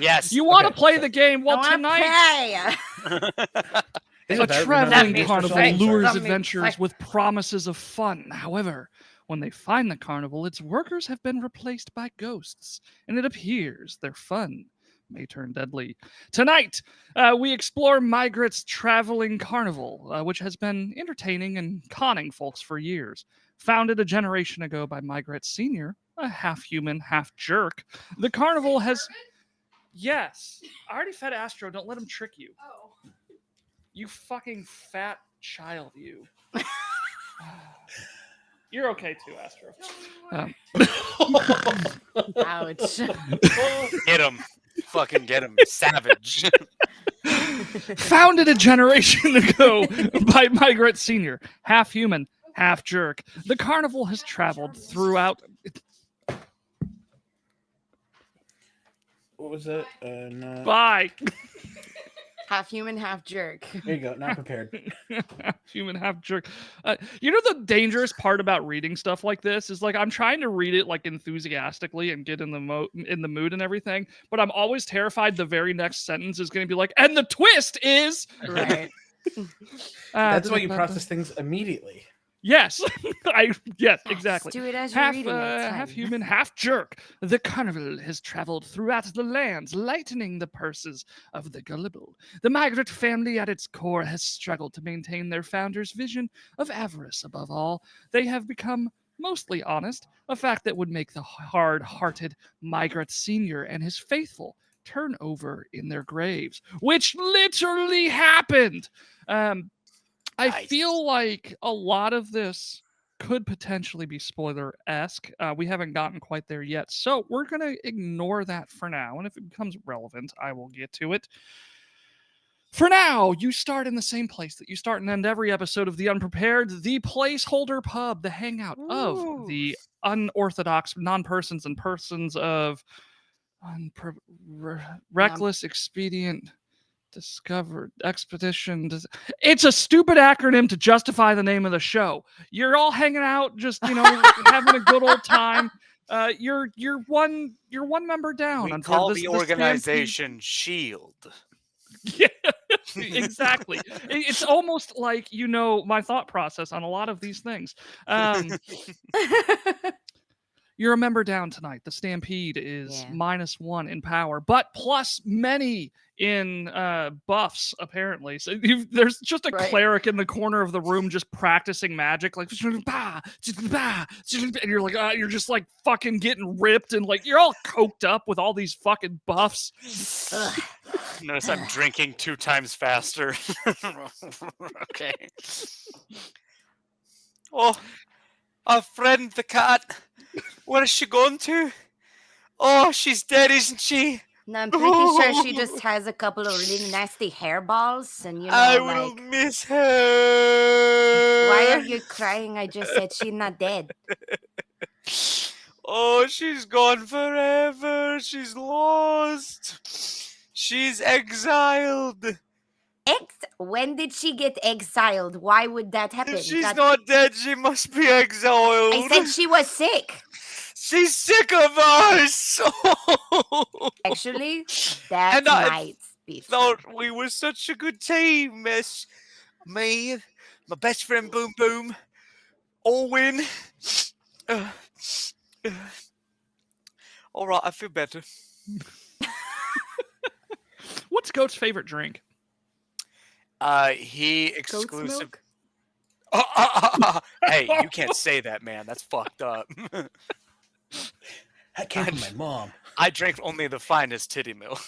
Yes. You want to play the game? Well, tonight, Is a it better? traveling Remember, carnival Sorry. lures adventurers with promises of fun. However, when they find the carnival, its workers have been replaced by ghosts, and it appears their fun may turn deadly. Tonight, we explore Migrate traveling carnival, which has been entertaining and conning folks for years. Founded a generation ago by Migrate Senior, a half-human, half-jerk, the carnival has... Yes. I already fed Astro. Don't let him trick you. Oh. You fucking fat child, you. You're okay too, Astro. Ouch. Get him. Fucking get him. Savage. Founded a generation ago by Migrate Senior, half human, half jerk. The carnival has traveled throughout. What was that? No. Bye. Half human, half jerk. There you go. Not prepared. Human half jerk. You know the dangerous part about reading stuff like this is like I'm trying to read it like enthusiastically and get in the mood and everything, but I'm always terrified the very next sentence is going to be like, and the twist is Right. That's why you process things immediately. Yes, yes, exactly. Do it as you're Half, reading it. It's half fine. human, half jerk. The carnival has traveled throughout the lands, lightening the purses of the gullible. The Migrate family at its core has struggled to maintain their founder's vision of avarice above all. They have become mostly honest, a fact that would make the hard-hearted Migrate Senior and his faithful turn over in their graves, which literally happened. I Nice. feel like a lot of this could potentially be spoiler-esque. We haven't gotten quite there yet, so we're going to ignore that for now, and if it becomes relevant, I will get to it. For now, you start in the same place that you start and end every episode of The Unprepared, the placeholder pub, the hangout of the unorthodox non-persons and persons of reckless, expedient... Discovered Expedition. It's a stupid acronym to justify the name of the show. You're all hanging out, just having a good old time. You're one member down. We call the organization Shield. Yeah, exactly. It's almost like my thought process on a lot of these things. You're a member down tonight. The Stampede is -1 in power, but plus many in buffs, apparently. So there's just a cleric in the corner of the room just practicing magic, like, and you're like, you're just like fucking getting ripped, and like you're all coked up with all these fucking buffs. Notice I'm drinking 2 times faster. Okay. Oh, our friend the cat. Where is she gone to? Oh, she's dead, isn't she? No, I'm pretty sure she just has a couple of really nasty hairballs, and I will miss her. Why are you crying? I just said she's not dead. Oh, she's gone forever. She's lost. She's exiled. When did she get exiled? Why would that happen? If she's not dead, she must be exiled. I said she was sick. She's sick of us. Actually, that might be thought we were such a good team, Miss. Me, my best friend Boom Boom, Owen. All right, I feel better. What's Goat's favorite drink? He exclusive. Hey, you can't say that, man. That's fucked up. That came from my mom. I drank only the finest titty milk.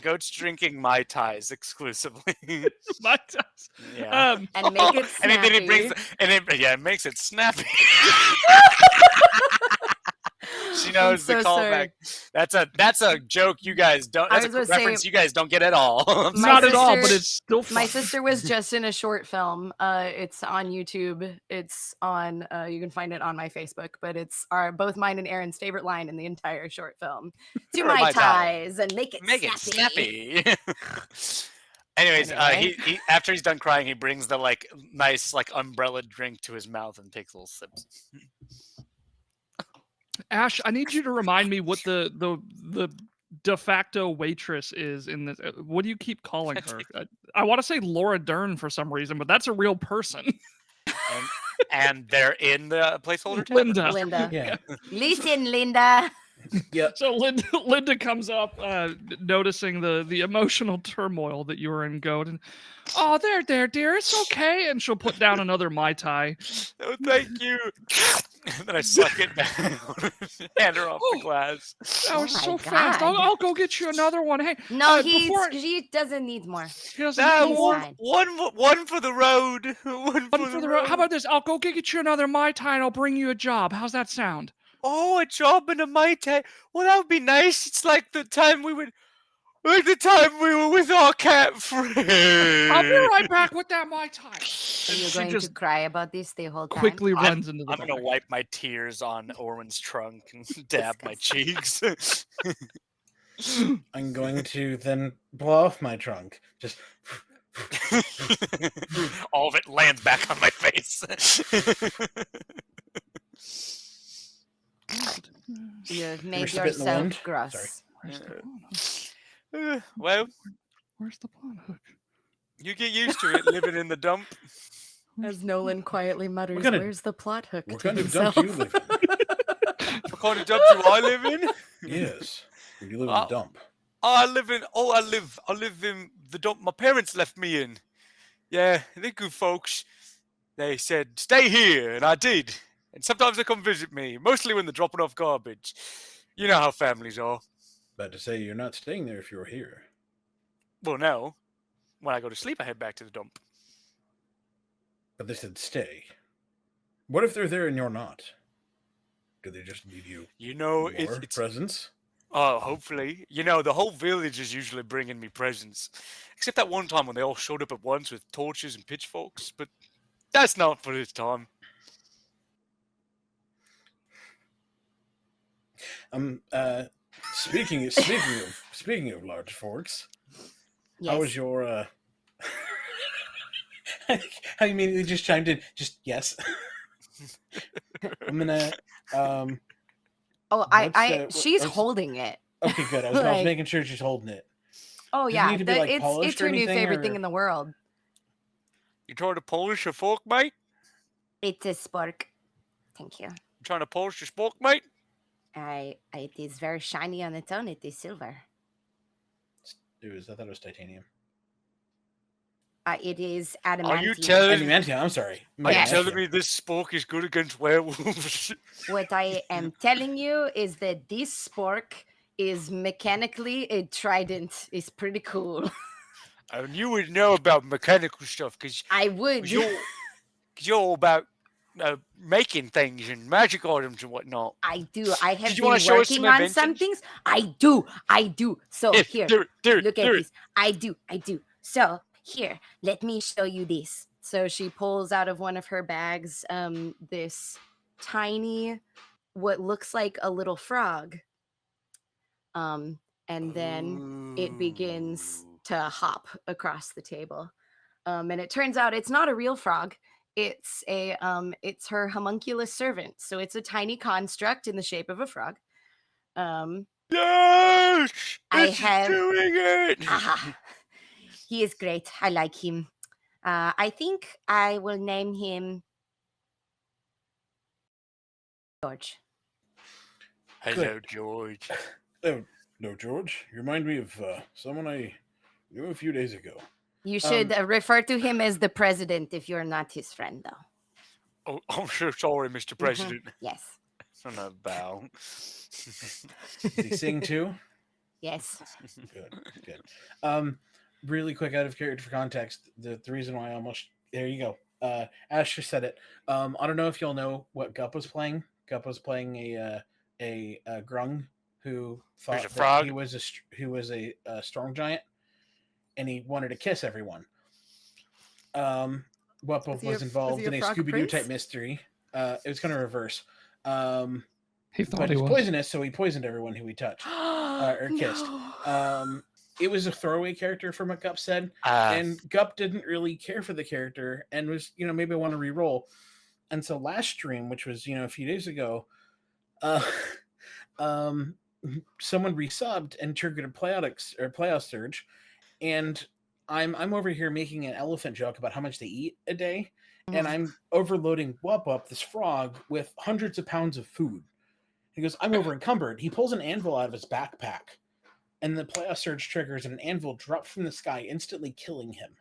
Goat's drinking Mai Tais exclusively. Mai Tais. Yeah. And make it snappy. And then he brings, it makes it snappy. She knows the callback. That's a joke you guys don't. That's a reference you guys don't get at all. Not at all, but it's still fun. My sister was just in a short film. It's on YouTube. It's on. You can find it on my Facebook. But it's both mine and Aaron's favorite line in the entire short film. Do Mai Tais and make it snappy. Anyways, he after he's done crying, he brings the nice umbrella drink to his mouth and takes little sips. Ash, I need you to remind me what the de facto waitress is in this. What do you keep calling her? I want to say Laura Dern for some reason, but that's a real person. And they're in the placeholder tab? Linda. Linda. Yeah. Listen, Linda. Yep. So Linda comes up, noticing the emotional turmoil that you were in, Goat, and oh, there, dear, it's okay. And she'll put down another Mai Tai. Oh, thank you. And then I suck it down. Hand her off the glass. That was my so fast. God. I'll go get you another one. Hey, No, before he doesn't need more. he doesn't No, need more. fine. one for the road. One for the road. How about this? I'll go get you another Mai Tai and I'll bring you a job. How's that sound? Oh, a job in a Mai Tai. Well, that would be nice. It's like the time we were with our cat friend. I'll be right back with that Mai Tai. Are you She going just to cry about this the whole time? quickly runs into the I'm gonna back. wipe my tears on Orwin's trunk and dab my cheeks. I'm going to then blow off my trunk. Just All of it lands back on my face. You've made spit in the wind? yourself gross. Sorry. Where's the pawn hook? Well, Where's the pawn hook? you get used to it living in the dump. As Nolan quietly mutters, kind of- "Where's the plot hook?" what to kind of himself. dump do you live in? What kind of dump do I live in? Yes. You live in a dump. I live in the dump my parents left me in. Yeah, they're good folks. They said, stay here, and I did. And sometimes they come visit me, mostly when they're dropping off garbage. You know how families are. About to say you're not staying there if you're here. Well, no. When I go to sleep, I head back to the dump. But they said stay. What if they're there and you're not? Do they just leave you You know, more it's presents? oh, hopefully. You know, the whole village is usually bringing me presents. Except that one time when they all showed up at once with torches and pitchforks. But that's not for this time. Speaking of large forks, Yes. how was your I immediately just chimed in. Just yes. I'm gonna She's holding it. Okay, good. I was Like- making sure she's holding it. Oh Does it yeah, need to be, like, it's polished or her new anything, favorite or- thing in the world. You trying to polish your fork, mate? It's a spork. Thank you. You trying to polish your fork, mate? It is very shiny on its own. It is silver. I thought it was titanium. It is adamantium. Are you telling Adamantium. I'm sorry. Are you Yes. telling me this spork is good against werewolves? What I am telling you is that this spork is mechanically a trident. It's pretty cool. And you would know about mechanical stuff because I would. you're all about making things and magic items and whatnot. I do. I have Did you been wanna show us working some on some inventions? things. I do. So Here, here, do it, look at do it. this. I do. So here, let me show you this. So she pulls out of one of her bags this tiny, what looks like a little frog. And then it begins to hop across the table. And it turns out it's not a real frog. It's it's her homunculus servant. So it's a tiny construct in the shape of a frog. Yes! It's have- doing it! Aha. He is great. I like him. I think I will name him George. Hello, George. Oh, no, George. You remind me of someone I knew a few days ago. You should refer to him as the president if you're not his friend, though. Oh, I'm so sorry, Mr. President. Yes. On a bow. Does he sing too? Yes. Good. Really quick, out of character for context, the reason why I almost there you go. Ash just said it. I don't know if you'll know what Gup was playing. Gup was playing a grung who thought a that frog? he was a storm giant, and he wanted to kiss everyone. W.P.A.R.E.P.A.R.E.D was involved in a Scooby-Doo type mystery. It was kind of reverse. He thought But he he's was. poisonous, so he poisoned everyone who he touched or kissed. It was a throwaway character from what Gup said, and Gup didn't really care for the character and was, maybe I want to re-roll. And so last stream, which was, a few days ago, someone resubbed and triggered a playoff surge, and I'm over here making an elephant joke about how much they eat a day, and Mhm. I'm overloading Wup, this frog, with hundreds of pounds of food. He goes, I'm over encumbered. He pulls an anvil out of his backpack, and the playoff surge triggers, and an anvil drops from the sky, instantly killing him.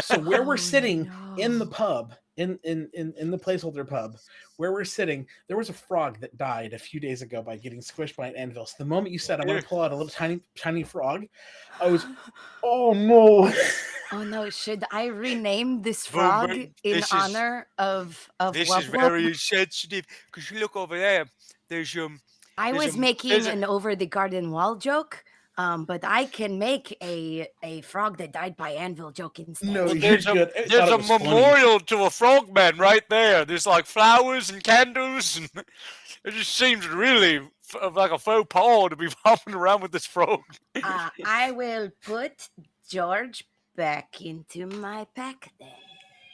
So where we're sitting in the pub, in the placeholder pub, where we're sitting, there was a frog that died a few days ago by getting squished by an anvil. So the moment you said, I want to pull out a little tiny frog, I was, oh no. Oh no, should I rename this But frog in this is honor of this is Wup-Wup? very sensitive because you look over there. There's I there's was a making there's a an over the garden wall joke, but I can make a frog that died by anvil joke instead. No, well, you're there's good. a I there's thought it a was funny. memorial to a frogman right there. There's like flowers and candles, and it just seems really like a faux pas to be hopping around with this frog. I will put George back into my pack then.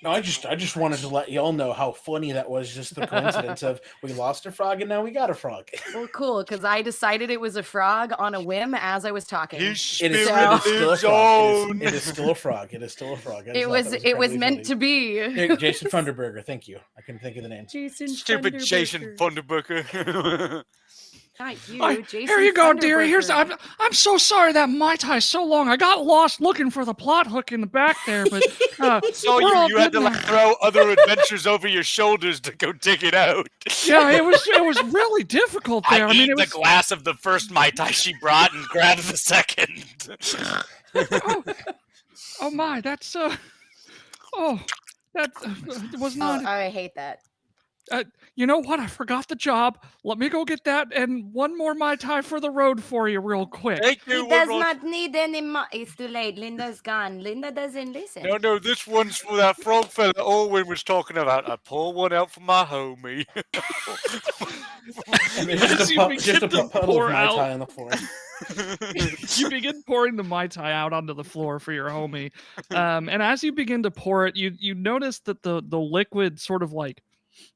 No, I just wanted to let y'all know how funny that was. Just the coincidence of we lost a frog and now we got a frog. Well, cool, because I decided it was a frog on a whim as I was talking. His It is, spirit it is still a lives frog. on. It is still a frog. It is still a frog. It was meant to be. Hey, Jason Funderburger, thank you. I couldn't think of the name. Jason Stupid Jason Funderburger. Not you, Jason. Here you go, dearie. Thunderburger. I'm so sorry that Mai Tai's so long. I got lost looking for the plot hook in the back there, but So we're all you had good to now. like throw other adventures over your shoulders to go dig it out. Yeah, it was really difficult there. I mean, it the was glass of the first Mai Tai she brought and grabbed the second. oh my, that's that was Oh, not. I hate that. You know what? I forgot the job. Let me go get that and one more Mai Tai for the road for you real quick. Thank He you. does not need any more. It's too late. Linda's gone. Linda doesn't listen. No, this one's for that frog fella Owen was talking about. I pour one out for my homie. And there's As you just a begin to puddle pour of Mai out- Tai on the floor. You begin pouring the Mai Tai out onto the floor for your homie. And as you begin to pour it, you notice that the liquid sort of like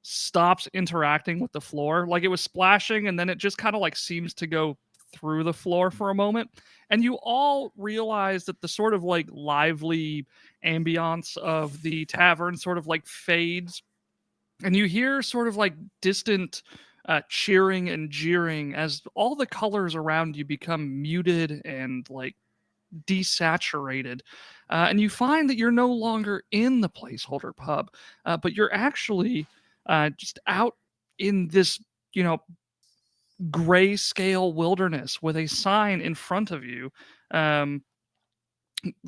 stops interacting with the floor. Like it was splashing and then it just kind of like seems to go through the floor for a moment. And you all realize that the sort of like lively ambiance of the tavern sort of like fades. And you hear sort of like distant cheering and jeering as all the colors around you become muted and like desaturated. And you find that you're no longer in the placeholder pub, but you're actually just out in this, grayscale wilderness with a sign in front of you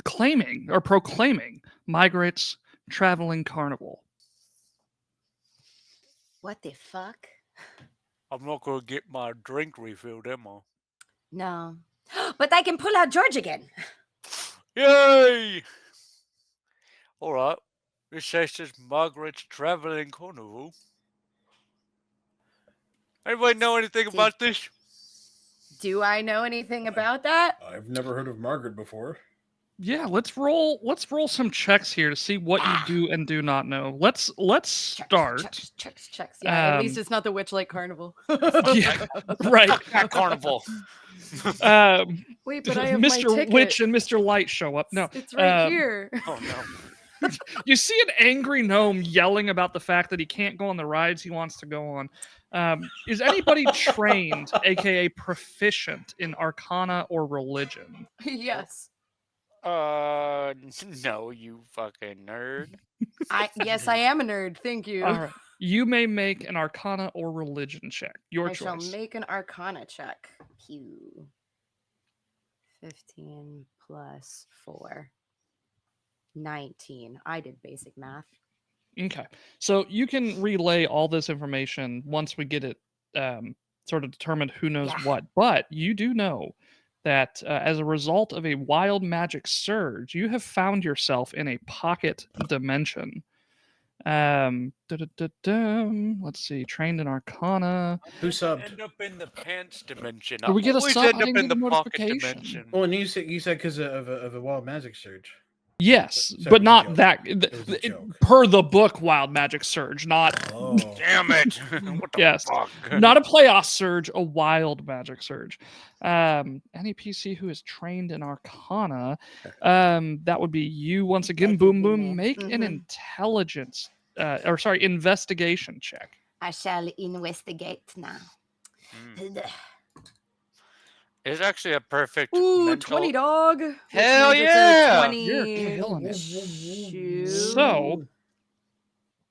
claiming or proclaiming Migrate's Traveling Carnival. What the fuck? I'm not going to get my drink refilled, am I? No. But I can pull out George again. Yay! All right. This says Margaret's Traveling Carnival. Anybody know anything about this? Do I know anything about that? I've never heard of Margaret before. Yeah, let's roll some checks here to see what you do and do not know. Let's start. Checks. Yeah, at least it's not the Witchlight Carnival. Yeah, right. Not Carnival. Wait, but I have my Mr. ticket. Witch and Mr. Light show up. No, It's right here. Oh, no. You see an angry gnome yelling about the fact that he can't go on the rides he wants to go on. Is anybody trained, aka proficient, in Arcana or religion? Yes. No, you fucking nerd. Yes, I am a nerd. Thank you. All right. You may make an Arcana or religion check. Your I choice. shall make an Arcana check. Pew. 15 plus 4. 19. I did basic math. Okay. So you can relay all this information once we get it sort of determined who knows what. But you do know that as a result of a wild magic surge, you have found yourself in a pocket dimension. Let's see. Trained in Arcana. Who subbed? End up in the pants dimension. Did we get a always sub? end I up didn't in get the a pocket notification. dimension. Well, and you said because of a wild magic surge. Yes, So but it was a not joke. that. It was a joke. Per the book, Wild Magic Surge, not. Oh, Damn it! What the Yes. fuck? Not a Playoff Surge, a Wild Magic Surge. Any PC who is trained in Arcana, that would be you once again. That would Boom be Boom. me. Make an intelligence, investigation check. I shall investigate now. It's actually a perfect Ooh, mental. 20 dog. which Hell means it's yeah! a You're 20. killing it. Shoot.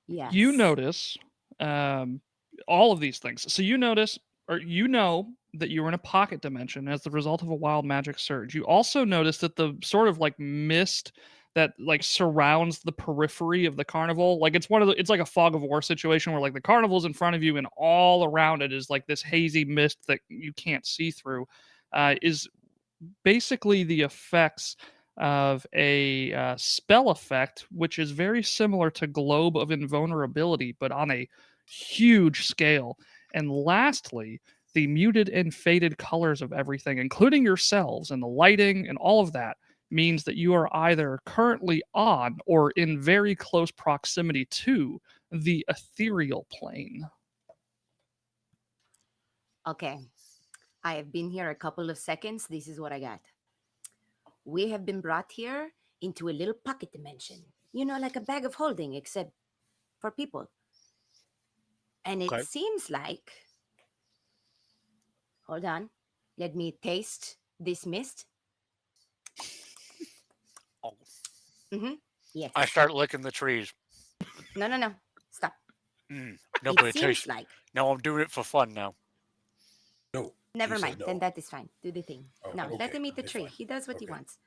Yes. You notice all of these things. So you notice, or you know, that you were in a pocket dimension as the result of a wild magic surge. You also notice that the sort of like mist that like surrounds the periphery of the carnival, like it's like a fog of war situation where like the carnival's in front of you and all around it is like this hazy mist that you can't see through, is basically the effects of a spell effect, which is very similar to Globe of Invulnerability, but on a huge scale. And lastly, the muted and faded colors of everything, including yourselves and the lighting and all of that, means that you are either currently on or in very close proximity to the ethereal plane. Okay. I have been here a couple of seconds. This is what I got. We have been brought here into a little pocket dimension. You know, like a bag of holding, except for people. And it Okay. seems like. Hold on. Let me taste this mist. Oh. Yes. I start licking the trees. No. Stop. Nobody It seems tastes. like. No, I'm doing it for fun now. no. Never She said mind. no. Then that is fine. Do the thing. Oh, No, let okay. him eat the Okay, tree. fine. He does what he Okay. wants.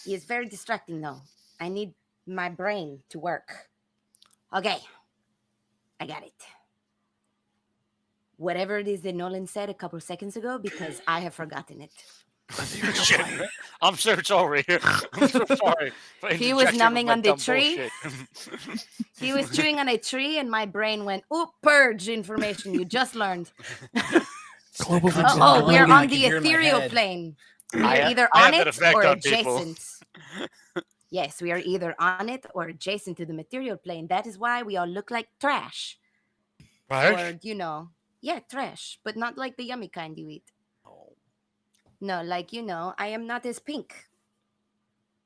He is very distracting, though. I need my brain to work. Okay. I got it. Whatever it is that Nolan said a couple seconds ago, because I have forgotten it. Shit. I'm so sorry. I'm so sorry. for He was interjecting with numbing my on the dumb tree. bullshit. He was chewing on a tree, and my brain went, "Oop, purge information you just learned." Global Oh, we are I on can the hear in my ethereal head. plane. We I are ha- either I on have that it effect or on people. adjacent. Yes, we are either on it or adjacent to the material plane. That is why we all look like trash. Right? Or, you know, yeah, trash, but not like the yummy kind you eat. Oh. No, like, you know, I am not as pink.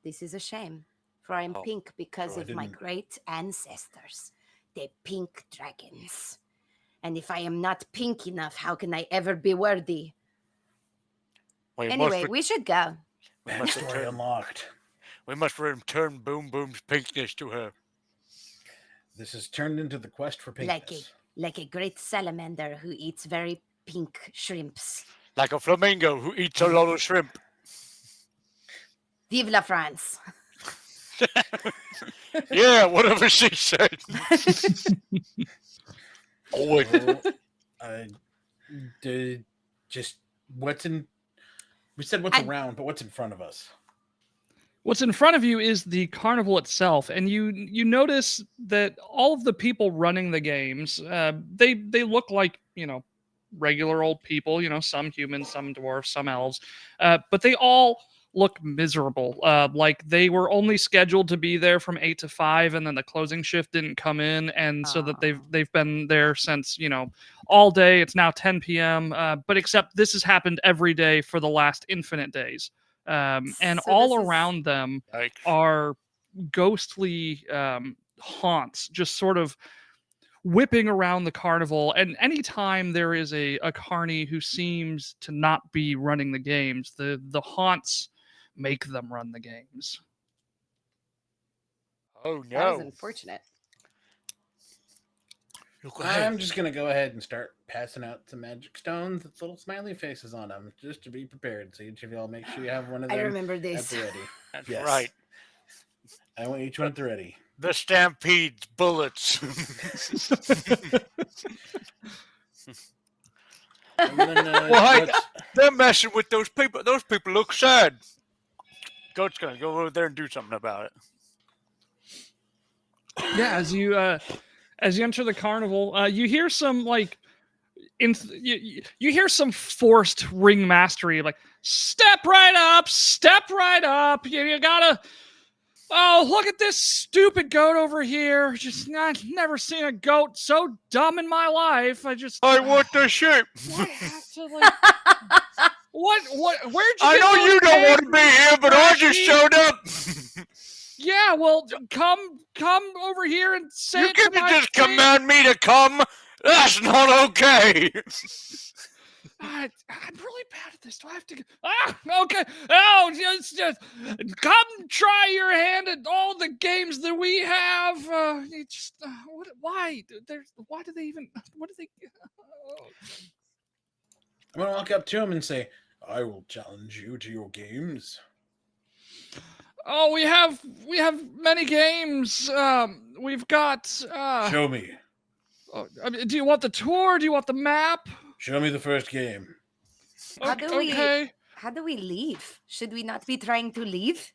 This is a shame, for I am Oh. pink because Oh, I of my didn't- great ancestors, the pink dragons. And if I am not pink enough, how can I ever be worthy? Anyway, we should go. Backstory unlocked. We must return Boom Boom's pinkness to her. This has turned into the quest for pinkness. Like a great salamander who eats very pink shrimps. Like a flamingo who eats a lot of shrimp. Vive la France. Yeah, whatever she said. Oh, Just what's in. We said what's around, but what's in front of us? What's in front of you is the carnival itself, and you notice that all of the people running the games, they look like, you know, regular old people. You know, some humans, some dwarves, some elves, but they all look miserable. Like they were only scheduled to be there from 8 to 5, and then the closing shift didn't come in, and so that they've been there since, you know, all day. It's now 10 p.m. But except this has happened every day for the last infinite days. And So all this is- around them Yikes. are ghostly haunts, just sort of whipping around the carnival. And anytime there is a carny who seems to not be running the games, the haunts make them run the games. Oh That is no. unfortunate. I'm just gonna go ahead and start passing out some magic stones with little smiley faces on them, just to be prepared. So each of y'all make sure you have one of them. I remember at this. the ready. That's Yes. right. I want each one at the ready. The Stampede's bullets. And then, Well, hey, let's- they're messing with those people. Those people look sad. Goat's gonna go over there and do something about it. Yeah, as you enter the carnival, you hear some like you hear some forced ring mastery, like step right up. You gotta. Oh, look at this stupid goat over here. I've never seen a goat so dumb in my life. I want the ship. I have to like. What? Where'd you I get know those you don't want to eggs, be here, but I just Rashy? showed up. Yeah, well, come over here and say You it to can't my just face. command me to come. That's not okay. I'm really bad at this. Do I have to? Okay. Oh, just come try your hand at all the games that we have. Why? Why do they even? What do they? I'm gonna walk up to him and say, "I will challenge you to your games." Oh, we have many games. We've got. Show me. I mean, do you want the tour? Do you want the map? Show me the first game. How do we- Okay. How do we leave? Should we not be trying to leave?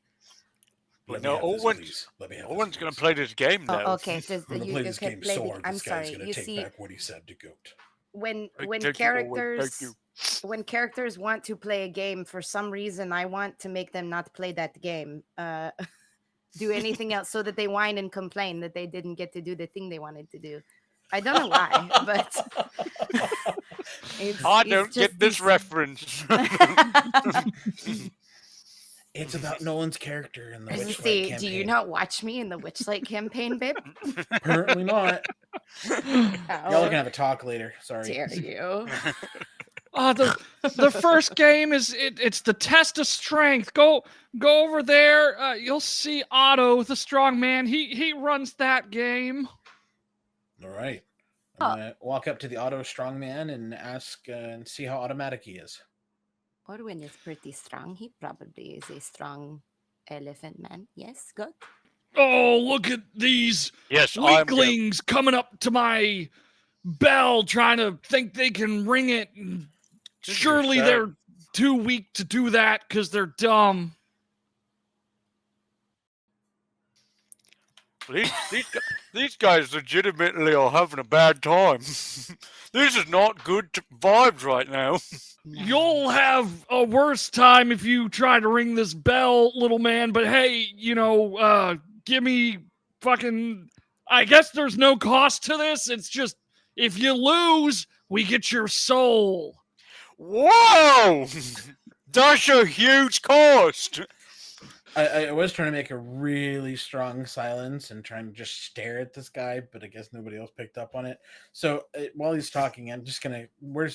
Let No, me have this, Owen's- please. Let me have Owen's this, going please. to play this game, though. Oh, okay. Just I'm gonna you play this okay, game play so the- hard. I'm This guy's sorry. gonna You take see, back what he said to Goat. when Thank you, Owen. characters Thank you. when characters want to play a game, for some reason I want to make them not play that game. Do anything else so that they whine and complain that they didn't get to do the thing they wanted to do. I don't know why, but I it's don't just get this these- reference. It's about Nolan's character in the I was Witchlight gonna say, campaign. do you not watch me in the Witchlight campaign, babe? Apparently not. Y'all How can have a talk later. Sorry. dare you? The first game is it's the test of strength. Go over there. You'll see Otto, the strong man. He runs that game. All right. Oh. I'm gonna walk up to the Auto Strongman and ask and see how automatic he is. Orwin is pretty strong. He probably is a strong elephant man. Yes, good. Oh, look at these Yes, I'm good. weaklings coming up to my bell trying to think they can ring it. And This is surely sad. they're too weak to do that because they're dumb. These guys legitimately are having a bad time. This is not good vibes right now. You'll have a worse time if you try to ring this bell, little man. But hey, give me fucking. I guess there's no cost to this. It's just if you lose, we get your soul. Whoa! That's a huge cost. I was trying to make a really strong silence and trying to just stare at this guy, but I guess nobody else picked up on it. So while he's talking, I'm just gonna. What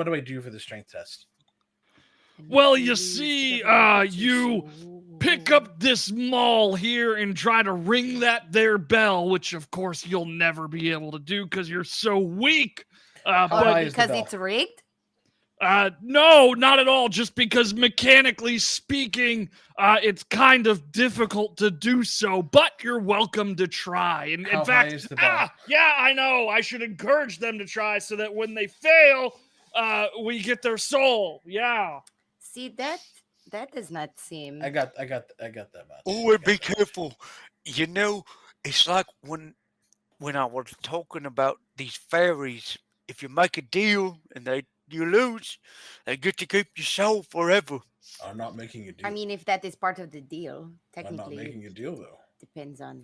do I do for the strength test? Well, you see, you pick up this maul here and try to ring that there bell, which of course you'll never be able to do because you're so weak. How But high is the because bell? it's rigged. no, not at all. Just because mechanically speaking, it's kind of difficult to do so, but you're welcome to try. And How in fact, high is the bell? yeah, I know. I should encourage them to try so that when they fail, we get their soul. Yeah. See that does not seem. I got that much. Oh, and be careful. You know, it's like when I was talking about these fairies. If you make a deal and you lose, they get to keep your soul forever. I'm not making a deal. I mean, if that is part of the deal, I'm technically, not making a deal though. depends on.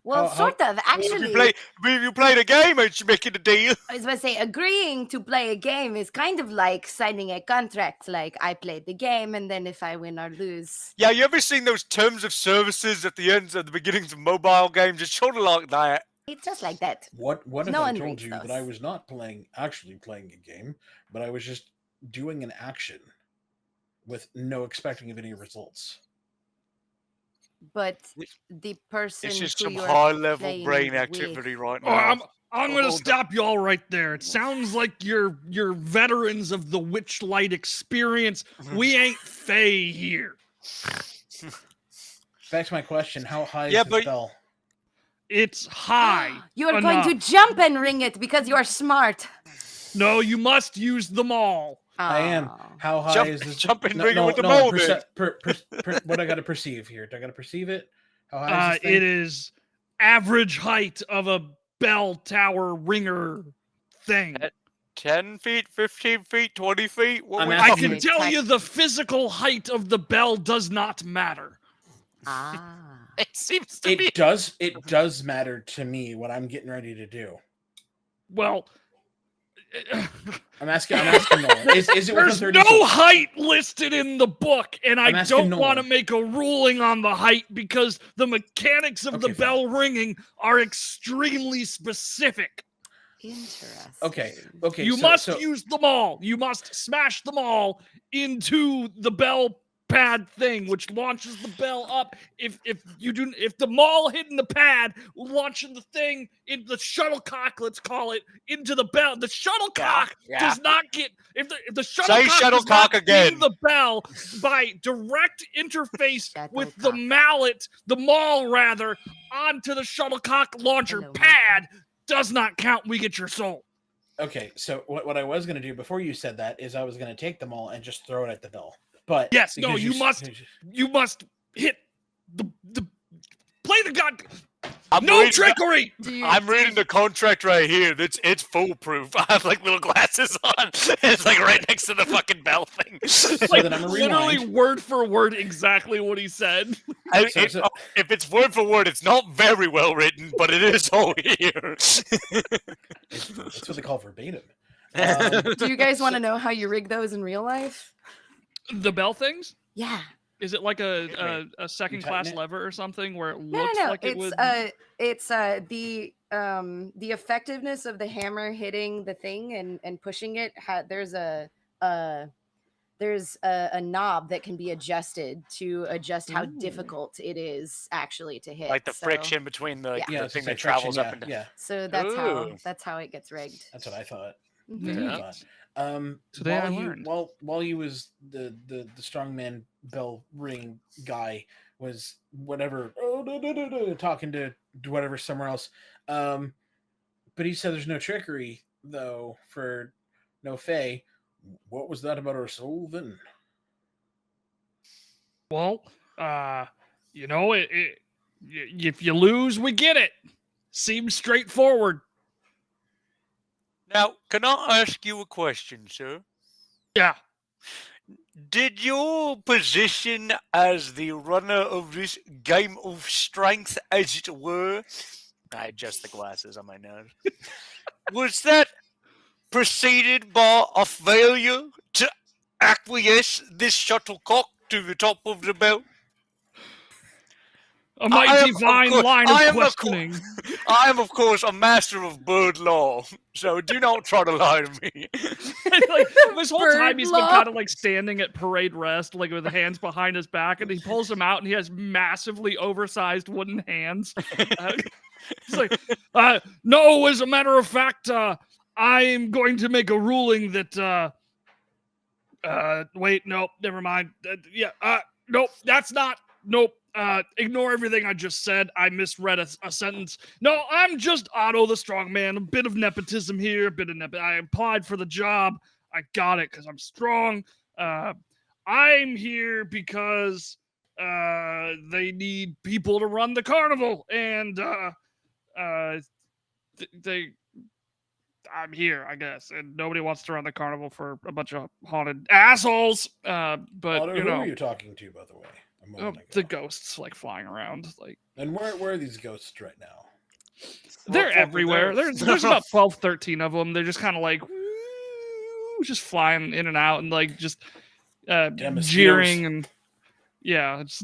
Well, How- sort of. Well, Actually, if you played a game, ain't you making a deal? I was going to say, agreeing to play a game is kind of like signing a contract. Like, I played the game, and then if I win or lose. Yeah, you ever seen those terms of services at the ends of the beginnings of mobile games? It's sort of like that. It's just like that. What if No I one told reads you that those. I was not actually playing a game, but I was just doing an action with no expecting of any results? But This- the person This is who some you're high-level playing brain with- activity right Oh, now. I'm going to Hold on. stop you all right there. It sounds like you're veterans of the Witchlight experience. We ain't Fae here. Back to my question: how high Yeah, is the but- bell? It's high. You are going to enough. jump and ring it because you are smart. No, you must use them all. I am. Aw. How high Jump- is this? jump and ring it with the bow, then. What I got to perceive here? Do I got to perceive it? How high is this thing? It is average height of a bell tower ringer thing. 10 feet, 15 feet, 20 feet? What I'm we I asking can you- tell you the physical height of the bell does not matter. Ah. It seems to be. It does matter to me what I'm getting ready to do. Well, I'm asking Nolan. Is it within there's 30 no feet? height listed in the book, and I I'm asking don't want to Nolan. make a ruling on the height because the mechanics of the Okay, fine. bell ringing are extremely specific. Interesting. Okay. You must use them all. You must smash them all into the bell pad thing, which launches the bell up. If the maul hitting the pad, launching the thing in the shuttlecock, let's call it, into the bell. The shuttlecock Yeah. does not get if the Say shuttlecock does shuttlecock not again. ping the bell by direct interface with the Shuttlecock. the maul rather, onto the shuttlecock launcher Hello, pad. Does not count. We get your soul. Okay, so what I was going to do before you said that is I was going to take them all and just throw it at the bell. But Yes, no, because you must hit the play the god. I'm No reading trickery. I'm reading the contract right here. It's foolproof. I have like little glasses on. It's like right next to the fucking bell thing. So Like then I'm gonna literally rewind. word for word exacty what he said. If it's word for word, it's not very well written, but it is all here. That's what they call verbatim. Do you guys want to know how you rig those in real life? The bell things? Yeah. Is it like a You second tighten class it? lever or something where it No, looks no, no. like it would? It's the effectiveness of the hammer hitting the thing and pushing it. There's a knob that can be adjusted to adjust how Ooh. difficult it is actually to hit. Like the So- friction between the, Yeah. Yeah, the it's thing just that like travels friction, up and down. yeah. So Ooh. that's how it gets rigged. That's what I thought. Mhm. That's what I Neat. thought. Today I learned. While you was the strongman bell ring guy was whatever talking to whatever somewhere else, but he said there's no trickery though for no Fae. What was that about our soul then? Well, if you lose, we get it. Seems straightforward. Now, can I ask you a question, sir? Yeah. Did your position as the runner of this game of strength, as it were, I adjust the glasses on my nose, was that preceded by a failure to acquiesce this shuttlecock to the top of the bell? A mighty fine line of questioning. I am, of course, a master of bird law, so do not try to lie to me. Like, this whole time Bird he's been law. kind of like standing at parade rest, like with the hands behind his back, and he pulls them out, and he has massively oversized wooden hands. He's like, no, as a matter of fact, I'm going to make a ruling that. Wait, nope, never mind. Nope, that's not. Nope. Ignore everything I just said. I misread a sentence. No, I'm just Otto the strongman. A bit of nepotism here. I applied for the job. I got it because I'm strong. I'm here because they need people to run the carnival, and I'm here, I guess, and nobody wants to run the carnival for a bunch of haunted assholes. But Otto, you who know, are you talking to, by the way? A moment ago. the ghosts like flying around, like And where are these ghosts right now? they're fucking everywhere. ghosts. There's about 12, 13 of them. They're just kind of like just flying in and out and like just Damn mosquitoes. jeering and yeah, it's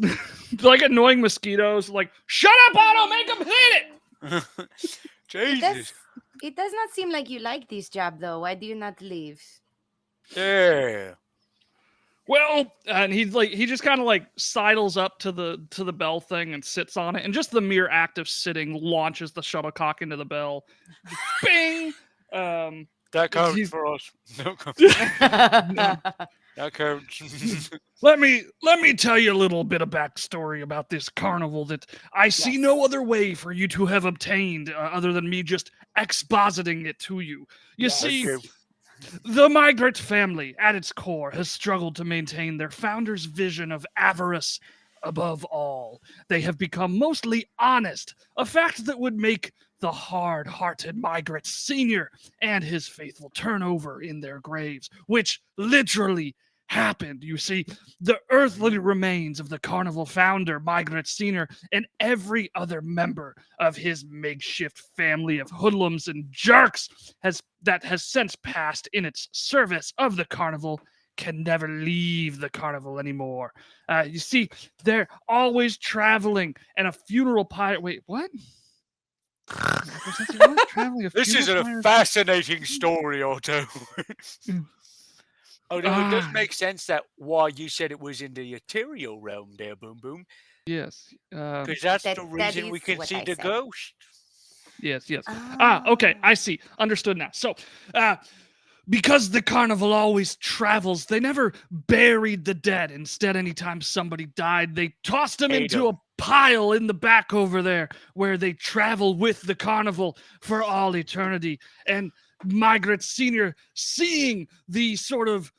like annoying mosquitoes. Like, shut up, Otto, make them hit it. Jesus. It does not seem like you like this job, though. Why do you not leave? Yeah. Well, and he just kind of like sidles up to the bell thing and sits on it, and just the mere act of sitting launches the shuttlecock into the bell. Bing. That counts He's- for us. No, that counts. Let me tell you a little bit of backstory about this carnival that I see Yes. no other way for you to have obtained other than me just expositing it to you. You Yes. see, Okay. the migrant family, at its core, has struggled to maintain their founder's vision of avarice above all. They have become mostly honest, a fact that would make the hard-hearted Migrate Sr. and his faithful turnover in their graves, which literally happened. You see, the earthly remains of the Carnival founder, Migrate Sr., and every other member of his makeshift family of hoodlums and jerks has since passed in its service of the Carnival can never leave the Carnival anymore. You see, they're always traveling, and a funeral pyre. Wait, what? Traveling a This is funeral a pyre- fascinating story, Otto. Although it does Ah, make sense that why you said it was in the ethereal realm there, Boom Boom, yes. because that's That- the that reason we is can what see I the said. ghost. Yes. Okay, I see. Understood now. So, because the Carnival always travels, they never buried the dead. Instead, anytime somebody died, they tossed them Ate into 'em. a pile in the back over there where they travel with the Carnival for all eternity. And Migrate Sr., seeing the sort of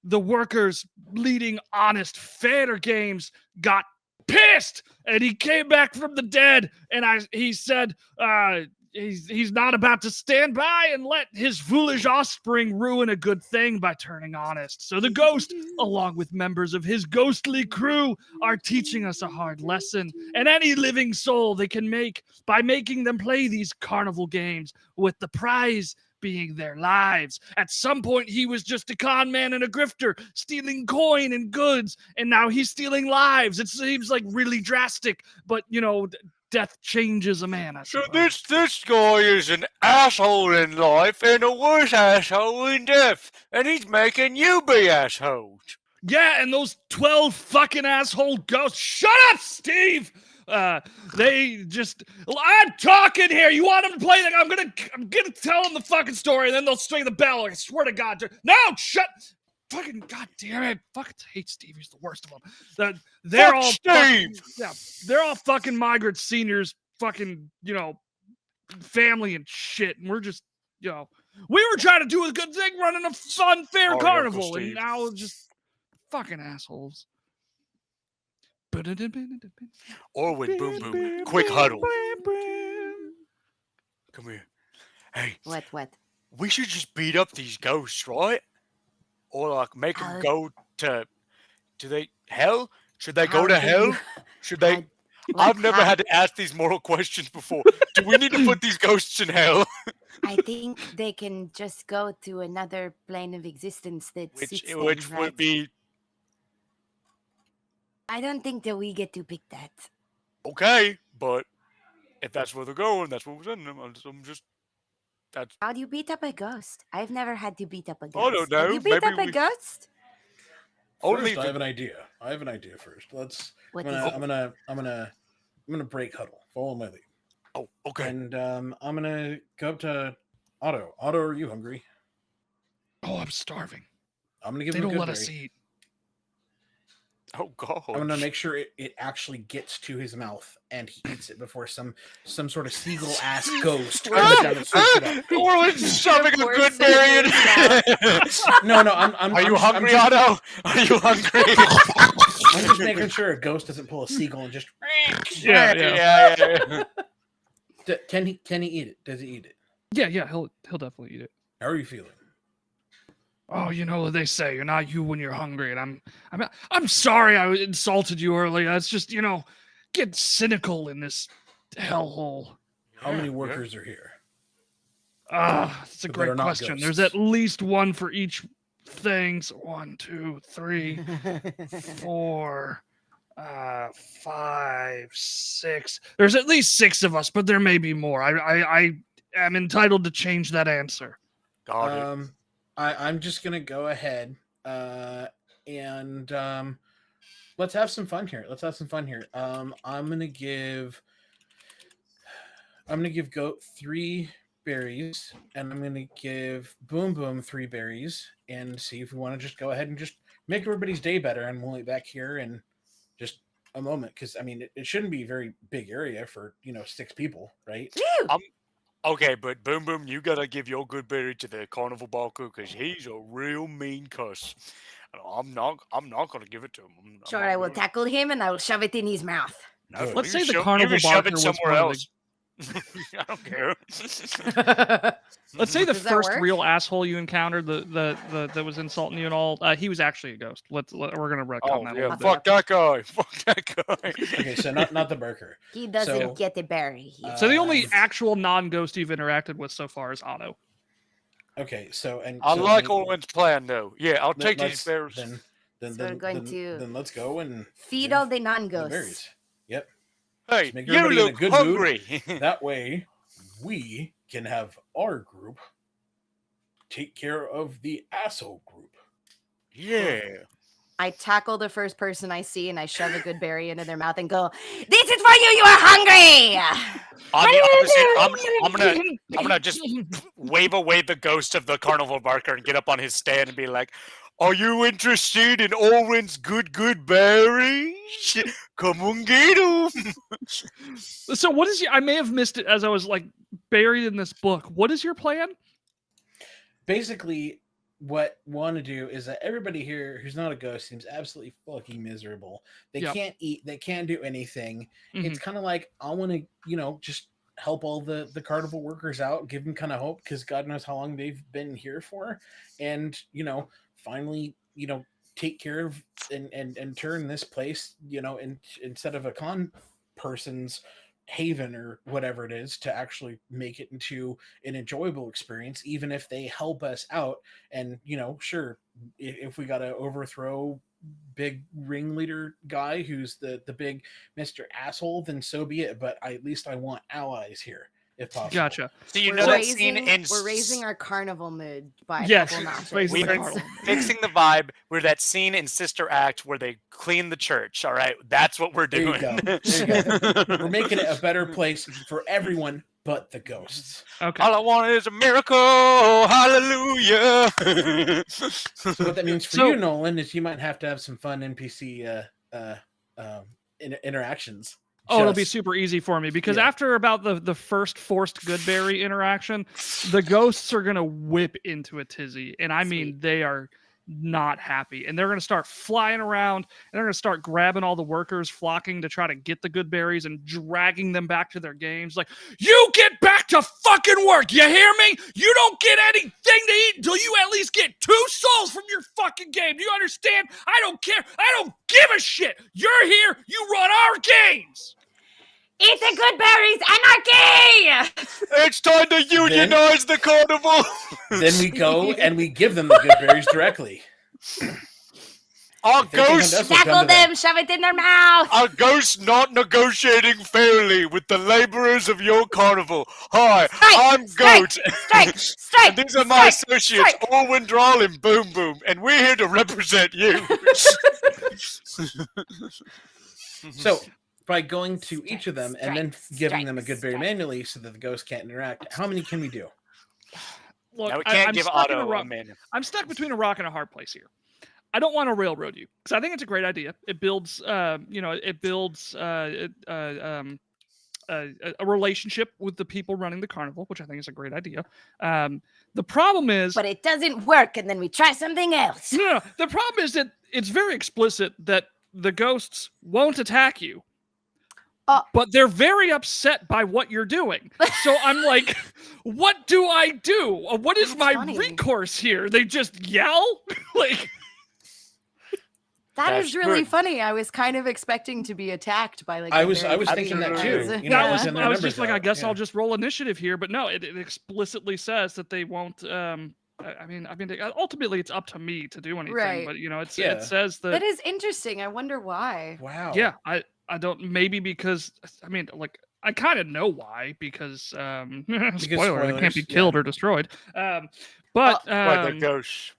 the workers leading honest, fair games, got pissed, and he came back from the dead. And he said, he's not about to stand by and let his foolish offspring ruin a good thing by turning honest. So the ghost, along with members of his ghostly crew, are teaching us a hard lesson. And any living soul they can make by making them play these carnival games, with the prize being their lives. At some point, he was just a con man and a grifter, stealing coin and goods, and now he's stealing lives. It seems like really drastic, but death changes a man, I So suppose. this guy is an asshole in life and a worse asshole in death, and he's making you be assholes. Yeah, and those 12 fucking asshole ghosts. Shut up, Steve! They just. I'm talking here. You want them to play? I'm gonna tell them the fucking story, and then they'll string the bell. I swear to God. No, shut. Fucking goddamn it! Fucking hate Steve. He's the worst of them. They're Fuck all Steve! fucking, yeah. They're all fucking Migrate Seniors. Fucking family and shit, and we're just we were trying to do a good thing, running a fun, fair Sorry, Uncle carnival, and Steve. now just fucking assholes. Or with Boom Boom, quick huddle. Come here. Hey, What? we should just beat up these ghosts, right? Or like make them How- go to. Do they hell? Should they How go to do hell? you- Should they? how- like, I've never how- had to ask these moral questions before. Do we need to put these ghosts in hell? I think they can just go to another plane of existence that suits them, Which right? would be I don't think that we get to pick that. okay, but if that's where they're going, that's what we're sending them. I'm just that's. How do you beat up a ghost? I've never had to beat up a I ghost. don't know, Have you beat maybe up a we- ghost? Only First, if I it- have an idea. First. What I'm is it? gonna break huddle. Follow my lead. Oh, okay. And I'm gonna go up to Otto. Otto, are you hungry? Oh, I'm starving. I'm gonna give They him a don't good let us berry. eat. Oh God. I'm gonna make sure it actually gets to his mouth and he eats it before some sort of seagull ass ghost comes down and swoops it up. Or it's shoving a Force good it berry in in. his mouth. No, Are you I'm just- hungry, Otto? Are you hungry? I'm just making sure a ghost doesn't pull a seagull and just. Yeah. Can he eat it? Does he eat it? Yeah, he'll definitely eat it. How are you feeling? Oh, what they say, you're not you when you're hungry, and I'm sorry I insulted you earlier. It's just get cynical in this hellhole. How many workers are here? That's a That great are not question. There's ghosts. at least one for each thing. So 1, 2, 3, 4, 5, 6. There's at least 6 of us, but there may be more. I am entitled to change that answer. Got it. I'm just gonna go ahead and let's have some fun here. I'm gonna give Goat 3 berries, and I'm gonna give Boom Boom 3 berries, and see if we want to just go ahead and just make everybody's day better. And we'll be back here in just a moment, because I mean it shouldn't be a very big area for 6 people, right? Okay, but Boom Boom, you gotta give your good berry to the carnival barker because he's a real mean cuss. I'm not gonna give it to him. I'm Sure, not I will doing it. tackle him and I will shove it in his mouth. No, Good. Let's you say the shove- carnival you shove barker it was somewhere one of the- else. I don't care. Let's say the Does that first work? real asshole you encountered, the that was insulting you and all, he was actually a ghost. We're gonna retcon Oh that a yeah, little bit. fuck that guy. Fuck that guy. Okay, so not the Burker. He doesn't So, get the berry. He So the only Um, actual non-ghost you've interacted with so far is Otto. Okay, so I so like then- Owen's plan though. Yeah, I'll then take these let's- bears. Then So we're going to then let's go and feed give all the the non-ghosts. berries. Yep. Hey, Just make you everybody in a look good hungry. That way, we can have our group take care of the asshole group. Yeah. I tackle the first person I see and I shove a good berry into their mouth and go, "This is for you. You are hungry." On the opposite, I'm gonna just wave away the ghost of the carnival barker and get up on his stand and be like, "Are you interested in Owen's good berries? Come on, get 'em." So what is I may have missed it as I was like buried in this book. What is your plan? Basically, what we want to do is that everybody here who's not a ghost seems absolutely fucking miserable. They Yep. can't eat. They can't do anything. Mhm. It's kind of like I want to, just help all the carnival workers out, give them kind of hope because God knows how long they've been here for, and finally, take care of and turn this place, instead of a con person's haven or whatever it is, to actually make it into an enjoyable experience, even if they help us out. And sure, if we got to overthrow big ringleader guy who's the big Mr. Asshole, then so be it. But at least I want allies here if possible. Gotcha. So you We're know that scene raising, in we're raising our carnival mood by a Yes, couple notches. raising we the are carnival. fixing the vibe. We're that scene in Sister Act where they clean the church. All right, that's what we're There you doing. go. There you We're making it a better place for everyone but the ghosts. Okay. All I want is a miracle. Hallelujah. So what that means for So- you, Nolan, is you might have to have some fun NPC interactions. Oh, it'll be Just- super easy for me because Yeah. after about the first forced Goodberry interaction, the ghosts are gonna whip into a tizzy, and I mean Sweet. they are not happy, and they're gonna start flying around, and they're gonna start grabbing all the workers, flocking to try to get the good berries and dragging them back to their games. Like, you get back to fucking work, you hear me? You don't get anything to eat until you at least get 2 souls from your fucking game. Do you understand? I don't care. I don't give a shit. You're here. You run our games. Eat the good berries, anarchy! It's time to unionize the carnival. Then we go and we give them the good berries directly. Our If they think ghosts, that's what's done Tackle to them. them, shove it in their mouth. our ghosts not negotiating fairly with the laborers of your carnival. Hi, Strike, I'm strike, Goat. Strike! Strike! And these are my strike, associates, strike. Orwin Drawl and Boom Boom, and we're here to represent you. So by going to each of them and then Strike, giving them a strike, good berry strike. manually so that the ghosts can't interact, how many can we do? Look, Now we can't I'm give stuck in a Otto a rock. man. I'm stuck between a rock and a hard place here. I don't want to railroad you because I think it's a great idea. It builds, it builds a relationship with the people running the carnival, which I think is a great idea. The problem is, But it doesn't work, and then we try something else. no, the problem is that it's very explicit that the ghosts won't attack you. But they're very upset by what you're doing. So I'm like, what do I do? What is That's my funny. recourse here? They just yell? Like, That That's is really good. funny. I was kind of expecting to be attacked by like. I a was very thinking that big too. ones. You know, I it was, was in their I was just numbers like, I out, guess yeah. I'll just roll initiative here. But no, it explicitly says that they won't. I mean, ultimately, it's up to me to do anything. Right. But it Yeah. says that. That is interesting. I wonder why. Wow. Yeah, I don't. Maybe because I mean, like, I kind of know why. Because spoiler, it can't be spoilers, killed or destroyed. But By the ghosts.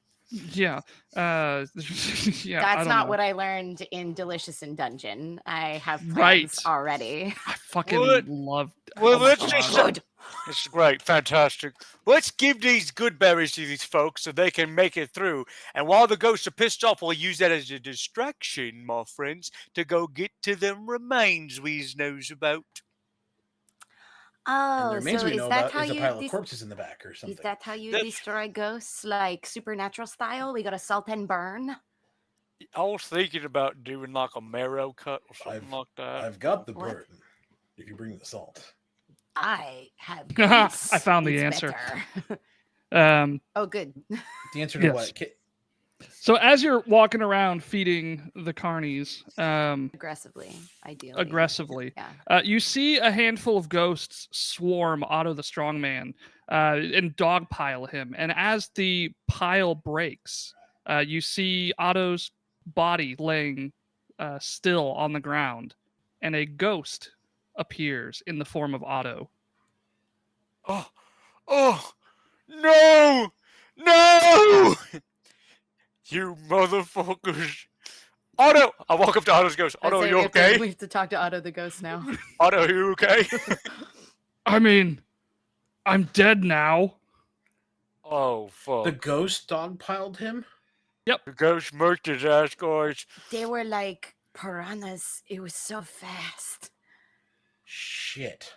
yeah, yeah. That's not what I learned in Delicious in Dungeon. I have plans Right. already. I fucking What? love. Well, oh my let's God. just. Good. It's great, fantastic. Let's give these good berries to these folks so they can make it through. And while the ghosts are pissed off, we'll use that as a distraction, my friends, to go get to them remains we knows about. And Oh, the remains so we is know that about how is a you pile of corpses in the back or something. is that how you That's- destroy ghosts, like supernatural style? We got to salt and burn. I was thinking about doing like a marrow cut or something like that. I've got the What? burden. If you bring the salt. I have I guns. found the It's answer. better. Oh, good. The answer to Yes. what? So as you're walking around feeding the carnies, Aggressively, ideally. aggressively, Yeah. you see a handful of ghosts swarm Otto the Strongman and dogpile him. And as the pile breaks, you see Otto's body laying still on the ground, and a ghost appears in the form of Otto. Oh, no! No! You motherfuckers. Otto! I walk up to Otto's ghost. I'd Otto, say you we have okay? we have to talk to Otto the ghost now. Otto, you okay? I mean, I'm dead now. Oh, fuck. The ghost dogpiled him? The ghost murked his ass, guys. They were like piranhas. It was so fast. Shit.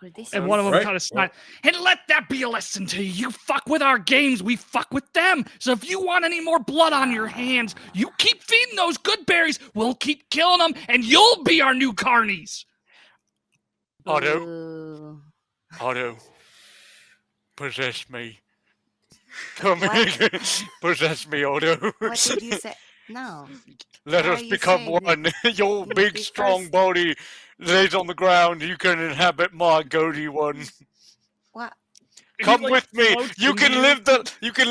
Or they And one of them Right. kind of snide. And let that be a lesson to you. You fuck with our games, we fuck with them. So if you want any more blood on your hands, you keep feeding those good berries. We'll keep killing them, and you'll be our new carnies. Otto, Ooh. Otto, possess me. Come What? here. Possess me, Otto. What did you say? No. Let Why us are you become saying one. Your Maybe big, strong first- body lays on the ground. You can inhabit my goatee one. What? Come He, like, with me. floats You into can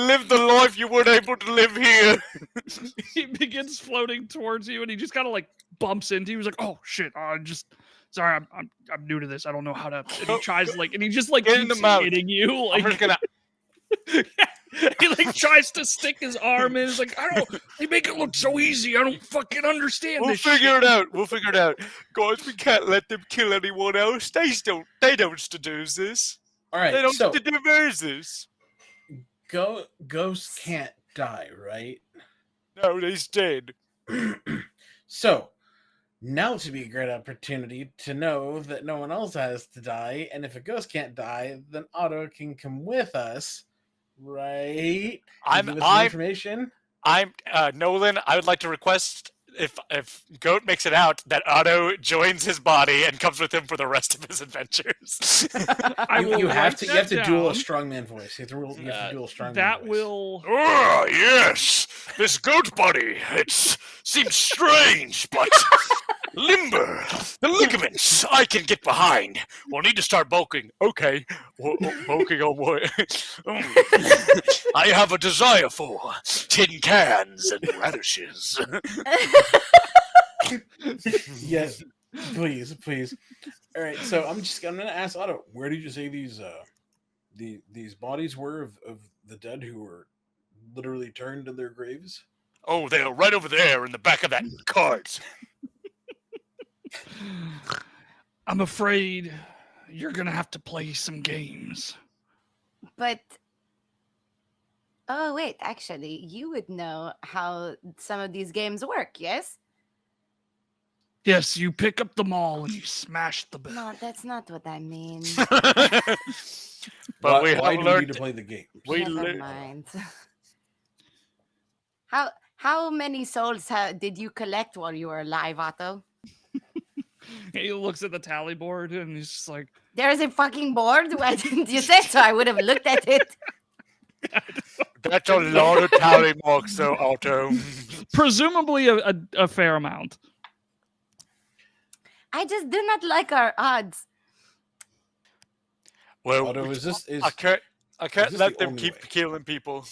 live the life you weren't able to live here. He begins floating towards you, and he just kind of like bumps into you. He's like, "Oh shit! Sorry, I'm new to this. I don't know how to." And he tries and he just like Get in keeps the mouth. hitting you. I'm Like, just gonna. he like tries to stick his arm in. He's like, They make it look so easy. I don't fucking understand We'll this figure shit. it out. We'll figure it out, guys. We can't let them kill anyone else. They don't. They don't do this. All They right. don't So do this. ghosts can't die, right? No, he's dead. So now to be a great opportunity to know that no one else has to die, and if a ghost can't die, then Otto can come with us, right? And give us some information. I'm Nolan. I would like to request if Goat makes it out that Otto joins his body and comes with him for the rest of his adventures. You have to duel a down. strongman voice. You have to duel a strongman That voice. will. Oh yes, this goat body. It seems strange, but limber. The ligaments I can get behind. We'll need to start bulking. Okay, bulking on what? I have a desire for tin cans and radishes. Yes, please. All right, so I'm gonna ask Otto, where did you say these bodies were of the dead who were literally turned in their graves? Oh, they are right over there in the back of that cart. I'm afraid you're gonna have to play some games. But oh wait, actually, you would know how some of these games work, yes? Yes, you pick up the mall and you smash the bell. No, that's not what I mean. But we why have do we learned. need to play the game? We Never learned. mind. How many souls did you collect while you were alive, Otto? He looks at the tally board and he's just like, There's a fucking board. Why didn't you say so? I would have looked at it. That's a lot of tally marks, though, Otto. presumably a fair amount. I just do not like our odds. Well, Otto, I can't this let the them only keep way? killing people.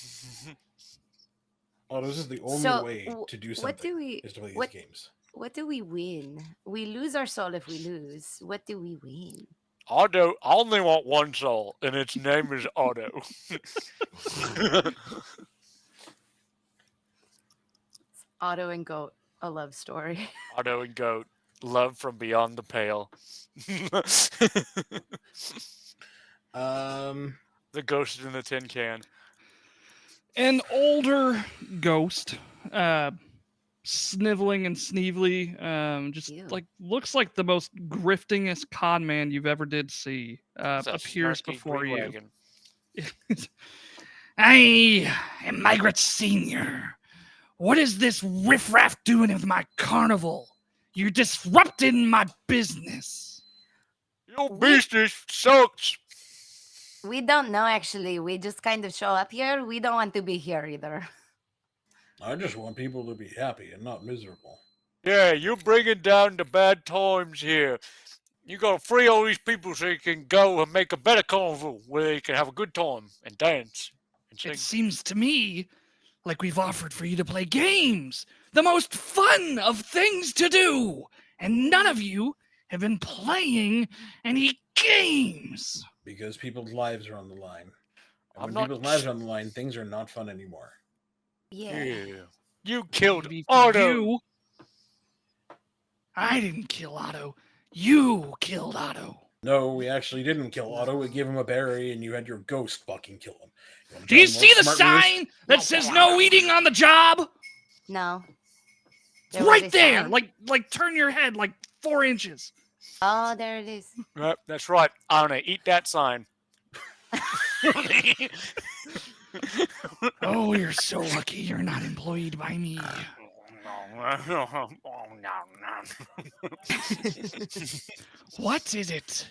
Otto, this is the only So, way to do something. what do we? Is to play these What games. What do we win? We lose our soul if we lose. What do we win? Otto, I only want one soul, and its name is Otto. Otto and Goat, a love story. Otto and Goat, love from beyond the pale. The ghost in the tin can. An older ghost, sniveling and sneevely, just Ew. like looks like the most griftingest con man you've ever did see, It's a appears snarky before green you. wagon. I am Margaret Senior. What is this riffraff doing with my carnival? You're disrupting my business. Your business sucks. We don't know, actually. We just kind of show up here. We don't want to be here either. I just want people to be happy and not miserable. Yeah, you're bringing down the bad times here. You gotta free all these people so you can go and make a better carnival where they can have a good time and dance and sing. It seems to me like we've offered for you to play games, the most fun of things to do, and none of you have been playing any games. Because people's lives are on the line. And I'm when not people's lives are on the line, things are not fun anymore. Yeah. You killed Maybe for Otto. you. I didn't kill Otto. You killed Otto. No, we actually didn't kill Otto. We gave him a berry, and you had your ghost fucking kill him. wanna Do you try more see the smart moves? sign that says no eating on the job? No. It's There was right a there. sign? Like turn your head like 4 inches. Oh, there it is. Yep, that's right. I'm gonna eat that sign. Oh, you're so lucky you're not employed by me. What is it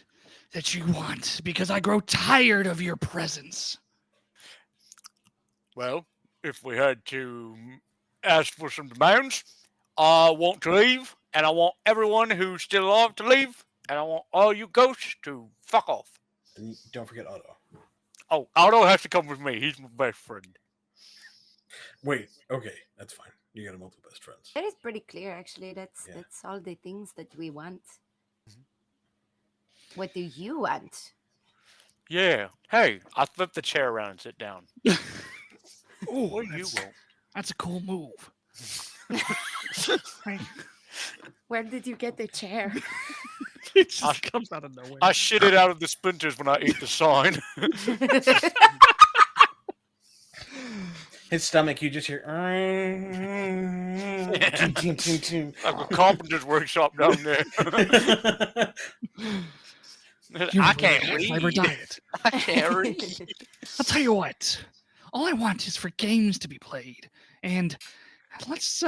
that you want? Because I grow tired of your presence. Well, if we had to ask for some demands, I want to leave, and I want everyone who's still alive to leave, and I want all you ghosts to fuck off. And don't forget Otto. Oh, Otto has to come with me. He's my best friend. Wait, okay, that's fine. You got a multiple best friends. That is pretty clear, actually. That's Yeah. that's all the things that we want. What do you want? Yeah. Hey, I flip the chair around and sit down. Oh, What do you want? that's a cool move. Right. Where did you get the chair? It just comes out of nowhere. I shit it out of the splinters when I eat the sign. His stomach, you just hear. Like a carpenter's workshop down there. I can't Fiber read. diet. I can't read. I'll tell you what. All I want is for games to be played, and let's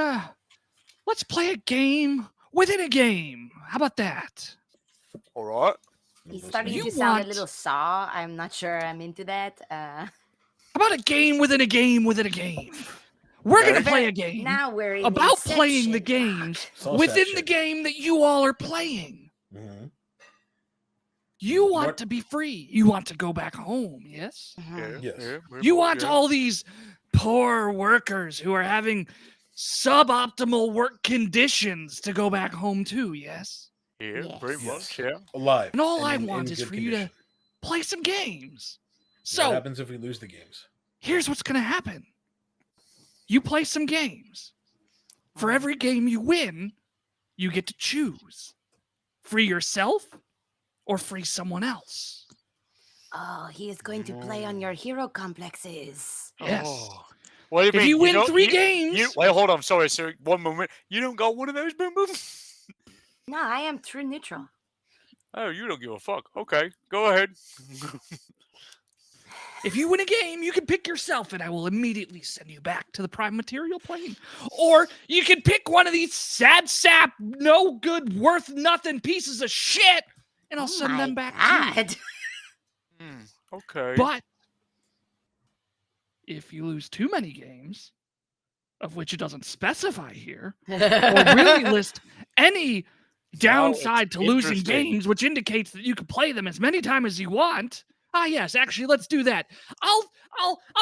play a game within a game. How about that? All right. He's starting You to sound want- a little saw. I'm not sure I'm into that. How about a game within a game within a game? We're gonna Okay. play a game Now we're in about playing the Inception. games It's all within that the shit. game that you all are playing. Mhm. You want What- to be free. You want to go back home, yes? Mhm. Yes. You want all these poor workers who are having suboptimal work conditions to go back home too, yes? Yeah, pretty Yes. much, yeah. Alive. And all I in want is good for you to condition. play some games. What So happens if we lose the games? here's what's going to happen. You play some games. For every game you win, you get to choose. Free yourself or free someone else. Oh, he is going to play on your hero complexes. Yes. Oh. What do you If mean? you win don't- 3 games, wait, hold on. Sorry, sir. One moment. You don't got one of those, boom boom? No, I am true neutral. Oh, you don't give a fuck. Okay, go ahead. if you win a game, you can pick yourself and I will immediately send you back to the prime material plane. Or you can pick one of these sad sap, no good, worth nothing pieces of shit and I'll send them back to you. God. Okay. But if you lose too many games, of which it doesn't specify here, or really list any downside to losing interesting. games, which indicates that you can play them as many times as you want. Ah, yes, actually, let's do that. I'll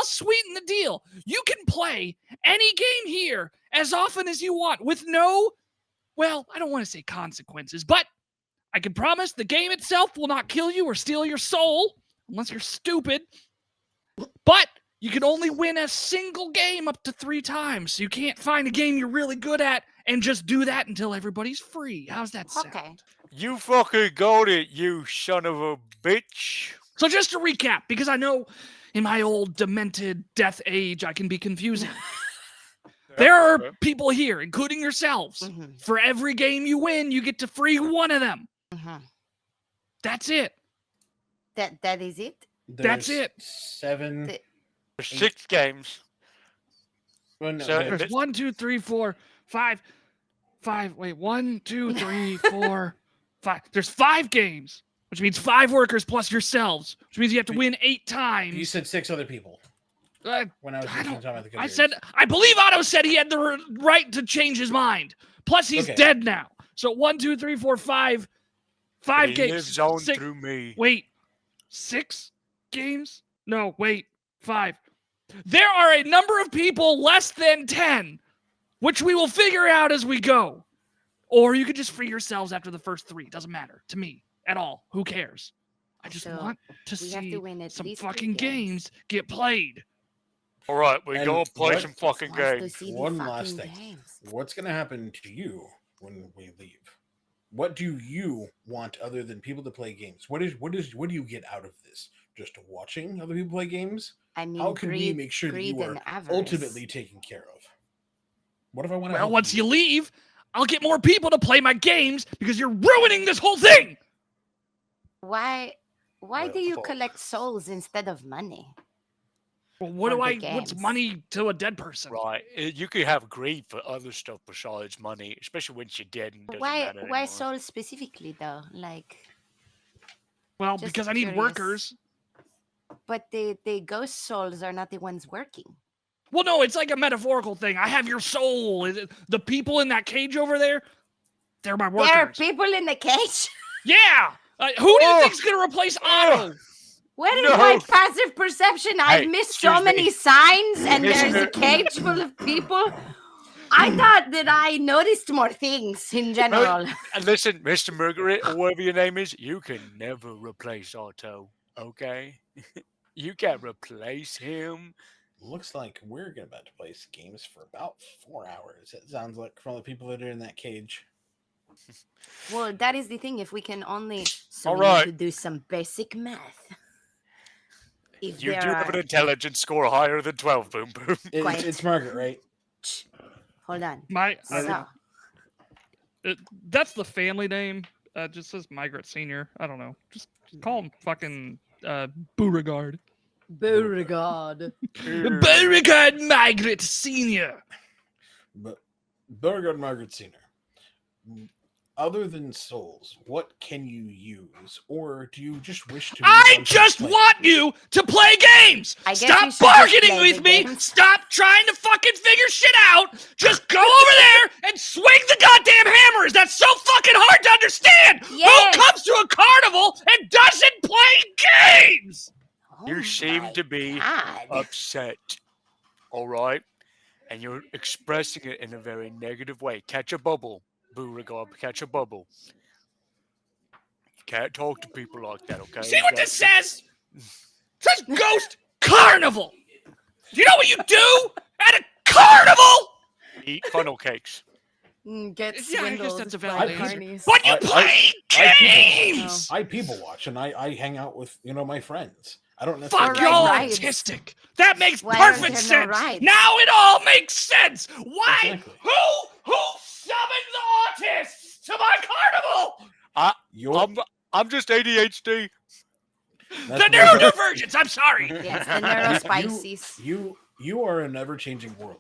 sweeten the deal. You can play any game here as often as you want with no, well, I don't want to say consequences, but I can promise the game itself will not kill you or steal your soul unless you're stupid. But you can only win a single game up to 3 times. So you can't find a game you're really good at and just do that until everybody's free. How's that sound? Okay. You fucking got it, you son of a bitch. So just to recap, because I know in my old demented death age I can be confusing. There are Okay. people here, including yourselves. Mhm, For every game you win, you get to free one of them. mhm. That's it. That is it. That's There's it. 7. The- There's 6 games. Well, no, So- there's- There's 1, 2, 3, 4, 5. Wait, 1, 2, 3, 4, 5. There's 5 games. which means 5 workers plus yourselves, which means you have to win 8 times. You said 6 other people when I was talking about the computers. I believe Otto said he had the right to change his mind. Plus, he's dead now. So 1, 2, 3, 4, 5. 5 He games. lives on 6, through me. Wait, 6 games? No, wait, 5. There are a number of people less than 10, which we will figure out as we go. Or you could just free yourselves after the first 3. Doesn't matter to me at all. Who cares? I just want to see some fucking games get played. All right, we go play some fucking games. games. One last thing. What's going to happen to you when we leave? What do you want other than people to play games? What do you get out of this? Just watching other people play games? I mean, how can we make sure that you are ultimately taken care of? What if I want to? Well, once you leave, I'll get more people to play my games because you're ruining this whole thing. Why do you collect souls instead of money? Well, what's money to a dead person? Right. You could have greed for other stuff besides money, especially when you're dead and doesn't matter anymore. Why souls specifically though? Like, well, because I need workers. But the ghost souls are not the ones working. Well, no, it's like a metaphorical thing. I have your soul. The people in that cage over there, they're my workers. There are people in the cage? Yeah. Who do you think's going to replace Otto? What is my passive perception? I've missed so many signs and there's a cage full of people. I thought that I noticed more things in general. And listen, Mr. Margaret, or whatever your name is, you can never replace Otto, okay? You can't replace him. Looks like we're about to play games for about 4 hours. It sounds like from the people that are in that cage. Well, that is the thing. If we can only... So we need to do some basic math. You do have an intelligence score higher than 12, Boom Boom. It's Margaret, right? Hold on. That's the family name. Just says Margaret Senior. I don't know. Just call him fucking Beauregard. Beauregard. Beauregard Margaret Senior. But Beauregard Margaret Senior. Other than souls, what can you use, or do you just wish to? I just want you to play games. Stop bargaining with me. Stop trying to fucking figure shit out. Just go over there and swing the goddamn hammers. That's so fucking hard to understand. Yes. Who comes to a carnival and doesn't play games? You seem to be upset. All right, and you're expressing it in a very negative way. Catch a bubble. Beauregard, catch a bubble. You can't talk to people like that, okay? See what this says? It says Ghost Carnival. Do you know what you do at a carnival? Eat funnel cakes. Get swindled. I guess that's a valid answer. Carnies. But you play games. I people watch, and I hang out with my friends. I don't necessarily. Fuck, you're all autistic. That makes perfect sense. Now it all makes sense. Why? Exactly. Who summoned the autists to my carnival? I'm just ADHD. The neurodivergence. I'm sorry. Yes, the neurospices. You are an ever-changing world.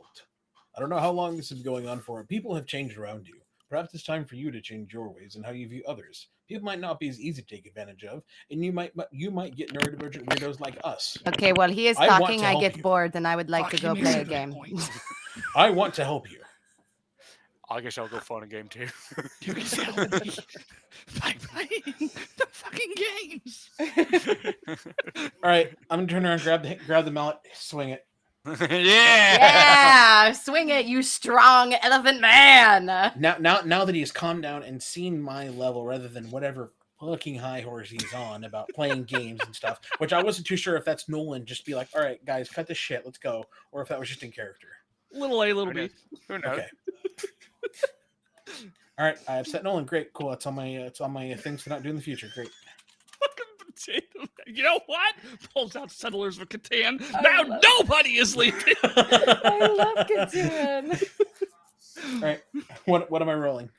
I don't know how long this is going on for. People have changed around you. Perhaps it's time for you to change your ways and how you view others. People might not be as easy to take advantage of, and you might get neurodivergent weirdos like us. Okay, well, he is talking. I get bored, and I would like to go play a game. I want to help you. I guess I'll go find a game too. You can help me by playing the fucking games. All right, I'm gonna turn around, grab the mallet, swing it. Yeah, swing it, you strong elephant man. Now that he's calmed down and seen my level rather than whatever fucking high horse he's on about playing games and stuff, which I wasn't too sure if that's Nolan just be like, all right, guys, cut this shit, let's go, or if that was just in character. Little A, little B. Who knows? Okay. All right, I've set Nolan. Great, cool. It's on my things to not do in the future. Great. Fucking potato. You know what? Pulls out Settlers of Catan. Now nobody is leaving. I love Catan. All right, what am I rolling?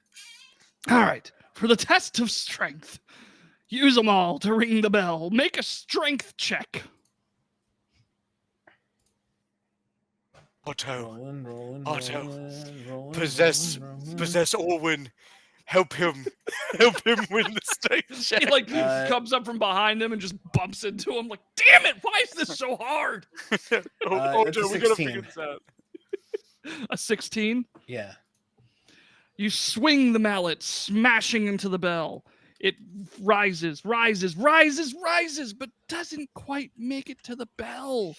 All right, for the test of strength, use them all to ring the bell. Make a strength check. Otto. Rolling, Otto. rolling, Possess Orwin. help him win the state He check. like comes up from behind him and just bumps into him. Like, damn it! Why is this so hard? That's a Joe, we gotta 16. figure this out. A 16. Yeah. You swing the mallet, smashing into the bell. It rises, but doesn't quite make it to the bell.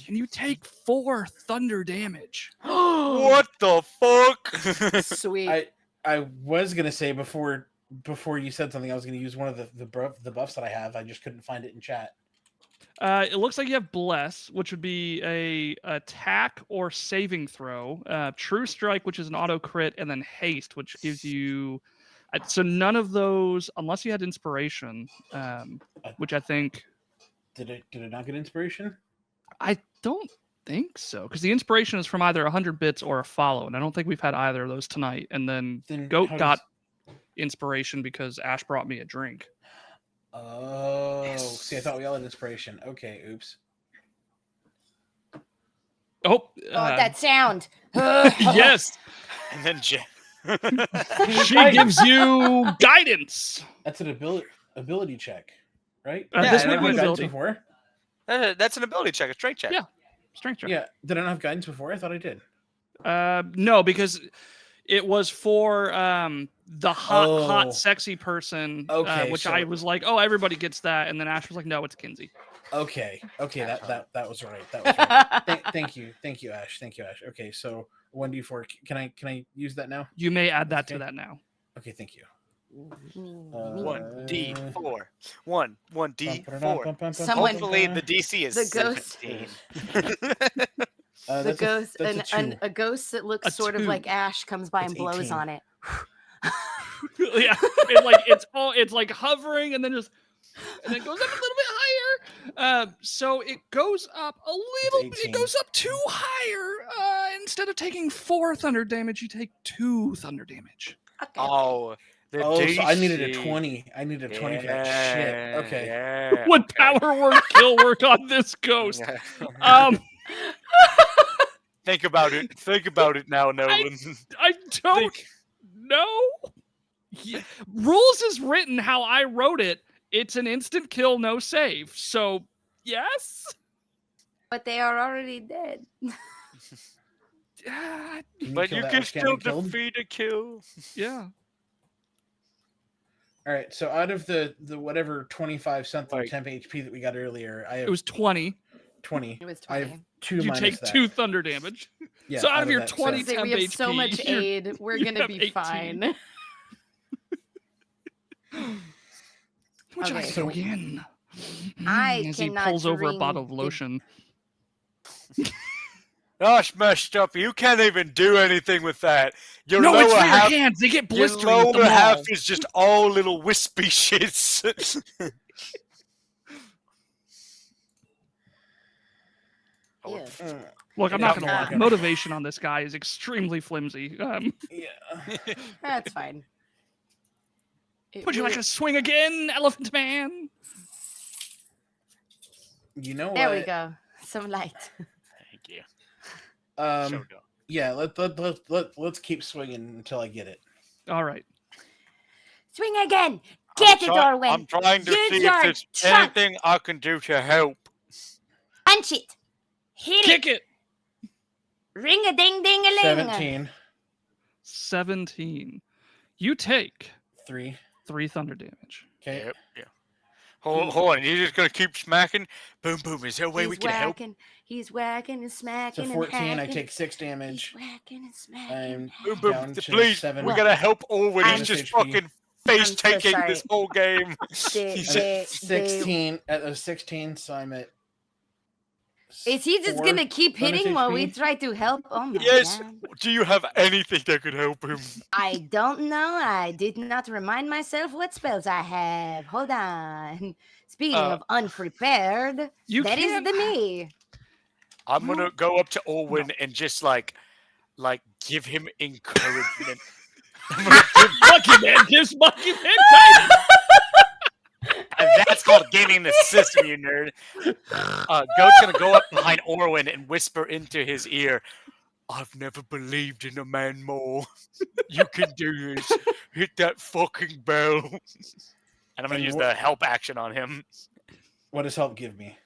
And you take 4 thunder damage. What the fuck? Sweet. I was gonna say before you said something, I was gonna use one of the buffs that I have. I just couldn't find it in chat. It looks like you have Bless, which would be a attack or saving throw. True Strike, which is an auto crit, and then Haste, which gives you. So none of those, unless you had Inspiration, which I think. Did it not get Inspiration? I don't think so, because the Inspiration is from either 100 bits or a follow, and I don't think we've had either of those tonight. And then Goat got Inspiration because Ash brought me a drink. Oh, Yes. see, I thought we all had Inspiration. Okay, oops. Oh, that sound. yes. And then She gives you guidance. That's an ability check, right? This and would be everyone an guidance ability. before? that's an ability check, a strength check. Yeah. Strength check. Yeah. Did I not have guidance before? I thought I did. No, because it was for the hot, Oh. sexy person, Okay, which so- I was like, oh, everybody gets that, and then Ash was like, no, it's Kinsey. Okay, that was right. That was right. Thank you, Ash. Thank you, Ash. Okay, so 1d4. Can I use that now? You may add that to Okay. that now. Okay, thank you. 1d4. 1d4. Someone- Hopefully the DC is The ghost- 17. The ghost, that's a 2. a ghost that looks A sort of 2. like Ash comes by It's and blows 18. on it. Yeah, it's like hovering, and then goes up a little bit higher. So it goes up a little. It 18. goes up 2 higher. Instead of taking 4 thunder damage, you take 2 thunder damage. Okay. Oh, the Oh, so I needed a DC. 20. I needed a 20 for that shit. Okay. Yeah, Would okay. power work, kill work on this ghost? Yeah. Think about it. Think about it now, Nolan. I don't Think. know. Rules is written how I wrote it. It's an instant kill, no save. So yes. But they are already dead. Yeah. But kill you that can which can't still be killed? defeat a kill. Yeah. All right, so out of the whatever 25 something Like- temp HP that we got earlier, I have It was 20. 20. It was I have 20. 2 You minus take that. 2 thunder damage. Yeah, so out of your that, 20 Say, temp we have so HP, much you're- aid. We're you gonna have be 18. fine. Would you like Okay. to go in? I As he cannot pulls over a drink bottle of the- lotion. Gosh, messed up. You can't even do anything with that. Your No, it's lower for your half, hands. They get your blistering with lower them half all. is just all little wispy shits. Ew. Look, I'm Yeah, not going to lie. okay. Motivation on this guy is extremely flimsy. Yeah. That's fine. Would you like to swing again, Elephant Man? You know There what? we go. Some light. Thank you. Um, yeah, let's keep swinging until I get it. All right. Swing again. Get it, Orwin. I'm trying to Use see your if there's trunk. anything I can do to help. Punch it. Hit Kick it. it. Ring a ding ding a ling. 17, 17. You take 3. 3 thunder damage. Okay. Yep, yeah. Hold on, you're just gonna keep smacking? Boom, boom. Is there a way we can help? He's whacking and So smacking 14, and I hacking. take 6 He's damage. whacking and smacking. I'm and Boom, hacking. boom. down to Please, 7. we gotta help Orwin. I'm- He's just HP. fucking face so taking sorry. this whole game. They- 16 at 16, so I'm at. Is he just 4 gonna keep bonus hitting while we HP. try to help? Oh my Yes. god. Do you have anything that could help him? I don't know. I did not remind myself what spells I have. Hold on. Speaking of unprepared, You that is can't- the me. I'm gonna go up to Orwin and just like give him encouragement. I'm gonna give Monkey Man gives Monkey Man guidance. And that's called gaining the system, you nerd. Goat's gonna go up behind Orwin and whisper into his ear, I've never believed in a man more. You can do this. Hit that fucking bell. And I'm going to And use what- the help action on him. What does help give me?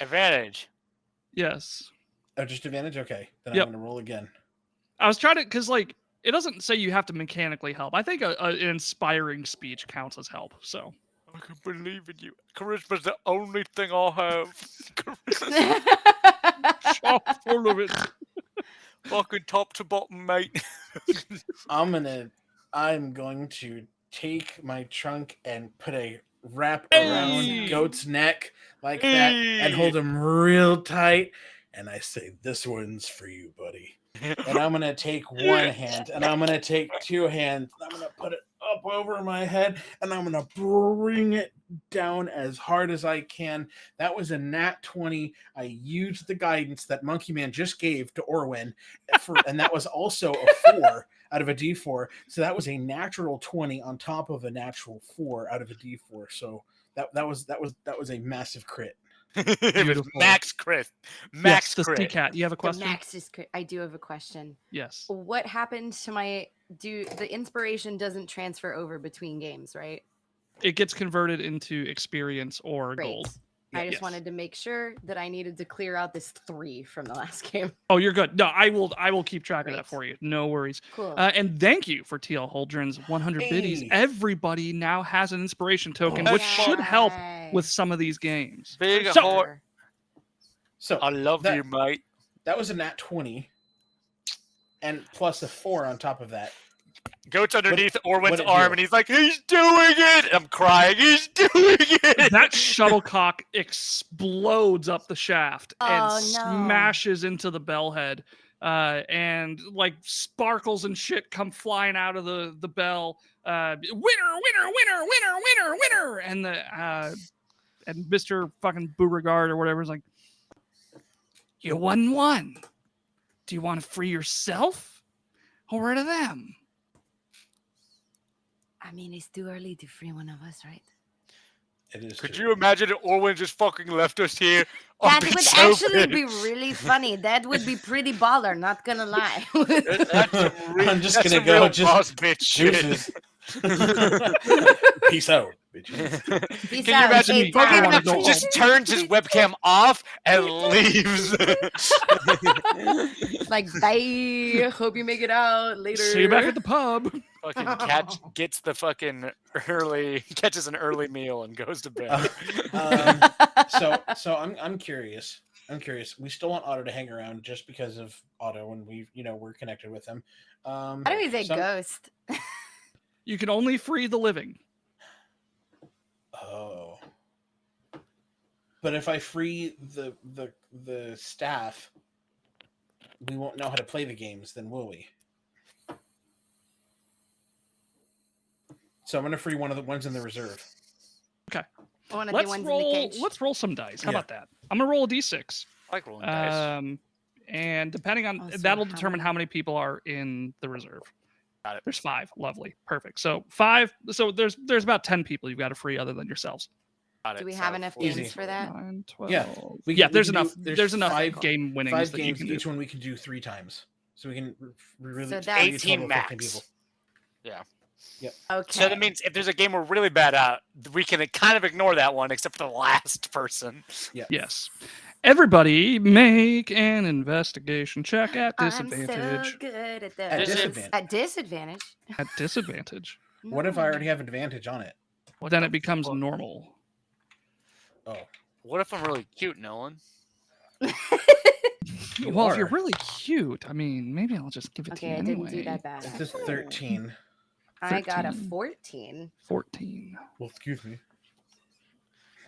Advantage. Yes. Oh, just advantage? Okay. Then Yep. I'm going to roll again. I was trying to, because like it doesn't say you have to mechanically help. I think an inspiring speech counts as help. So I can believe in you. Charisma's the only thing I'll have. chock full of it. Fucking top to bottom, mate. I'm going to take my trunk and put a wrap Hey! around Goat's neck like that and hold him real tight. And I say, this one's for you, buddy. And I'm going to take one hand and I'm going to take two hands. And I'm going to put it up over my head and I'm going to bring it down as hard as I can. That was a nat 20. I used the guidance that Monkey Man just gave to Orwin, and that was also a 4 out of a D4. So that was a natural 20 on top of a natural 4 out of a D4. So that was a massive crit. It was Beautiful. max crit. Yes, Max the crit. Cat. You have a The question? max is I do have a question. Yes. What happened to the inspiration doesn't transfer over between games, right? It gets converted into experience or Great. gold. I just Yes. wanted to make sure that I needed to clear out this 3 from the last game. Oh, you're good. No, I will keep track of that Great. for you. No worries. Cool. And thank you for TL Holdren's 100 biddies. Hey. Everybody now has an inspiration token, Oh, which that's should help Yay. with some of these games. Big For So- heart. sure. So I love that- you, mate. that was a nat 20 and plus a 4 on top of that. Goat's underneath Orwin's what'd it arm, do? and he's like, he's doing it! I'm crying, he's doing it! That shuttlecock explodes up the shaft and Oh, no. smashes into the bell head. And like sparkles and shit come flying out of the bell. Winner, winner, winner, winner, winner, winner. And Mr. fucking Beauregard or whatever is like, you won one. Do you want to free yourself or to them? I mean, it's too early to free one of us, right? It is. Could true. you imagine if Orwin just fucking left us here? That I'd be would so actually be pissed. really funny. That would be pretty baller, not gonna lie. That's some I'm just that's gonna some go, real just boss bitch shit. Deuces. Peace out, bitches. Peace Can you out, imagine? Cape fucking Town. wanna go Just turns his webcam off and leaves. Like, bye. Hope you make it out later. See you back at the pub. Fucking gets the fucking catches an early meal and goes to bed. So I'm curious. We still want Otto to hang around just because of Otto, and we're connected with him. How do we say ghost? You can only free the living. Oh. But if I free the staff, we won't know how to play the games, then will we? So I'm going to free one of the ones in the reserve. One of the ones in the cage. Let's roll some dice. How Yeah. about that? I'm gonna roll a d6. I like rolling dice. And depending on Oh, so that'll how determine many? how many people are in the reserve. Got it. There's 5. Lovely. Perfect. So 5. So there's about 10 people you've got to free other than yourselves. Got it. Do we So have enough four. games Easy. for that? 9, 12. Yeah, we Yeah, can there's do- enough. there's There's enough 5 game winnings 5 that you games. can do. Each one we can do 3 times, so we can really So free that's- a total 18 of 15 max. people. Okay. So that means if there's a game we're really bad at, we can kind of ignore that one, except for the last person. Yeah. Yes. Everybody make an investigation check at I'm disadvantage. so good at At this. disadvantage. At disadvantage. At disadvantage. What if I already have advantage on it? Then it becomes fuck? normal. Oh, What if I'm really cute, Nolan? you Well, are. if you're really cute, I mean, maybe I'll just give it to Okay, you I anyway. didn't do that bad. This is 13. I got a 13. 14. 14. Well, excuse me.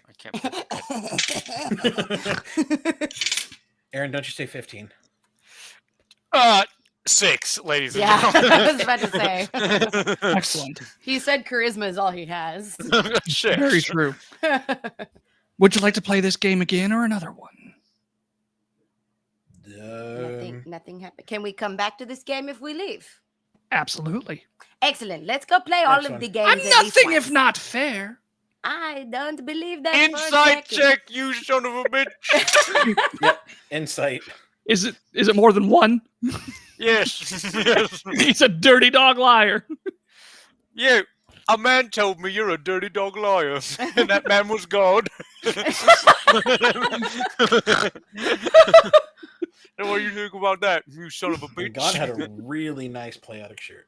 I can't. Aaron, don't you say 15? 6, ladies and Yeah, gentlemen. I was about to say. Excellent. He said charisma is all he has. Shit. Very true. Would you like to play this game again or another one? Nothing happened. Can we come back to this game if we leave? Absolutely. Excellent. Let's go play all of Excellent. the games. I'm at least nothing if once. not fair. I don't believe that. for a Insight second. check, you son of a bitch. Yep. Insight. Is it more than one? Yes. Yes. He's a dirty dog liar. Yeah. A man told me you're a dirty dog liar, and that man was God. And what do you think about that, you son of a bitch? And God had a really nice Playotic shirt.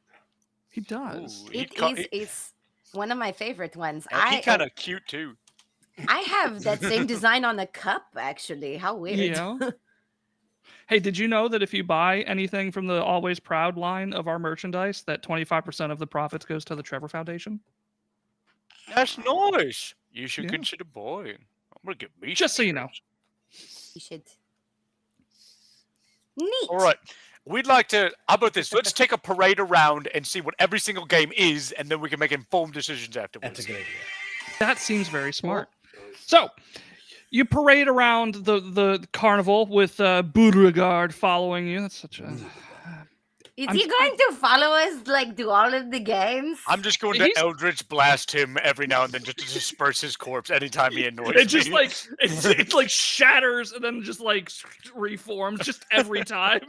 He does. Ooh, It's one of my favorite ones. he kind of cute too. I have that same design on the cup, actually. How weird. Yeah. Hey, did you know that if you buy anything from the Always Proud line of our merchandise, that 25% of the profits goes to the Trevor Foundation? That's nice. You should Yeah. consider buying. I'm gonna get me. Just so you know. You should. Neat. All right. We'd like to. How about this? Let's take a parade around and see what every single game is, and then we can make informed decisions afterwards. That's a good idea. That seems very smart. So, you parade around the carnival with Beauregard following you. That's such a... Is he going to follow us, like, do all of the games? I'm just going to Eldritch blast him every now and then just to disperse his corpse anytime he annoys It just me. like it like shatters and then just like reforms just every time.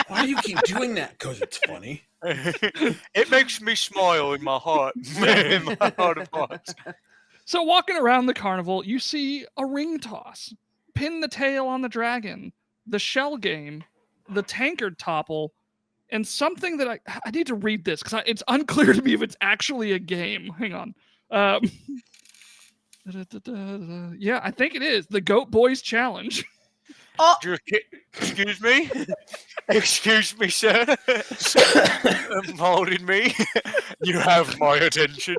Why do you keep doing that? Because it's funny. It makes me smile in my heart. In my heart of hearts. So walking around the carnival, you see a ring toss, pin the tail on the dragon, the shell game, the tankard topple, and something that I need to read this because it's unclear to me if it's actually a game. Hang on. Yeah, I think it is. The Goat Boys Challenge. Oh, Excuse me? Excuse me, sir. Pardon me. You have my attention.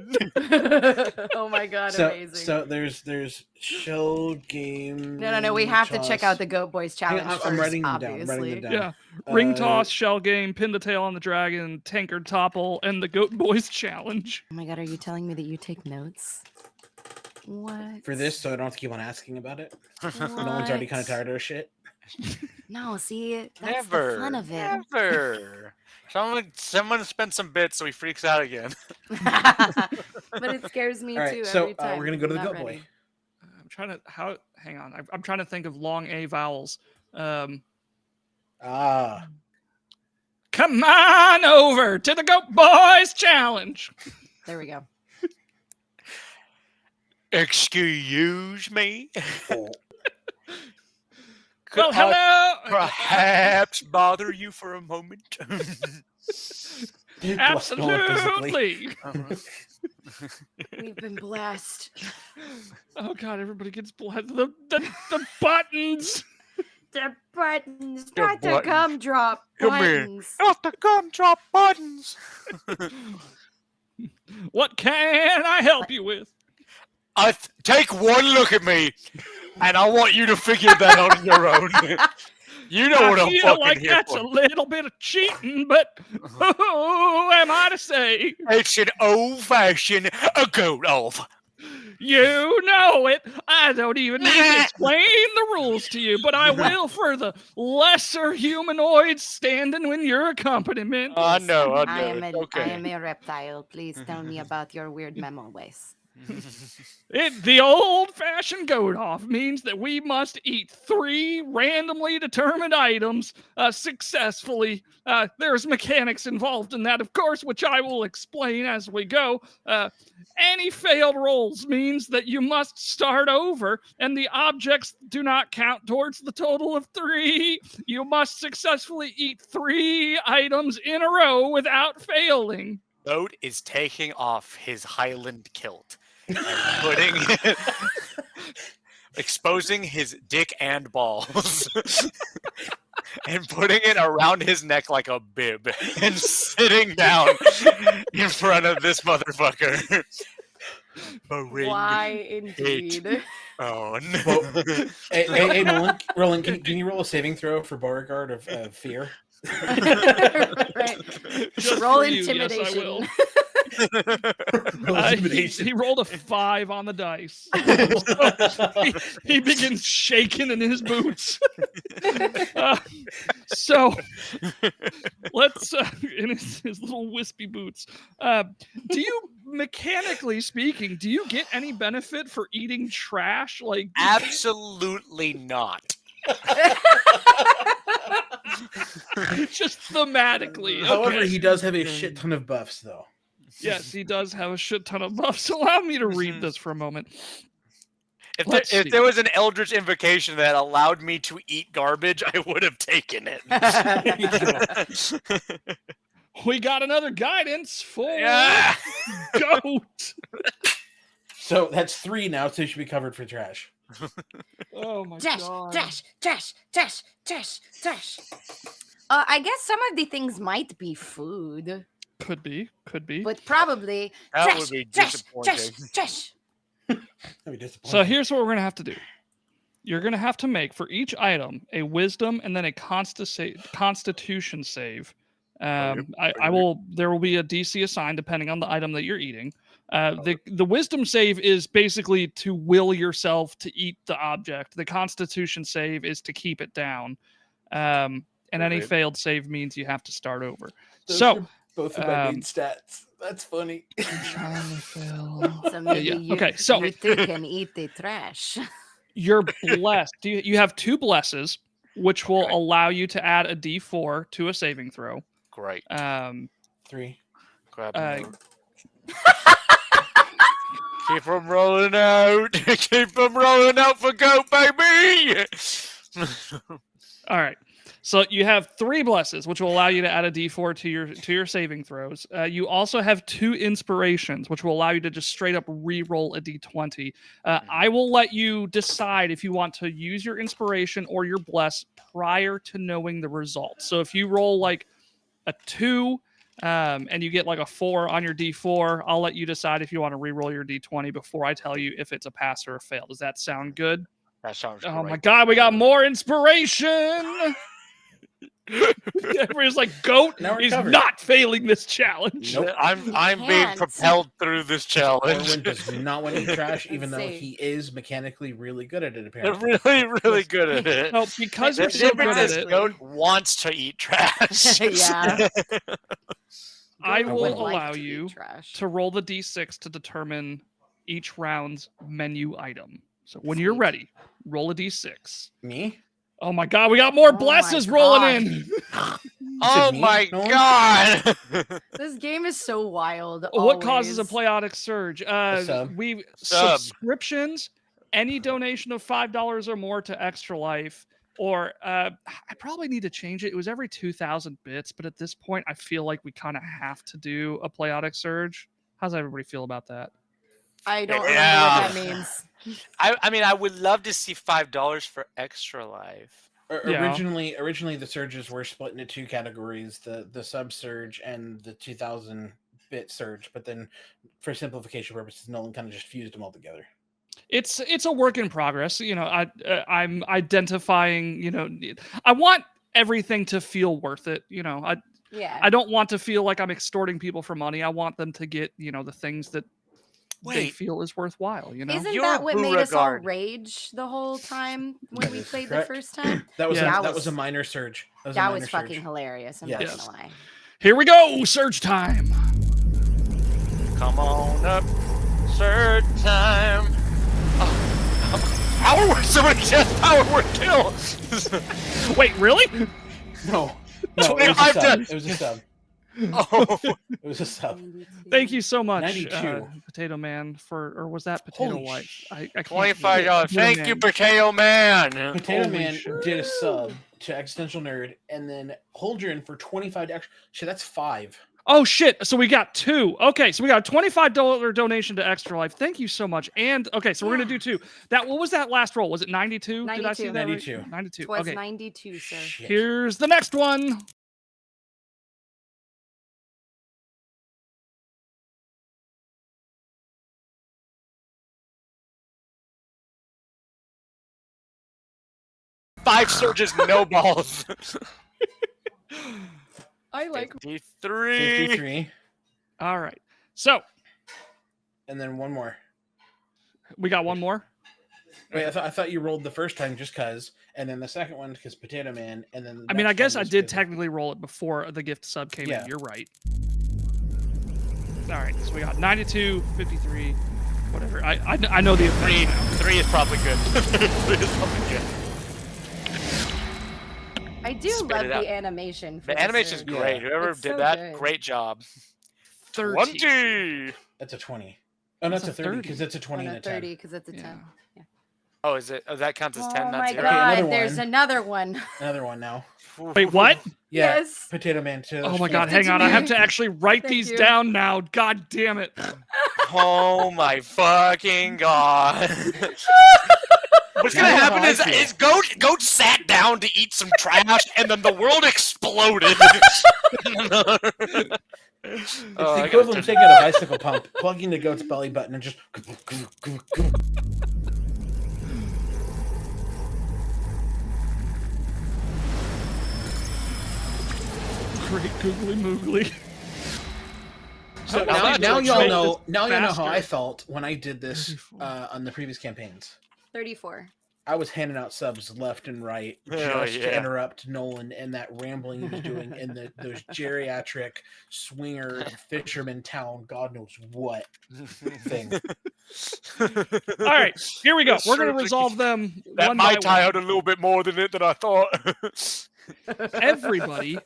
oh my god, So, amazing. so there's shell game. No. We have to toss. check out the Goat Boys Challenge I'm first, writing them down. obviously. I'm writing them down. Yeah. Ring toss, shell game, pin the tail on the dragon, tankard topple, and the Goat Boys Challenge. Oh my god, are you telling me that you take notes? What? For this, so I don't have to keep on asking about it. No one's already kind of tired of our shit. No, see, that's Never. the fun of it. Never. Someone spent some bits so he freaks out again. But it scares me All too right, so every time. we're gonna go to the I'm not Goat Boy. ready. I'm trying to hang on. I'm trying to think of long A vowels. Ah, Come on over to the Goat Boys Challenge. There we go. Excuse me. Could Well, hello. I perhaps bother you for a moment? Absolutely. We've been blessed. Oh god, everybody gets blessed. The buttons. The buttons, The not the buttons. gumdrop Come here. buttons. Not the gumdrop buttons. What can I help you with? Take one look at me, and I want you to figure that out on your own. You know what I I'm feel fucking like here that's for. a little bit of cheating, but who am I to say? It's an old-fashioned goat off. You know it. I don't even need to explain the rules to you, but I will for the lesser humanoids standing in your accompaniment. I know. I am It's a okay. reptile. Please tell me about your weird memo ways. The old-fashioned goat off means that we must eat 3 randomly determined items successfully. There's mechanics involved in that, of course, which I will explain as we go. Any failed rolls means that you must start over, and the objects do not count towards the total of 3. You must successfully eat 3 items in a row without failing. Goat is taking off his Highland kilt and putting exposing his dick and balls and putting it around his neck like a bib and sitting down in front of this motherfucker. Why indeed? Oh well, no. hey, Roland, can you roll a saving throw for Beauregard of fear? Right. Just Roll for you, yes, I intimidation. will. Roll intimidation. He rolled a 5 on the dice. he begins shaking in his boots. So let's in his little wispy boots. Do you, mechanically speaking, do you get any benefit for eating trash? Like Absolutely not. Just thematically. However, okay. he does have a shit ton of buffs, though. Yes, he does have a shit ton of buffs. Allow me to read this for a moment. If there was an Eldritch Invocation that allowed me to eat garbage, I would have taken it. We got another guidance for Yeah. goat. So that's 3 now, so you should be covered for trash. Oh my Trash, god. trash, trash, trash, trash, trash. I guess some of the things might be food, Could be. but probably That trash, would be trash, trash, disappointing. trash. That'd be disappointing. So here's what we're gonna have to do. You're gonna have to make for each item a wisdom and then a constitution save. I will. There will be a DC assigned depending on the item that you're eating. The wisdom save is basically to will yourself to eat the object. The constitution save is to keep it down. And any Okay. failed save means you have to start over. Those So are both of my main um, stats. That's funny. trying to fail. So maybe yeah. you, Okay, so- you two can eat the trash. You're blessed. You have 2 blesses, which will Okay. allow you to add a D4 to a saving throw. Great. 3. Grab uh, more. Keep them rolling out. Keep them rolling out for goat, baby. All right. So you have 3 blesses, which will allow you to add a D4 to your saving throws. You also have 2 inspirations, which will allow you to just straight up re-roll a D20. I will let you decide if you want to use your inspiration or your bless prior to knowing the result. So if you roll like a 2 and you get like a 4 on your D4, I'll let you decide if you want to re-roll your D20 before I tell you if it's a pass or a fail. Does that sound good? That sounds Oh great. my god, we got more inspiration! Everybody's like, goat Now we're is covered. not failing this challenge. Nope. I'm being Can't. propelled through this challenge. Orwin does not want to eat trash, even though Let's see. he is mechanically really good at it, They're apparently. really good at it. No, because The you're so good difference at is it, goat wants to eat trash. Yeah. I Goat will would like allow to eat you trash. to roll the d6 to determine each round's menu item. So when you're Sweet. ready, roll a d6. Me? Oh my god, we got more Oh my blesses rolling God. in. Oh me? my No one? god! This game is so wild. What causes a always. Playotic surge? sub. We Sub. subscriptions, any donation of $5 or more to Extra Life, or I probably need to change it. It was every 2,000 bits, but at this point, I feel like we kind of have to do a Playotic surge. How's everybody feel about that? I don't Yeah. remember what that means. I mean, I would love to see $5 for Extra Life. Yeah. Originally, the surges were split into 2 categories: the sub surge and the 2,000-bit surge. But then, for simplification purposes, Nolan kind of just fused them all together. It's a work in progress. You know, I'm identifying. You know, I want everything to feel worth it. You know, Yeah. I don't want to feel like I'm extorting people for money. I want them to get, you know, the things that they Wait. feel is worthwhile. You know, Isn't You're that a what made us all Beauregard. rage the whole time when That we is played correct. the first time? That was Yeah. that was a minor surge. That was fucking hilarious. I'm Yes. not gonna lie. here we go, surge time. Come on up, surge time. Oh. Power word! Somebody just power word kill! Wait, really? No, it was a I'm sub. done. It was a sub. Oh, It was a sub. Thank you so much, 92. Potato Man, or was that Potato Holy White? I can't- $25. Potato Thank you, Man. Potato Man. Potato Holy Man shit. did a sub to Existential Nerd, and then Holdren for 25 extra. Shit, that's 5. Oh shit! So we got 2. Okay, so we got a $25 donation to Extra Life. Thank you so much. And okay, so we're gonna do 2. What was that last roll? Was it 92? Did I see 92. that? 92. Right? 92. It was Okay. 92, sir. Shit. Here's the next one. Five surges, no balls. I like. 53. 53, All right. So and then one more. we got one more. Wait, I thought you rolled the first time just cause, and then the second one because Potato Man, and then. The I mean, I next guess one I was did 'cause- technically roll it before the gift sub came Yeah. in. You're right. All right. So we got 92, 53, whatever. I know the effect now. Three is probably good. 3 is probably good. I do Spit love it out. the animation. For The animation's Surge. great. Yeah. Whoever It's did so that, good. great job. 30. 20. That's a 20. Oh, no, That's it's a a 30 30. because it's a 20 and a 10. 30 because it's a 10. Yeah. Yeah. Oh, is it? Oh, that counts as 10, Oh not my 0? Okay, another God! There's one. another one. Another one now. Wait, what? Yeah. Yes. Potato Man. Oh my God, hang on. I have to actually write Thank these you. down now. God damn it. Oh my fucking God. What's gonna Now happen how I is feel. Goat sat down to eat some trash, and then the world exploded. It's the equivalent of taking a bicycle pump, plugging the goat's belly button, and just. Great googly moogly. So Now that now looks y'all like know. this Now you know how I faster. felt when I did this 34. on the previous campaigns. 34. I was handing out subs left and right Hell just to yeah. interrupt Nolan and that rambling he was doing in those geriatric swinger fisherman town, God knows what thing. All right, here we go. We're going to Surge- resolve them That one might by tie out one. a little bit more than I thought. Everybody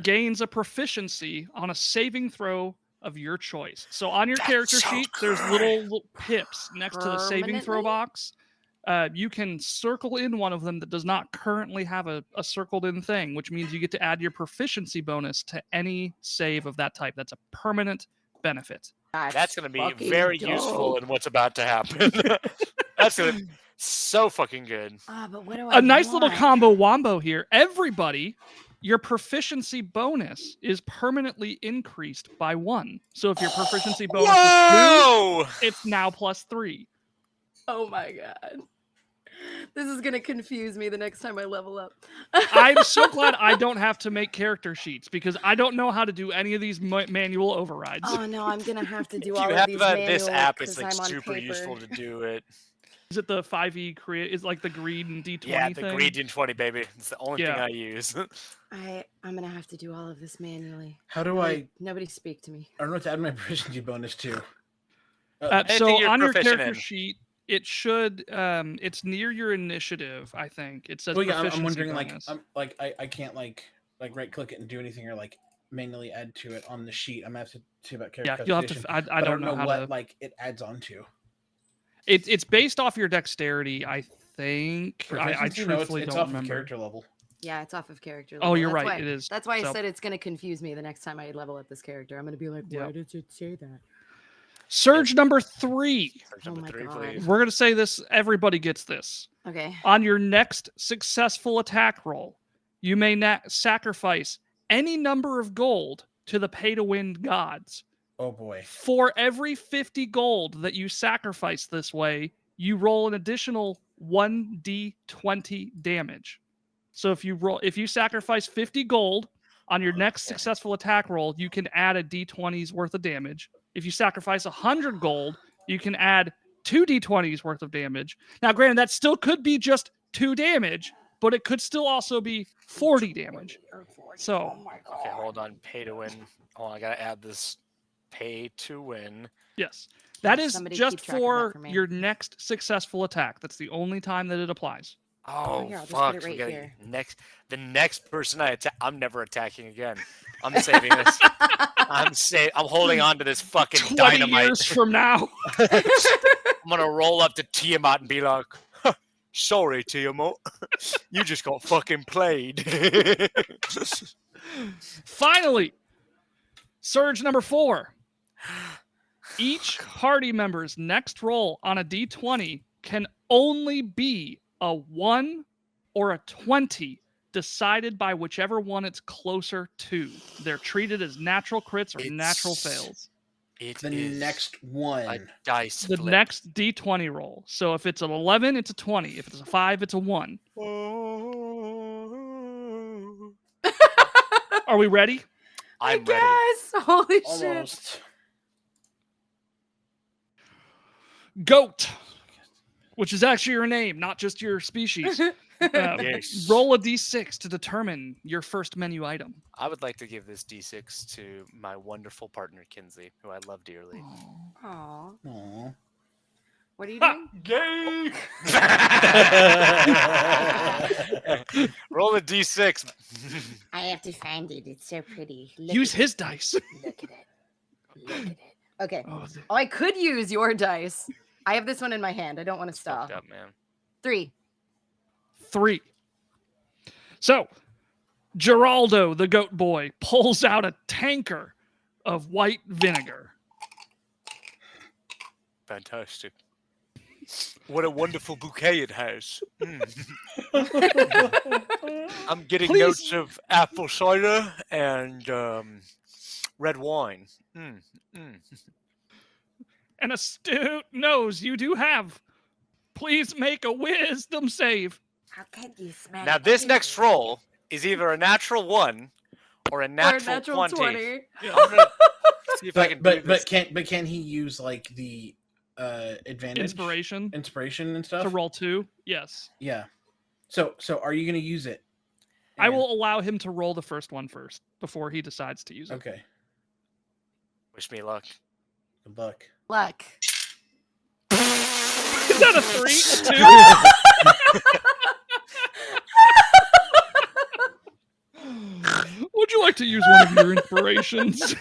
gains a proficiency on a saving throw of your choice. So on your That's character so sheet, there's good. little pips next to the saving throw Permanently? box. You can circle in one of them that does not currently have a circled in thing, which means you get to add your proficiency bonus to any save of that type. That's a permanent benefit. That's going to be fucking very dope. useful in what's about to happen. That's going to be so fucking good. Ah, but what do I A nice little want? combo wombo here. Everybody, your proficiency bonus is permanently increased by 1. So if your proficiency bonus is Whoa! 2, it's now +3. Oh my God. This is going to confuse me the next time I level up. I'm so glad I don't have to make character sheets because I don't know how to do any of these manual overrides. Oh no, I'm going to have to do If all you of have these this manual app, it's 'cause like I'm on super paper. useful to do it. Is it the 5e create? Is like the greed and D20 Yeah, the thing? greed in 20, baby. It's the only thing Yeah. I use. I'm going to have to do all of this manually. How do Nobody speak to me. I don't know what to add my proficiency bonus to. So Anything you're on your proficient character in. sheet, it should it's near your initiative. I think it says. Well, yeah, proficiency I'm wondering, bonus. I can't like right click it and do anything or like manually add to it on the sheet. I'm gonna have to see about character Yeah, you'll have to. customization, I but don't know how what to. like it adds on to. It's based off your dexterity, I think. I Proficiency? No, truthfully it's don't off remember. of character level. Yeah, it's off of character. Oh, level. you're That's right. why- It is. That's why I So- said it's going to confuse me the next time I level up this character. I'm going to be like, why Yep. did it say that? Surge number 3. Search Oh number my 3, God. please. We're gonna say this. Everybody gets this. Okay. On your next successful attack roll, you may sacrifice any number of gold to the pay-to-win gods. Oh boy. For every 50 gold that you sacrifice this way, you roll an additional 1d20 damage. So if you sacrifice 50 gold on your next successful attack roll, you can add a d20's worth of damage. If you sacrifice 100 gold, you can add 2 d20's worth of damage. Now, granted, that still could be just 2 damage, but it could still also be 40 damage. So, Okay, hold on. Pay to win. Hold on, I gotta add this. Pay to win. yes. That is Somebody just keep track of that for for me. your next successful attack. That's the only time that it applies. Oh, here, I'll just fuck. put it right here. The next person I attack, I'm never attacking again. I'm saving this. I'm holding on to this fucking 20 dynamite. years from now. I'm gonna roll up to Tiamat and be like, sorry, Tiamat. You just got fucking played. Finally, surge number 4. Each party member's next roll on a d20 can only be a 1 or a 20, decided by whichever one it's closer to. They're treated as natural crits or natural fails. It The is next a one. dice The flip. next d20 roll. So if it's an 11, it's a 20. If it's a 5, it's a 1. Are we ready? I'm ready. Yes. Holy shit. Almost. Goat, which is actually your name, not just your species. Yes. Roll a d6 to determine your first menu item. I would like to give this D6 to my wonderful partner, Kinsey, who I love dearly. Aw. Aw. What are you doing? Gay. Roll a d6. I have to find it. It's so pretty. Use his dice. Look at it. Look at it. Okay. Oh, Oh, I could use your dice. I have this one in my hand. I don't want to stop. Fucked up, man. 3. 3. So, Geraldo, the goat boy, pulls out a tanker of white vinegar. Fantastic. What a wonderful bouquet it has. I'm getting Please. notes of apple cider and red wine. An astute nose you do have. Please make a wisdom save. How can you smell Now, it? this next roll is either a natural 1 or a natural, 20. I'm gonna see if I can do this. But can he use like the advantage Inspiration and stuff to roll 2. Yes. Yeah. So are you going to use it? I Aaron? will allow him to roll the first one first before he decides to use it. Okay. Wish me luck. Good luck. Luck. Is that a 3? A 2? Would you like to use one of your inspirations?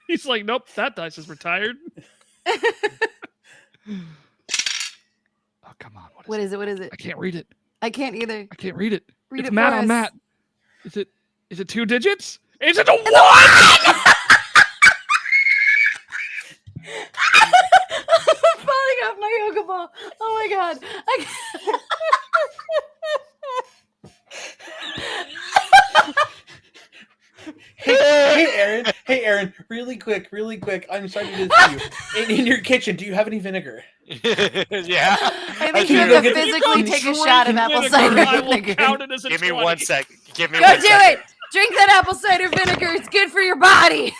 He's like, nope, that dice is retired. Oh, come on. What is it? What is it? I can't read it. I can't either. I can't read it. Read It's it Matt for on us. Matt. Is it 2 digits? Is it a 1? I'm falling off my yoga ball. Oh my god. Hey Aaron, really quick. I'm sorry to do this to you. In your kitchen, do you have any vinegar? Yeah. I think Can you you have go to get- physically can take a you shot of apple cider I will vinegar. count it as a Give me 20. 1 sec. Give me Go 1 do second. it. Drink that apple cider vinegar. It's good for your body.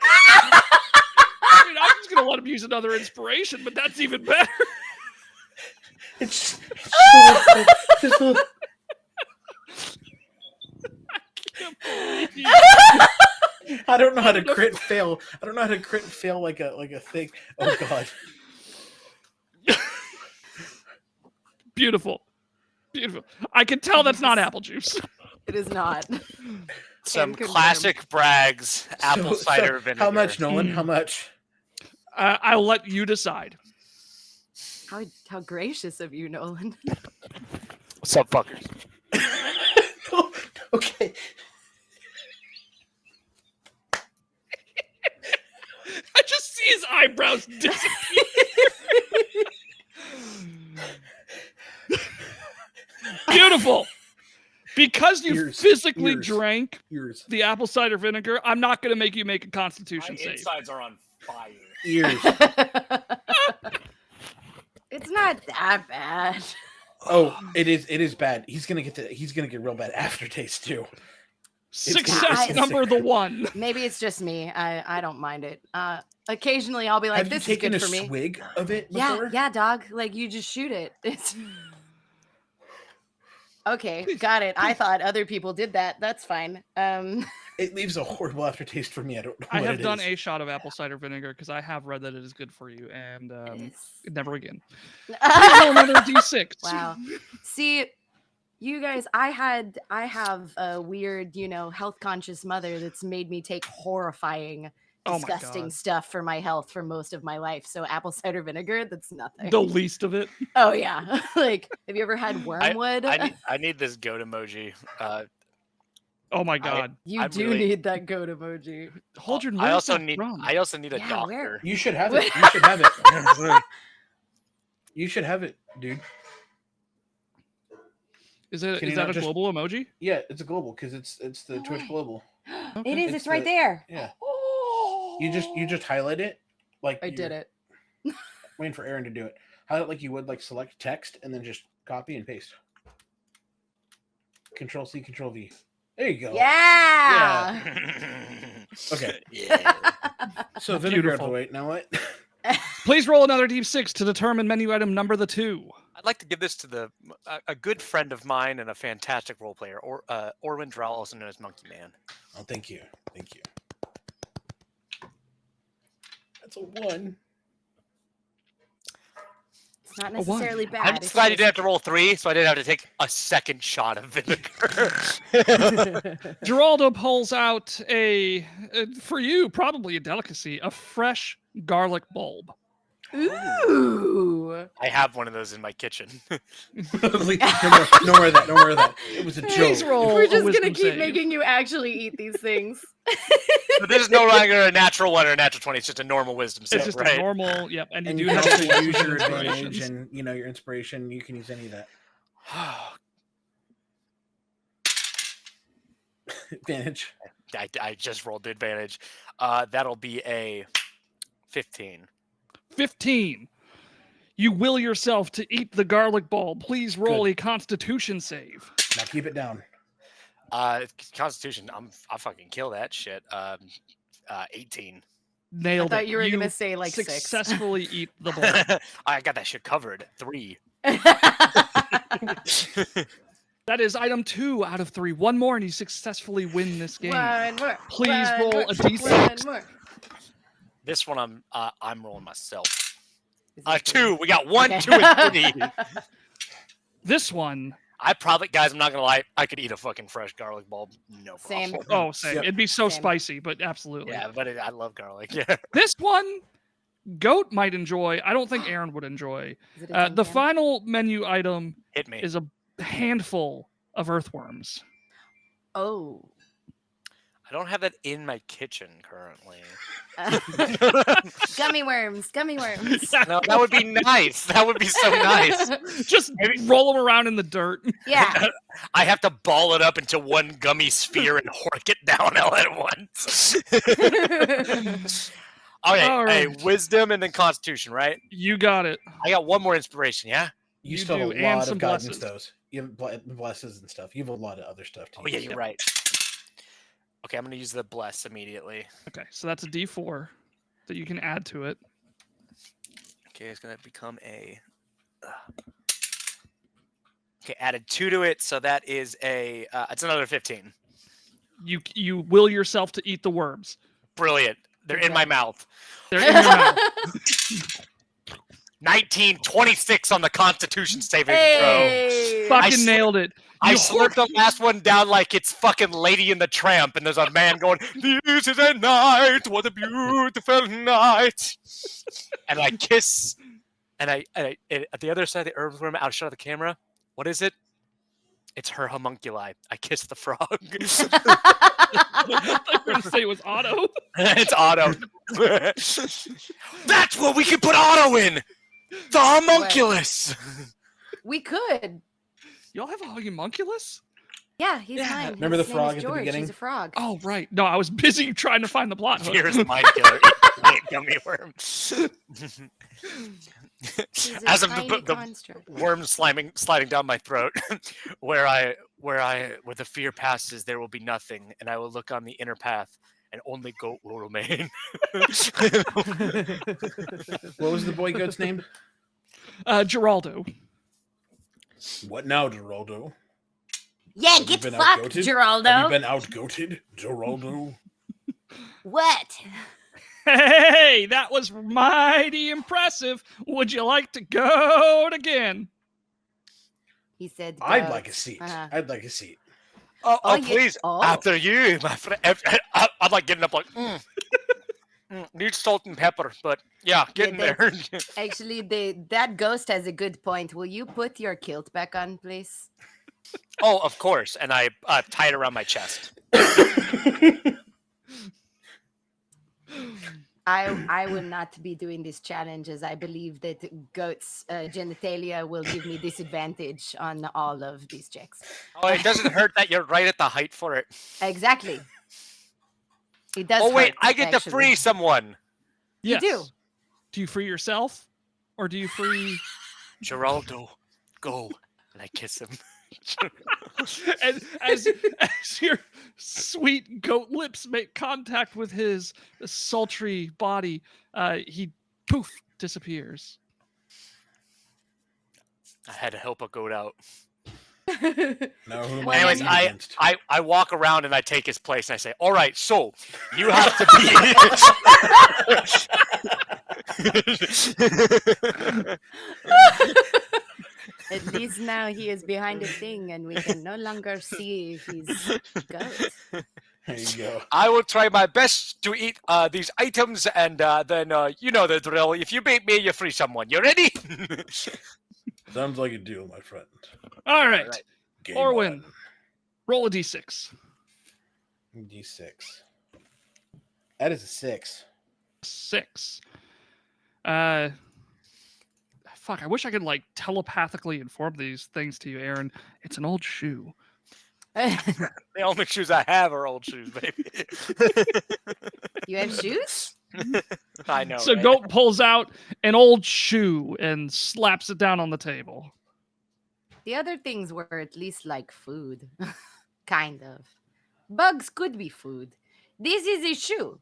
I mean, I'm just gonna let him use another inspiration, but that's even better. It's I don't know how to crit fail. I don't know how to crit fail like a thing. Oh god. Beautiful. I can tell that's not apple juice. It is not. Some confirmed. classic Bragg's apple cider vinegar. How much, Nolan? How much? I'll let you decide. How gracious of you, Nolan. What's up, fuckers? Okay. I just see his eyebrows disappear. Beautiful. Because you Ears, physically ears. drank Ears. the apple cider vinegar, I'm not going to make you make a Constitution My save. insides are on fire. Ears. It's not that bad. Oh, it is bad. He's gonna get real bad aftertaste too. Success it's number the 1. Maybe it's just me. I don't mind it. Occasionally I'll be like, Have you this is taken good a for me. swig of it Yeah, before? yeah, dog. Like you just shoot it. It's okay. Got it. I thought other people did that. That's fine. It leaves a horrible aftertaste for me. I don't know I what have it done is. a shot of apple cider vinegar because I have read that it is good for you, and never again. Roll another D6. Wow. See, you guys, I have a weird, health conscious mother that's made me take horrifying, Oh my disgusting God. stuff for my health for most of my life. So apple cider vinegar, that's nothing. The least of it. Oh yeah. Like, have you ever had wormwood? I need this goat emoji. Oh my God. You I'm do really- need that goat emoji. Holdren, I where's also that need. from? I also need a Yeah, doctor. where- You should have it. You should have it. You should have it, dude. Is Can that you a not just- global emoji? Yeah, it's a global because it's the No Twitch way. Global. Okay. It is. It's It's right the- there. Yeah. Oh. You just highlight it like I did it. Waiting for Aaron to do it. Highlight like you would like select text and then just copy and paste. Control C, Control V. There you go. Yeah. Okay. Yeah. So vinegar out of the Beautiful. way. Now what? Please roll another D6 to determine menu item number the 2. I'd like to give this to a good friend of mine and a fantastic role player, Orwin Drow, also known as Monkey Man. Oh, thank you. Thank you. That's a 1. It's not A one. necessarily bad. I'm it's just glad you just- didn't have to roll 3, so I didn't have to take a second shot of vinegar. Geraldo pulls out for you, probably a delicacy, a fresh garlic bulb. Ooh. I have one of those in my kitchen. No more of that. No more of that. It was a Please joke. roll We're a just wisdom gonna keep save. making you actually eat these things. But this is no longer a natural 1 or a natural 20. It's just a normal wisdom It's save, just right? a normal, yep. And you And do you can have also to use your advantage inspirations. and your inspiration. You can use any of that advantage. I just rolled the advantage. That'll be a 15. 15. You will yourself to eat the garlic bulb. Please roll a Constitution save. Now keep it down. Constitution, I fucking kill that shit. 18. Nailed I thought it. you were gonna say like successfully eat the bulb. I got that shit covered. 3. 6. That is item 2 out of 3. One more, and you successfully win this game. One more. Please one roll more, a d6. One more. This one I'm rolling myself. Is it 2. We got 1, Okay. 2, and 3. This one, I probably, guys, I'm not gonna lie, I could eat a fucking fresh garlic bulb, no Same. problem. same. Yep. It'd be so Same. spicy, but absolutely. Yeah, but I love garlic. Yeah. This one, Goat might enjoy. I don't think Aaron would enjoy. Is it a The tin can? final menu item Hit me. is a handful of earthworms. Oh. I don't have that in my kitchen currently. Gummy worms. Gummy worms. No, that would be nice. That would be so nice. Just roll them around in the dirt. Yeah. I have to ball it up into one gummy sphere and hork it down all at once. Okay, All hey, right. wisdom and then constitution, right? You got it. I got one more inspiration, yeah? You You still have do, a and lot some of guidance, blesses. those. You have blesses and stuff. You have a lot of other stuff too. Oh yeah, you're right. Okay, I'm gonna use the bless immediately. Okay, so that's a D4 that you can add to it. Okay, it's gonna become a. Okay, added 2 to it, so that is a. It's another 15. You will yourself to eat the worms. Brilliant. They're in my mouth. They're in your mouth. 1926 on the Constitution saving throw. Hey. Fucking nailed it. I You slurped the last one down like it's fucking Lady and the Tramp, and there's a man going, "This is a night, what a beautiful night," and I kiss, and I at the other side of the earthworm, out shot of the camera. What is it? It's her homunculi. I kiss the frog. I thought you were going to say it was Otto. It's Otto. That's what we can put Otto in. The homunculus. We could. Y'all have a homunculus? Yeah, he's Yeah. mine. Remember His the name is frog at the George. beginning? He's a frog. Oh, right. No, I was busy trying to find the plot hook. Here's the mind killer. Gummy worm. He's a As of tiny the construct. worm sliding down my throat, where the fear passes, there will be nothing, and I will look on the inner path, and only goat will remain. What was the boy goat's name? Geraldo. What now, Geraldo? Yeah, Have you get been fucked, outgoated? Have you Geraldo. been outgoated, Geraldo? What? Hey, that was mighty impressive. Would you like to go again? He said. I'd goat. like a seat. Uh-huh. I'd like a seat. Oh, Oh, you- please, oh. after you, my friend. I'm like getting up like, need salt and pepper, but yeah, getting Yeah, there. Actually, that ghost has a good point. Will you put your kilt back on, please? Oh, of course, and I tie it around my chest. I will not be doing this challenge as I believe that goats' genitalia will give me disadvantage on all of these checks. Oh, it doesn't hurt that you're right at the height for it. Exactly. It does. Oh wait, hurt, I get to actually. free someone. Yes. do. Do you free yourself? Or do you free... Geraldo, go, and I kiss him. and as your sweet goat lips make contact with his sultry body, he poof disappears. I had to help a goat out. No, who am Well, I Anyways, leaning against? I walk around and I take his place and I say, all right, so you have to be... At least now he is behind a thing and we can no longer see his goat. There you go. I will try my best to eat these items, and then you know the drill. If you beat me, you free someone. You ready? Sounds like a deal, my friend. All right. right. Game Orwin, on. roll a d6. D6. That is a 6. 6. Fuck, I wish I could like telepathically inform these things to you, Aaron. It's an old shoe. The only shoes I have are old shoes, baby. You have shoes? I know. So right? Goat pulls out an old shoe and slaps it down on the table. The other things were at least like food. Kind of. Bugs could be food. This is a shoe.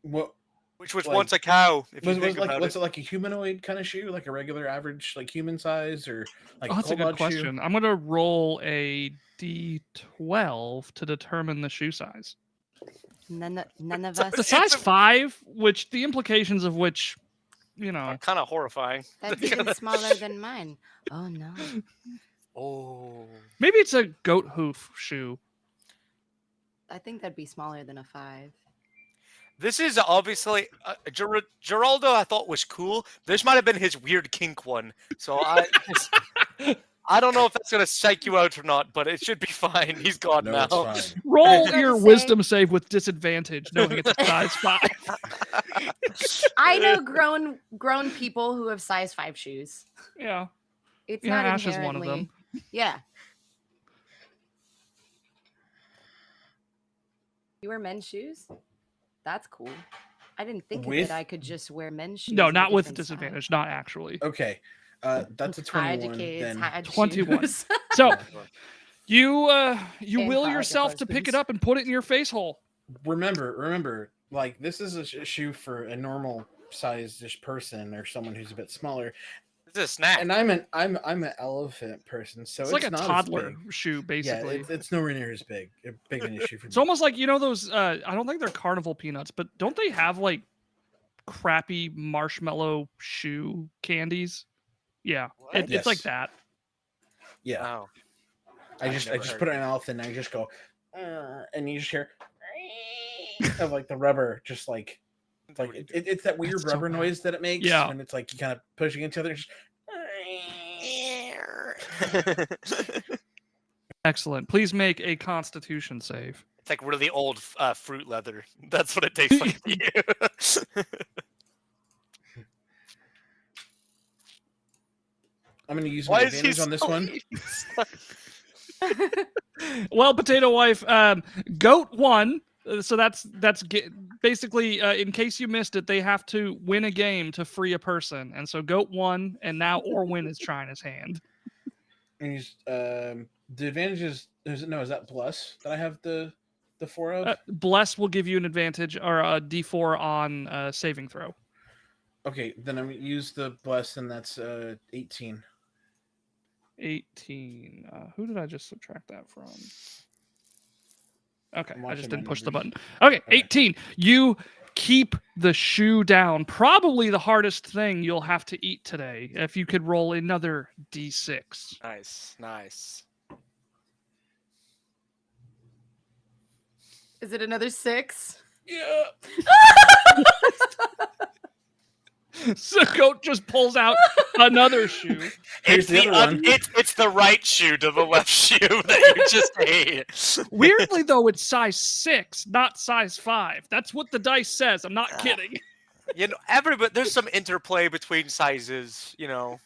What Which was like- once a cow. If you was think like? about Was it. it like a humanoid kind of shoe, like a regular average, like human size, or like Oh, that's a good kobold question. shoe? I'm gonna roll a d12 to determine the shoe size. None of So us. The size 5, which the implications of which, you know, Kind of horrifying. That's even smaller than mine. Oh no. Oh. maybe it's a goat hoof shoe. I think that'd be smaller than a 5. This is obviously Geraldo. I thought was cool. This might have been his weird kink one. So I don't know if that's gonna psych you out or not, but it should be fine. He's gone No, now. it's fine. Roll gonna your say- wisdom save with disadvantage, knowing it's a size 5. I know grown people who have size 5 shoes. Yeah. It's Yeah, not Ash is inherently. one of them. Yeah. You wear men's shoes? That's cool. I didn't think With- that I could just wear men's shoes. No, in a not with different style. disadvantage, not actually. Okay, that's a Hide 21. kids, Then hide 21. shoes. So you And will hide yourself to pick it husbands. up and put it in your face hole. remember, like this is a shoe for a normal sized person or someone who's a bit smaller. It's a snack. And I'm an elephant person, so It's like a not as toddler big. shoe, basically. Yeah, it's nowhere near as big an issue for me. It's almost like, you know, those I don't think they're Carnival peanuts, but don't they have like crappy marshmallow shoe candies? Yeah. What? It's like Yes. that. Yeah, Wow. I I've just never heard put it in my mouth and I just go, and you just hear of like the rubber, just like it's that weird That's so rubber bad. noise that it makes Yeah. when it's like you kind of pushing each other. Just, Excellent. Please make a constitution save. It's like really old fruit leather. That's what it tastes like to you. I'm going to use Why my is he advantage on this so one. Well, Potato Wife, Goat won. So that's basically, in case you missed it, they have to win a game to free a person. And so Goat won, and now Orwin is trying his hand. And he's, the advantage is that plus that I have the 4 of? Bless will give you an advantage or a d4 on saving throw. Okay, then I'm going to use the bless, and that's 18. 18. Who did I just subtract that from? Okay, I'm I just watching didn't my push the numbers. button. Okay, Okay. 18. You keep the shoe down. Probably the hardest thing you'll have to eat today. If you could roll another d6. Nice. Is it another 6? Yeah. So Goat just pulls out another shoe. Here's the other one. It's the right shoe to the left shoe that you just ate. Weirdly, though, it's size 6, not size 5. That's what the dice says. I'm not kidding. You know, there's some interplay between sizes. You know,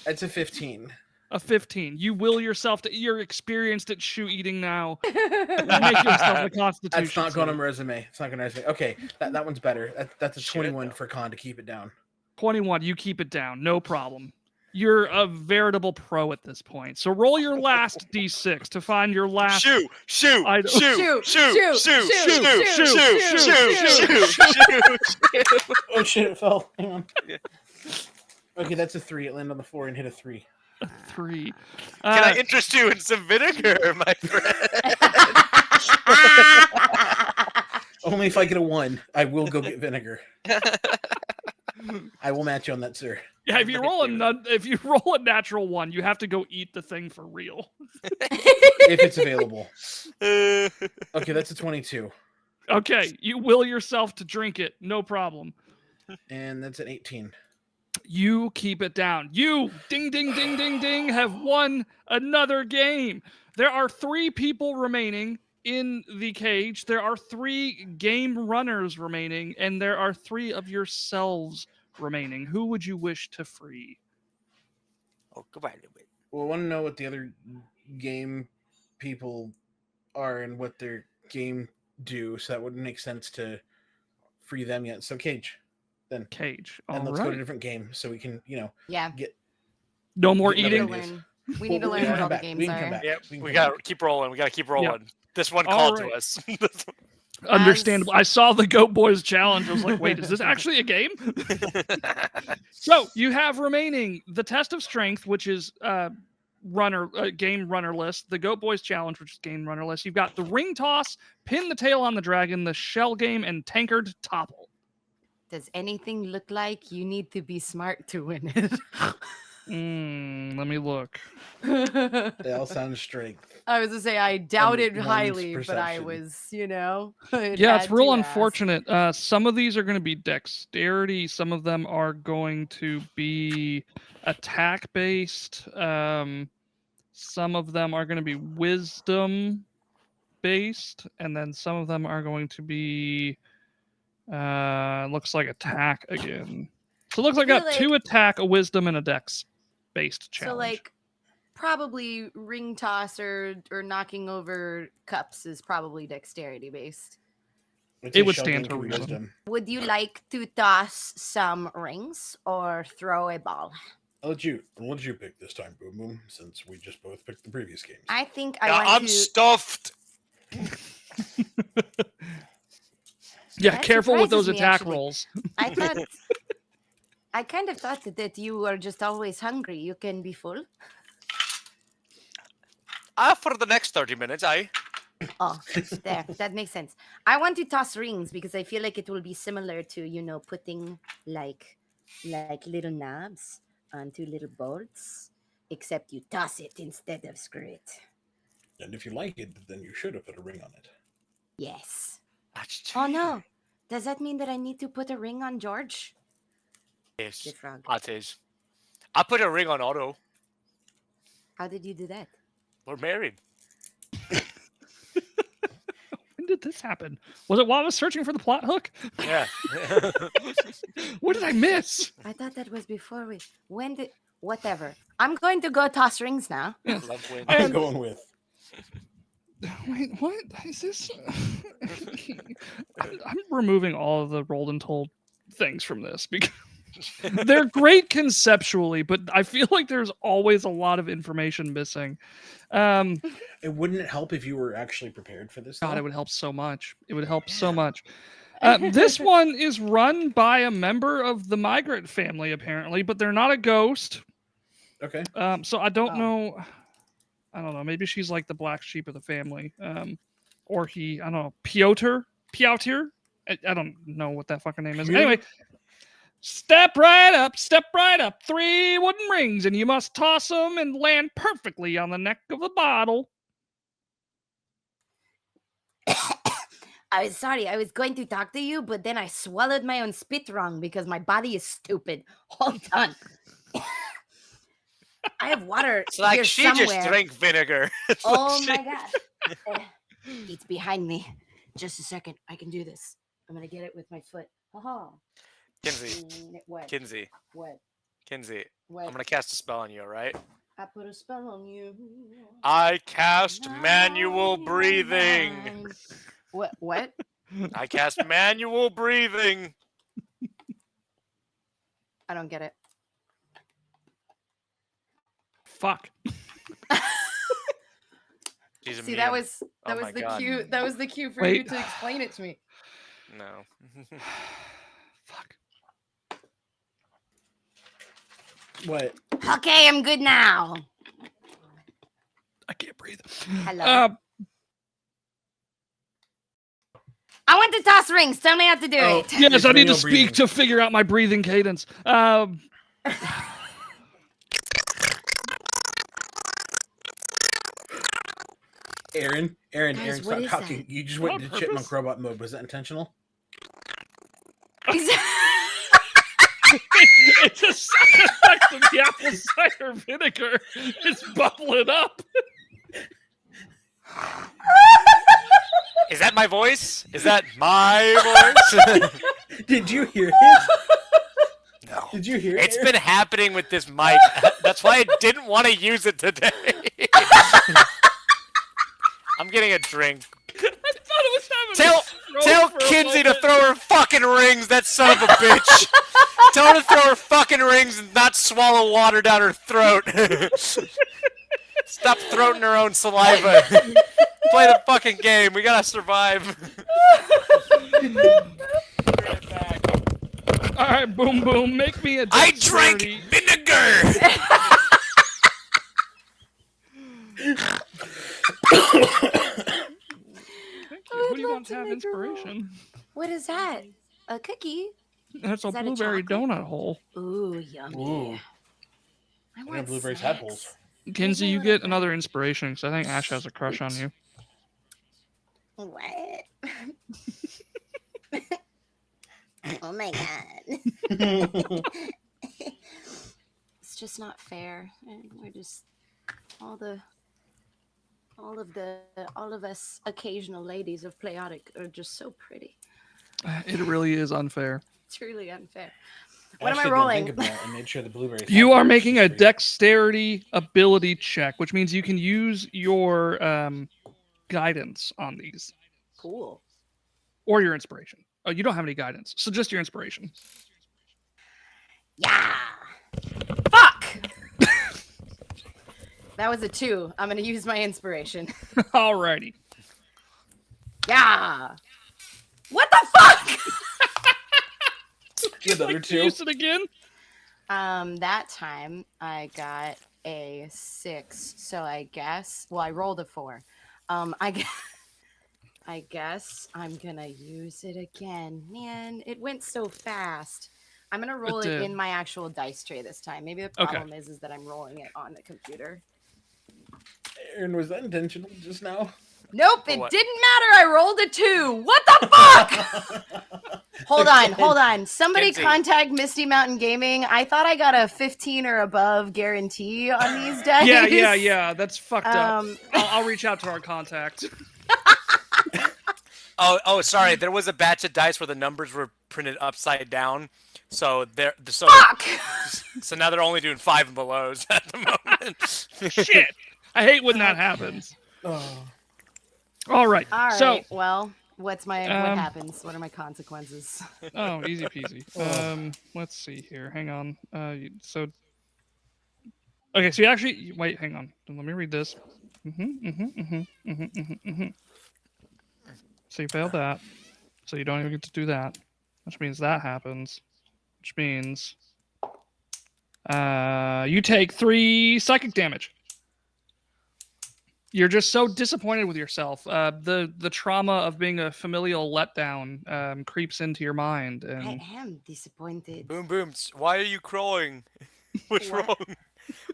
It's a 15. A 15. You will yourself to. You're experienced at shoe eating now. Make yourself a constitution. That's not going on save. my resume. It's not going to resume. Okay, that one's better. That's a Shit, 21 though. for con to keep it down. 21. You keep it down. No problem. You're a veritable pro at this point. So roll your last d6 to find your last. shoe. I- Shoe. Oh shit, it fell. Hang on. Okay, that's a 3. It landed on the floor and hit a 3. A 3. Can I interest you in some vinegar, my friend? Only if I get a 1, I will go get vinegar. I will match you on that, sir. Yeah, if you Thank roll you. if you roll a natural 1, you have to go eat the thing for real. If it's available. Uh, Okay, that's a 22. Okay, you will yourself to drink it, no problem. And that's an 18. You keep it down. You, ding, ding, ding, ding, ding, have won another game. There are 3 people remaining in the cage. There are 3 game runners remaining, and there are 3 of yourselves remaining. Who would you wish to free? oh, goodbye, little bit. Well, I want to know what the other game people are and what their game do, so that wouldn't make sense to free them yet. So Cage, then. Cage. And All let's go to a right. different game so we can, Yeah. get No more get another We need to eating. ideas. learn. We need to Well, learn we what can all the come back. games We can come are. back. Yep, We can we come gotta back. keep rolling. We gotta keep rolling. This one All called right. to us. Understandable. I saw the Goat Boys challenge. I was like, wait, is this actually a game? So you have remaining the test of strength, which is game runner list, the Goat Boys challenge, which is game runner list. You've got the ring toss, pin the tail on the dragon, the shell game, and tankard topple. Does anything look like you need to be smart to win it? Let me look. They all sound strength. I was to say I doubted one's highly, but I perception. was, it Yeah, it's had real to ask. unfortunate. Some of these are going to be dexterity. Some of them are going to be attack based. Some of them are going to be wisdom based, and then some of them are going to be looks like attack again. So it looks like I feel got 2 attack, a wisdom, and a dex based challenge. So like probably ring toss or knocking over cups is probably dexterity based. I'd It say would shell stand game to can be reason. Would you like to toss some rings or throw a ball? I'll let you pick this time, Boom Boom, since we just both picked the previous games. I think Yeah, I want I'm to. stuffed. Yeah, That careful with those surprises me, attack actually. rolls. I kind of thought that you are just always hungry. You can be full. For the next 30 minutes, Oh, there. That makes sense. I want to toss rings because I feel like it will be similar to, putting like little knobs onto little bolts, except you toss it instead of screw it. And if you like it, then you should have put a ring on it. Yes. That's Oh no. Does that mean that I need to put a ring on George? Yes, The frog. that is. I put a ring on Otto. How did you do that? We're married. When did this happen? Was it while I was searching for the plot hook? Yeah. What did I miss? I thought that was before we. Whatever. I'm going to go toss rings now. Love wins. I'm And- going with. Wait, what is this? I'm removing all of the rolled and told things from this because they're great conceptually, but I feel like there's always a lot of information missing. It wouldn't help if you were actually prepared for this. God, though? it would help so much. It would help so much. This one is run by a member of the migrant family, apparently, but they're not a ghost. Okay. So I don't Oh. know. I don't know. Maybe she's like the black sheep of the family. Or he, I don't know, Piotr? I don't know what that fucking name is. Piotr? Anyway, step right up, 3 wooden rings, and you must toss them and land perfectly on the neck of the bottle. I was sorry. I was going to talk to you, but then I swallowed my own spit wrong because my body is stupid. Hold on. I have water It's like here she somewhere. just drank vinegar. It's Oh like my gosh. It's behind me. Just a second. I can do this. I'm going to get it with my foot. Oh. Kinsey, What? Kinsey, What? Kinsey. What? I'm gonna cast a spell on you, all right? I put a spell on you. I cast manual breathing. What? I cast manual breathing. I don't get it. Fuck. She's See, immune. that was Oh my the God. cue. That was the cue for Wait. you to explain it to me. No. Fuck. What? Okay, I'm good now. I can't breathe. Hello. I want to toss rings. Tell me how to do it. Yes, It's I need to real speak breathing. to figure out my breathing cadence. Aaron, Guys, stop what is talking. that? You just On went into purpose? chipmunk robot mode. Was that intentional? It's a side effect of the apple cider vinegar. It's bubbling up. Is that my voice? Is that my voice? Did you hear it? No. Did you hear it? It's Aaron? been happening with this mic. That's why I didn't want to use it today. I'm getting a drink. I thought it was having a stroke Tell for a Kinsey to moment. throw her fucking rings, that son of a bitch. Tell her to throw her fucking rings and not swallow water down her throat. Stop throating her own saliva. Play the fucking game. We gotta survive. Bring it back. All right, boom, boom. Make me a I drank dexterity. vinegar. Thank you. Who do you want to have inspiration? What is that? A cookie? That's a Is that a blueberry chocolate? donut hole. Ooh, yummy. Ooh. I I want blueberries had snacks. holes. Kinsey, me a you little get another inspiration because I think Ash has a crush on you. What? Oh my god. It's just not fair. And we're just all of us occasional ladies of Playotic are just so pretty. It really is unfair. It's really unfair. What am I Ashley didn't rolling? think about it and made sure the blueberries. You had are holes making just a for you. dexterity ability check, which means you can use your guidance on these Cool. or your inspiration. Oh, you don't have any guidance, so just your inspiration. Yeah. Fuck! That was a 2. I'm gonna use my inspiration. Alrighty. Yeah. What the fuck? Another Like, 2. use it again. That time I got a 6, so I guess. Well, I rolled a 4. I guess I'm gonna use it again. Man, it went so fast. I'm gonna roll it did. in my actual dice tray this time. Maybe the problem is that I'm rolling it on the computer. Aaron, was that intentional just now? Nope, For it what? didn't matter. I rolled a 2. What the fuck? Hold on. Somebody Kinsey. contact Misty Mountain Gaming. I thought I got a 15 or above guarantee on these dice. Yeah. That's fucked up. Um, I'll reach out to our contact. Oh, sorry. There was a batch of dice where the numbers were printed upside down. So fuck! so now they're only doing 5 and belows at the moment. Shit. I hate when that happens. Oh. All right. All right. So, Well, what Um, happens? What are my consequences? oh, easy peasy. Let's see here. Hang on. Okay, so you actually wait. Hang on. Let me read this. So you failed that. So you don't even get to do that, which means that happens. Which means you take 3 psychic damage. You're just so disappointed with yourself. The trauma of being a familial letdown creeps into your mind, I and am disappointed. Boom Boom, why are you crying? What's What? wrong?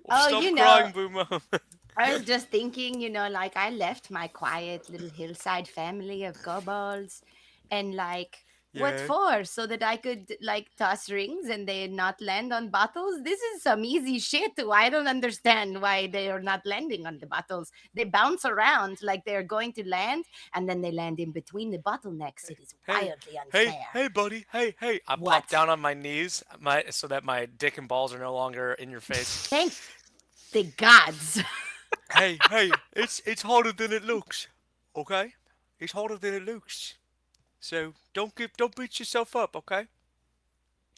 Oh, Stop you know- crying, Boom Boom. I was just thinking, like I left my quiet little hillside family of kobolds, and like, what Yeah. for? So that I could like toss rings and they not land on bottles? This is some easy shit. I don't understand why they are not landing on the bottles. They bounce around like they're going to land, and then they land in between the bottlenecks. It is wildly unfair. Hey, buddy. Hey. I What? pop down on my knees, so that my dick and balls are no longer in your face. Thank the gods. hey, it's harder than it looks. Okay? It's harder than it looks. So don't beat yourself up, okay?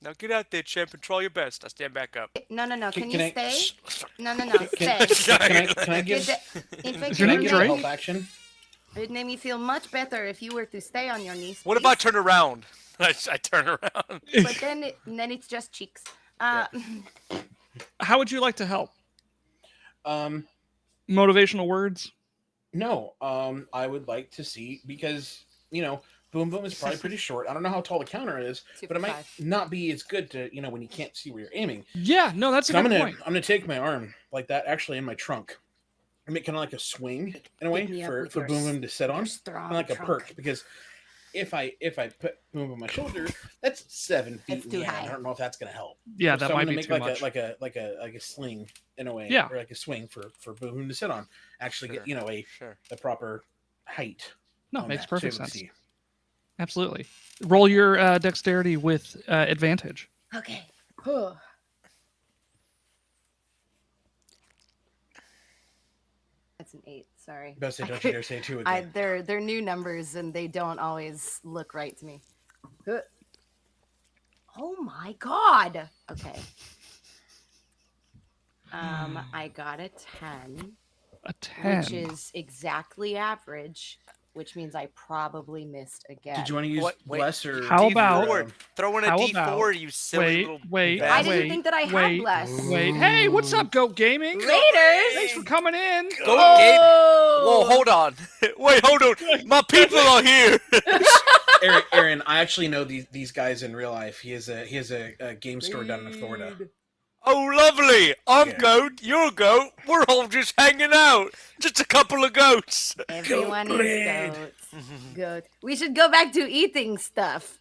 Now get out there, champ, and try your best. I stand back up. No. Can you I- stay? No. Can, Stay. can I give? In fact, Is your Can I name give Drake? a help action? It made me feel much better if you were to stay on your knees. What if I please. turn around? I turn around. But then it's just cheeks. How would you like to help? Um, Motivational words? no. I would like to see because Boom Boom is probably pretty short. I don't know how tall the counter is, but it might 2'5". not be as good to when you can't see where you're aiming. Yeah, no, that's a So good point. I'm gonna take my arm like that, actually in my trunk, and make kind of like a swing in a way Pick me up for with for your Boom Boom to sit your on, strong kind of like a trunk. perk. Because if I put Boom Boom on my shoulder, that's 7 feet That's in too the air. high. I don't know if that's gonna help. Yeah, So that I'm might gonna be make too much. like a sling in a way, Yeah. or like a swing for Boom Boom to sit on. Actually, Sure, get sure. the proper height. No, on makes that, to be perfect able to sense. see. Absolutely. Roll your dexterity with advantage. Okay. Whew. That's an 8. Sorry. Best say, I don't you could- dare say 2 I again. they're new numbers and they don't always look right to me. Huh. Oh my god. Okay. I got a 10, A 10. which is exactly average, which means I probably missed again. Did you want to use What- wait, bless or How about- D4? Throw in a how D4, about- you silly little wait, I bastard. didn't wait, think that I had wait, bless. Wait. Hey, what's up, Goat Gaming? Raiders. Thanks for coming in. Go game. Oh! Whoa, hold on. Wait, hold on. My people are here. Aaron, I actually know these guys in real life. He has a game store down in Florida. Oh, lovely. I'm Yeah. Goat. You're Goat. We're all just hanging out. Just a couple of goats. Everyone Goat. is goats. Goat. We should go back to eating stuff.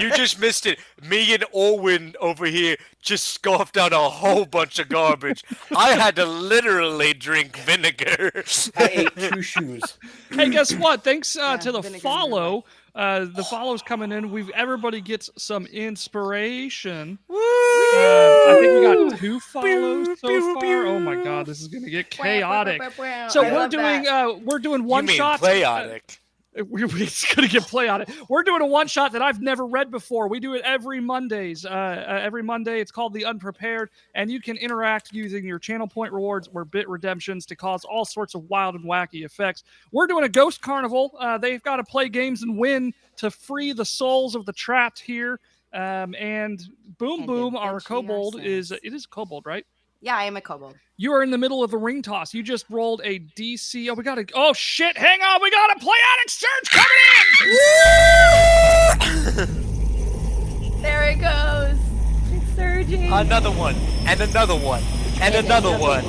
You just missed it. Me and Orwin over here just scoffed out a whole bunch of garbage. I had to literally drink vinegar. I ate 2 shoes. Hey, guess what? Thanks Yeah, to the vinegar in your follow. The follow's coming in. Everybody gets some inspiration. Woo! I think we got 2 follows so far. Oh my god, this is gonna get chaotic. So I love that. we're doing You one mean shots. Playotic. It's gonna get Playotic. We're doing a one shot that I've never read before. We do it every Mondays. Every Monday, it's called the Unprepared, and you can interact using your channel point rewards or bit redemptions to cause all sorts of wild and wacky effects. We're doing a Ghost Carnival. They've got to play games and win to free the souls of the trapped here. And Boom And Boom, our eventually kobold, is ourselves. kobold, right? Yeah, I am a kobold. You are in the middle of a ring toss. You just rolled a DC. Oh, we got a. Oh shit! Hang on, we got a Playotic Surge coming in. There it goes. It's surging. Another one. And another one. And another one.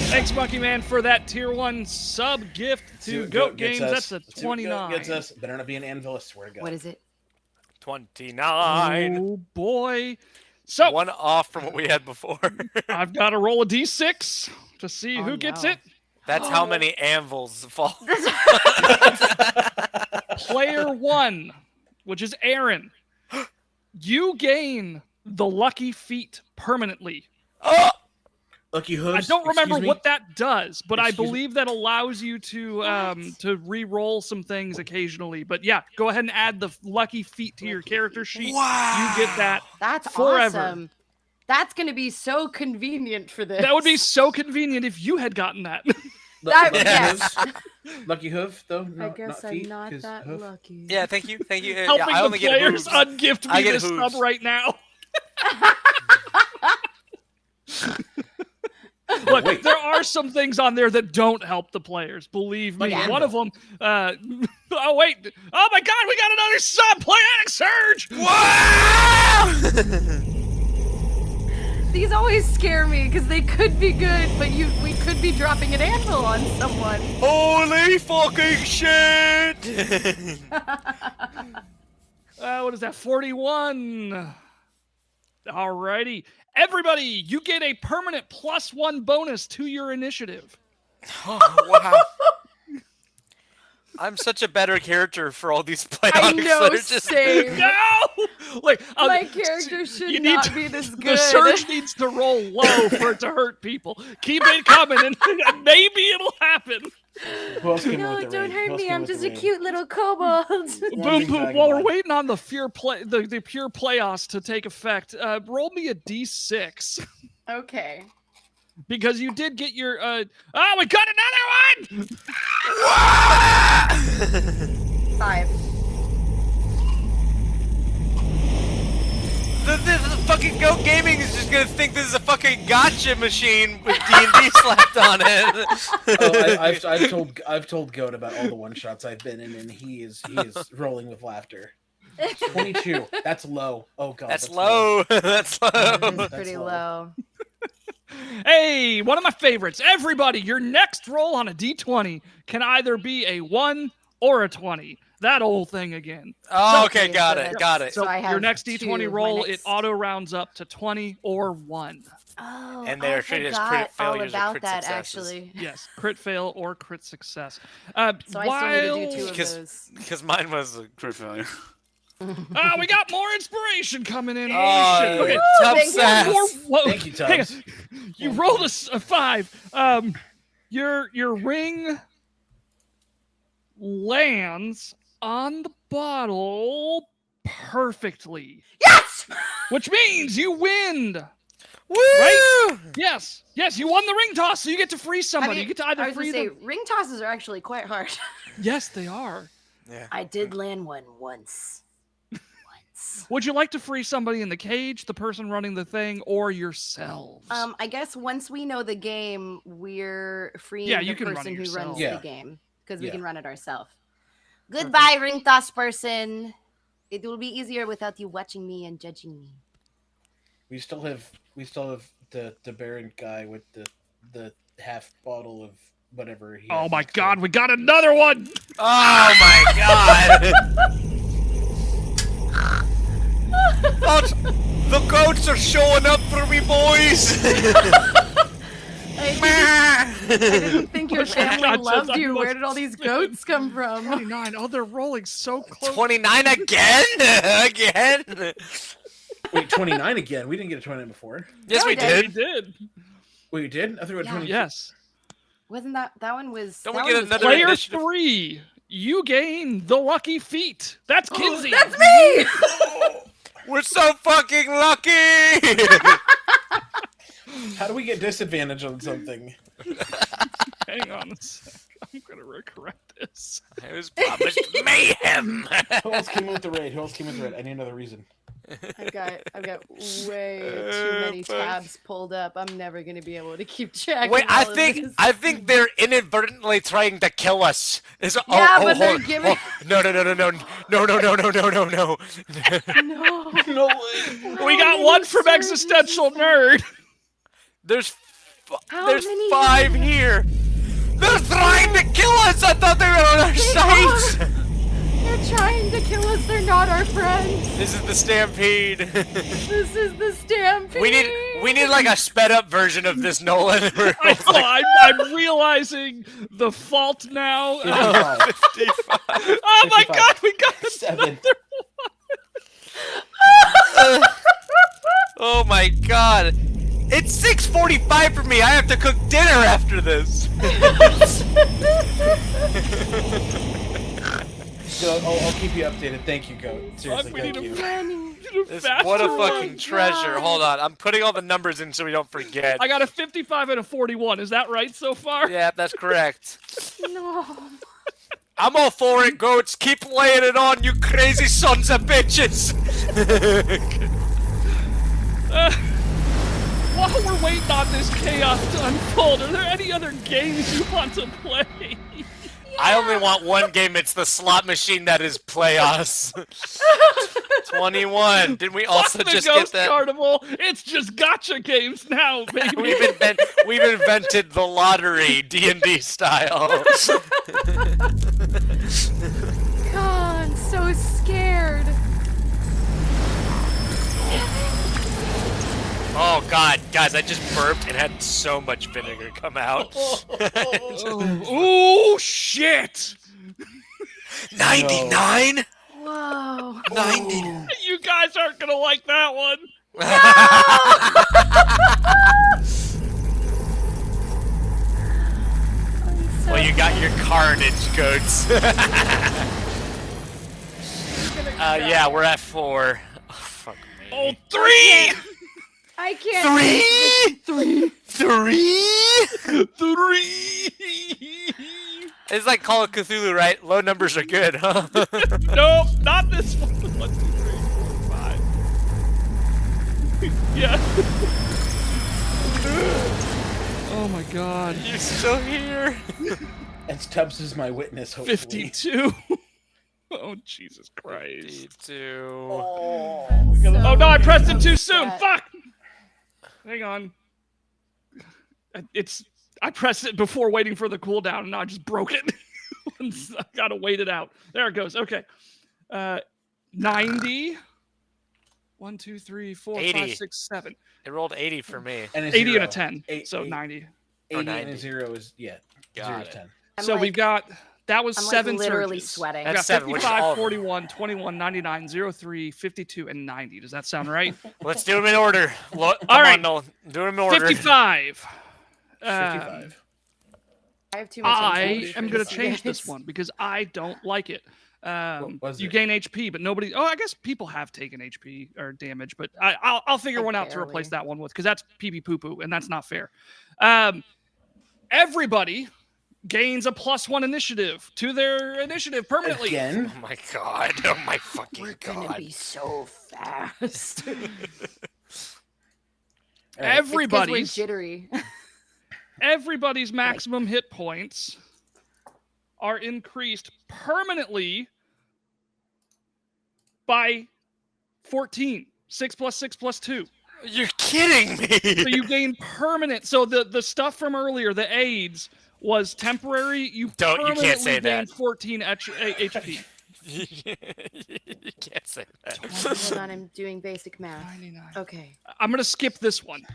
Thanks, Monkey Man, for that tier 1 sub gift See to what Goat gets Games. us. That's a See what Goat 29. Gets us. Better not be an anvil, I swear to God. What is it? 29. Oh boy! So One off from what we had before. I've got to roll a d6 to see Oh, who gets no. it. That's how many anvils fall. Player 1, which is Aaron. You gain the lucky feet permanently. Oh! Lucky I hooves. don't remember excuse me? what that does, but I Excuse me? believe that allows you to re-roll some things occasionally. But yeah, go ahead and add the lucky feet to your character sheet. Wow. You get that. That's Forever. awesome. That's going to be so convenient for this. That would be so convenient if you had gotten that. That- Lucky yes. hooves? Lucky hoof, though? No, I guess not feet, I'm not 'cause that hoof. lucky. Yeah, thank you. Thank you. Helping I only the get players hooves. ungift I me get this hooves. sub right now. Look, Wait. there are some things on there that don't help the players. Believe me. Like One of them. Oh wait! Oh my God! We got another sub. Playotic Surge. Wow! These always scare me because they could be good, but we could be dropping an anvil on someone. Holy fucking shit! What is that? 41. Alrighty. Everybody, you get a permanent +1 bonus to your initiative. Oh, wow. I'm such a better character for all these I Playotic know, Surges. same. No! Like, My character should you need not to- be this the good. surge needs to roll low for it to hurt people. Keep it coming, and maybe it'll happen. Who else came No, with the don't raid? hurt Who else me. came I'm with the just a raid? cute little kobold. Boom, big boom. bag While of we're blood. waiting on the the pure playoffs to take effect, roll me a d6 Okay. because you did get your. Oh, we got another one! 5. The fucking Goat Gaming is just gonna think this is a fucking gotcha machine with D&D slapped on it. Oh, I've told Goat about all the one shots I've been in, and he is rolling with laughter. 22. That's low. Oh god. That's low. That's low. It's pretty low. Hey, one of my favorites. Everybody, your next roll on a D20 can either be a 1 or a 20. That old thing again. Oh, okay, got it. So I have your next D20 two. roll, My it next- auto rounds up to 20 or 1. Oh, And they are I treated as forgot crit all failures or about crit that successes. actually. Yes, crit fail or crit success. So I still need to do 2 of Because- those. Because mine was a crit failure. We got more inspiration coming in. Oh, Holy shit. Okay, tough thank you. sass. whoa. Thank you, Hang Tubbs. on. You rolled a 5. Your ring lands on the bottle perfectly. Yes! Which means you win. Woo! Right? Yes, you won the ring toss, so you get to free I somebody. mean, You get to I either was free gonna say, them. ring tosses are actually quite hard. Yes, they are. Yeah. I did land one once. Once. Would you like to free somebody in the cage, the person running the thing, or yourselves? I guess once we know the game, we're freeing Yeah, the you can run it person who yourself. runs Yeah. the game because we Yeah. can run it ourselves. Goodbye, ring toss person. It will be easier without you watching me and judging me. We still have the Baron guy with the half bottle of whatever he Oh has my next to god, him. we got another one! Oh my god! Oh, the goats are showing up for me, boys! I didn't think your family God, loved Jess, you. I Where must did all these goats come from? 29. Oh, they're rolling so close. 29 again? Again? Wait, 29 again. We didn't get a 29 before. Yes, Yeah, we we We did. did. Wait, you did? I thought we had Yeah. 22. Yes. Wasn't that one was? Don't that we one get was another hard. Player initiative? 3, you gain the lucky feat. That's Kinsey. That's me. We're so fucking lucky! How do we get disadvantage on something? Hang on a sec. I'm going to correct this. I was promised mayhem! Who else came in with the raid? I need another reason. I've got way too many tabs pulled up. I'm never gonna be able to keep track. Wait, of all I of think this. they're inadvertently trying to kill us. Yeah, but they're giving- No. No. No way. We got one from Existential Nerd. There's How there's many 5 are there? here. They're trying to kill us. I thought they were on our side. They're trying to kill us. They're not our friends. This is the stampede. This is the stampede. we need like a sped up version of this, Nolan. Where I it's know, like I'm realizing the fault now. 55. 55. Oh my 55. god, we got 7. Oh my god. It's 6:45 for me. I have to cook dinner after this. Goat, I'll keep you updated. Thank you, Goat. Seriously, we need thank a you. Running. What a Oh my fucking treasure. God. Hold on. I'm putting all the numbers in so we don't forget. I got a 55 and a 41. Is that right so far? Yeah, that's correct. No. I'm all for it, goats. Keep laying it on, you crazy sons of bitches. While we're waiting on this chaos to unfold, are there any other games you want to play? I only want one game. It's the slot machine that is Playoffs. 21. Didn't we also Fuck the just Ghost get that? Carnival. It's just gotcha games now, baby. We've invented the lottery D&D style. God, I'm so scared. Oh god, guys, I just burped and had so much vinegar come out. Ooh, shit! 99? Whoa. 99. You guys aren't gonna like that one. Well, you got your carnage, goats. Yeah, we're at 4. Oh, fuck me. Oh, 3! I can't. 3? 3? 3! It's like Call of Cthulhu, right? Low numbers are good, huh? Nope, not this one. 1, 2, 3, 4, 5. Yeah. Oh my god. You're still here. And Stubbs is my witness, hopefully. 52. Oh, Jesus Christ. 52. Oh, Oh no, I pressed it too upset. soon. Fuck. Hang on. I pressed it before waiting for the cooldown, and now I just broke it. I gotta wait it out. There it goes. Okay. 90. 1, 2, 3, 4, 80. 5, 6, 7. It rolled 80 for me. And a 80 zero. and a 10. So Eight- 90. 80 and 90. a 0 is, yeah. Got 0 is it. 10. So we've got, that was I'm 7 like literally surges. sweating. We got That's 7, which is 55, all of them. 41, 21, 99, 03, 52, and 90. Does that sound right? Let's do them in order. Come right. on, Nolan. Do them in order. 55. 55. I have too much I anxiety am for going this, to you change this guys. one because I don't like it. was You it? gain HP, but nobody. Oh, I guess people have taken HP or damage, but I'll figure Like one out to replace barely. that one with because that's pee pee poo poo, and that's not fair. Everybody gains a +1 initiative to their initiative permanently. Again? Oh my god. Oh my fucking We're gonna god. be so fast. All right. Everybody's We're jittery. everybody's maximum hit points are increased permanently by 14. 6 + 6 + 2. You're kidding me. So you gain permanent. So the stuff from earlier, the AIDS, was temporary. You Don't- you can't say gain that. 14 HP. You can't say that. Hold on, I'm doing basic math. 99. Okay. I'm gonna skip this one.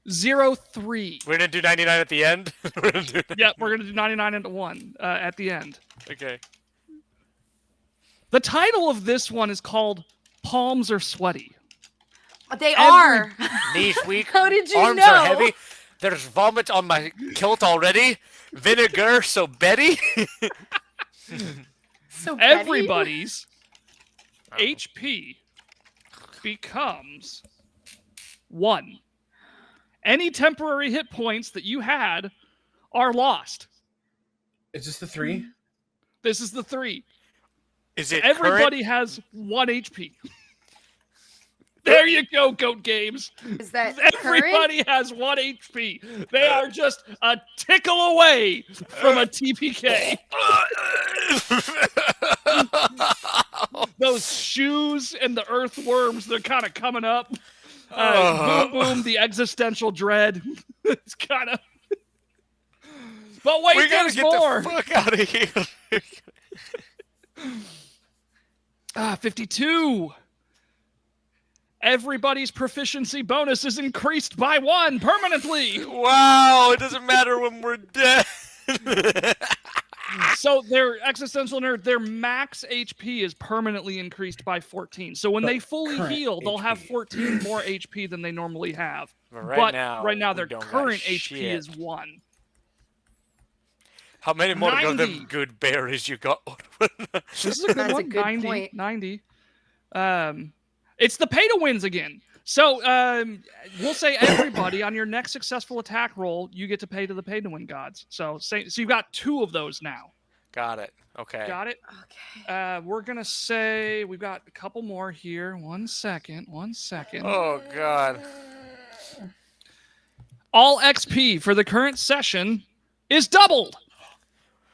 03. We're gonna do 99 at the end. We're gonna do. Yep, we're gonna do 99 into 1 at the end. Okay. The title of this one is called "Palms Are Sweaty." They are. Knees weak. How did you Arms know? are heavy. There's vomit on my kilt already. Vinegar, so Betty. So Betty? Everybody's HP becomes 1. Any temporary hit points that you had are lost. Is this the 3? This is the 3. Is it Everybody has 1 HP. There you go, Goat Games. Is that Everybody has 1 HP. They are just a tickle away from a TPK. Those shoes and the earthworms, they're kind of coming up. Boom, boom, the existential dread. It's kind of... But wait, We gotta there's get more. the fuck out of here. 52. Everybody's proficiency bonus is increased by 1 permanently. Wow, it doesn't matter when we're dead. So their existential nerd, their max HP is permanently increased by 14. So when But they fully current heal, they'll have HP. 14 more HP than they normally have. But Right right now we their don't got current HP shit. is 1. How many more to go 90. them good berries you got? This is a good That's a one. good 90. point. 90. It's the pay to wins again. So we'll say everybody on your next successful attack roll, you get to pay to the pay to win gods. So you've got 2 of those now. Got it. Okay. Got it? Okay. We're going to say we've got a couple more here. 1 second. Oh god. All XP for the current session is doubled.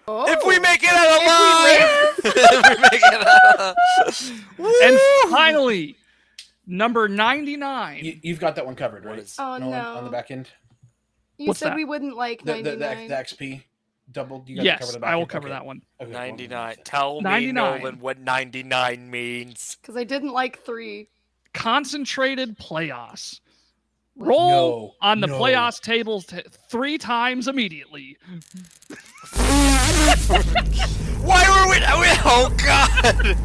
Oh. If we make it out alive. If we make it out. And Woo! finally, number 99. You've got that one covered, What right? is- Oh, Nolan, no. on the back end? You What's said that? we wouldn't like The 99. XP doubled? You got to Yes, cover the back I will end? cover Okay. that one. Okay, 99. Tell me, 99. Nolan, what 99 means. Because I didn't like 3. Concentrated Playoffs. Roll No, on the no. Playoffs tables 3 times immediately. Why were we? Oh god!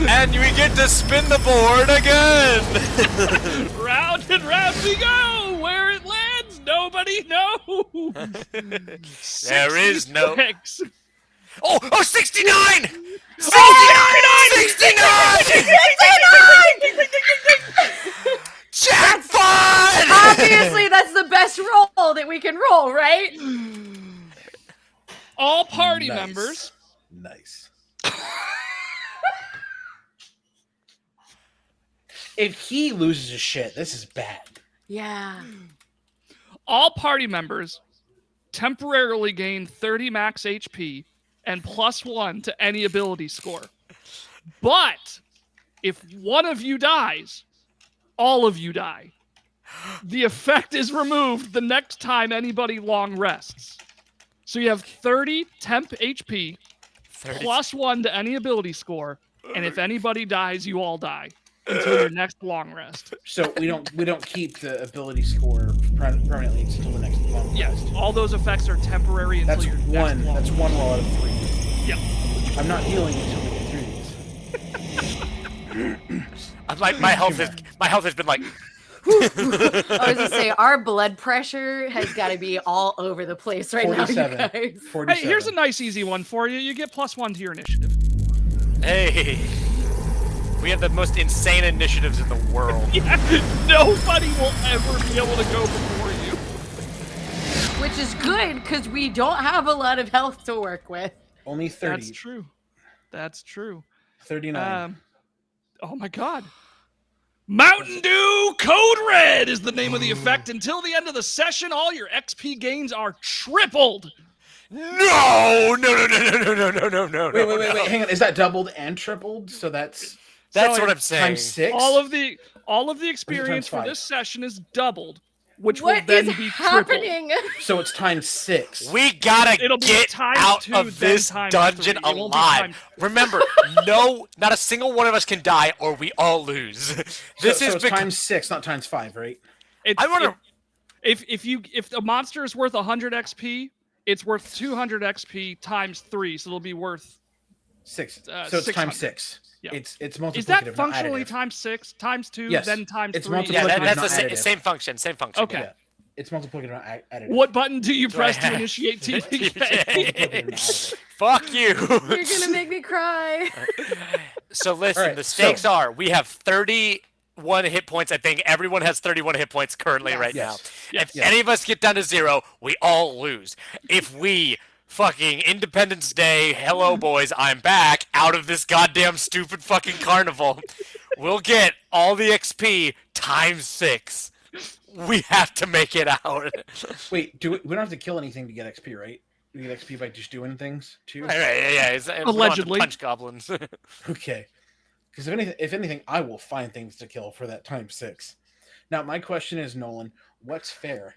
And we get to spin the board again. Round and round we go. Where it lands, nobody knows. There is no- 66. Oh, 69! 69! 69! Jackpot! Obviously, that's the best roll that we can roll, right? All party Nice. members Nice. If he loses his shit, this is bad. Yeah. All party members temporarily gain 30 max HP and +1 to any ability score. But if one of you dies, all of you die. The effect is removed the next time anybody long rests. So you have 30 temp HP 30. +1 to any ability score, and if anybody dies, you all die until your next long rest. So we don't keep the ability score permanently until the next long Yes, rest. all those effects are temporary until That's your next one. long That's one roll out of 3. Yep. I'm not healing until we get through these. I'm like my health has been like. I was gonna say our blood pressure has got to be all over the place right now, 47. you guys. 47. Hey, here's a nice easy one for you. You get +1 to your initiative. Hey, we have the most insane initiatives in the world. Yeah, nobody will ever be able to go before you. Which is good because we don't have a lot of health to work with. Only 30. That's true. That's true. 39. Oh my God. Mountain Dew Code Red is the name of the effect. Until the end of the session, all your XP gains are tripled. No. Wait. Hang on. Is that doubled and tripled? So that's That's So what I'm saying. times 6? all of the experience for five? this session is doubled, which What will is then be tripled. happening? So it's times 6. We gotta It'll be get times out 2, of then this times dungeon 3. It won't be alive. times- Remember, not a single one of us can die, or we all lose. This so is it's times 6, not times 5, right? It's, I wonder. if the monster is worth 100 XP, it's worth 200 XP times 3, so it'll be worth 6. So it's 600. times 6. Yeah. It's multiplicative. Is that not functionally additive. times 6, times 2, Yes, then times it's 3? multiplicative. Yeah, that's not the additive. same function. Same function. Okay. Yeah. It's multiplicative, not additive. What button do you press to have- initiate TPK? Multiplicative, not additive. Fuck you. You're gonna make me cry. So listen, Alright, the stakes are we have 31 hit points. I think everyone has 31 hit points currently Yes. right Yes. now. If Yes. any of us get down to 0, we all lose. If we fucking Independence Day, hello boys, I'm back out of this goddamn stupid fucking carnival, we'll get all the XP times 6. We have to make it out. Wait, we don't have to kill anything to get XP, right? We get XP by just doing things too. Right, yeah. We don't have to Allegedly. punch goblins. Okay. Because if anything, I will find things to kill for that times 6. Now, my question is, Nolan, what's fair?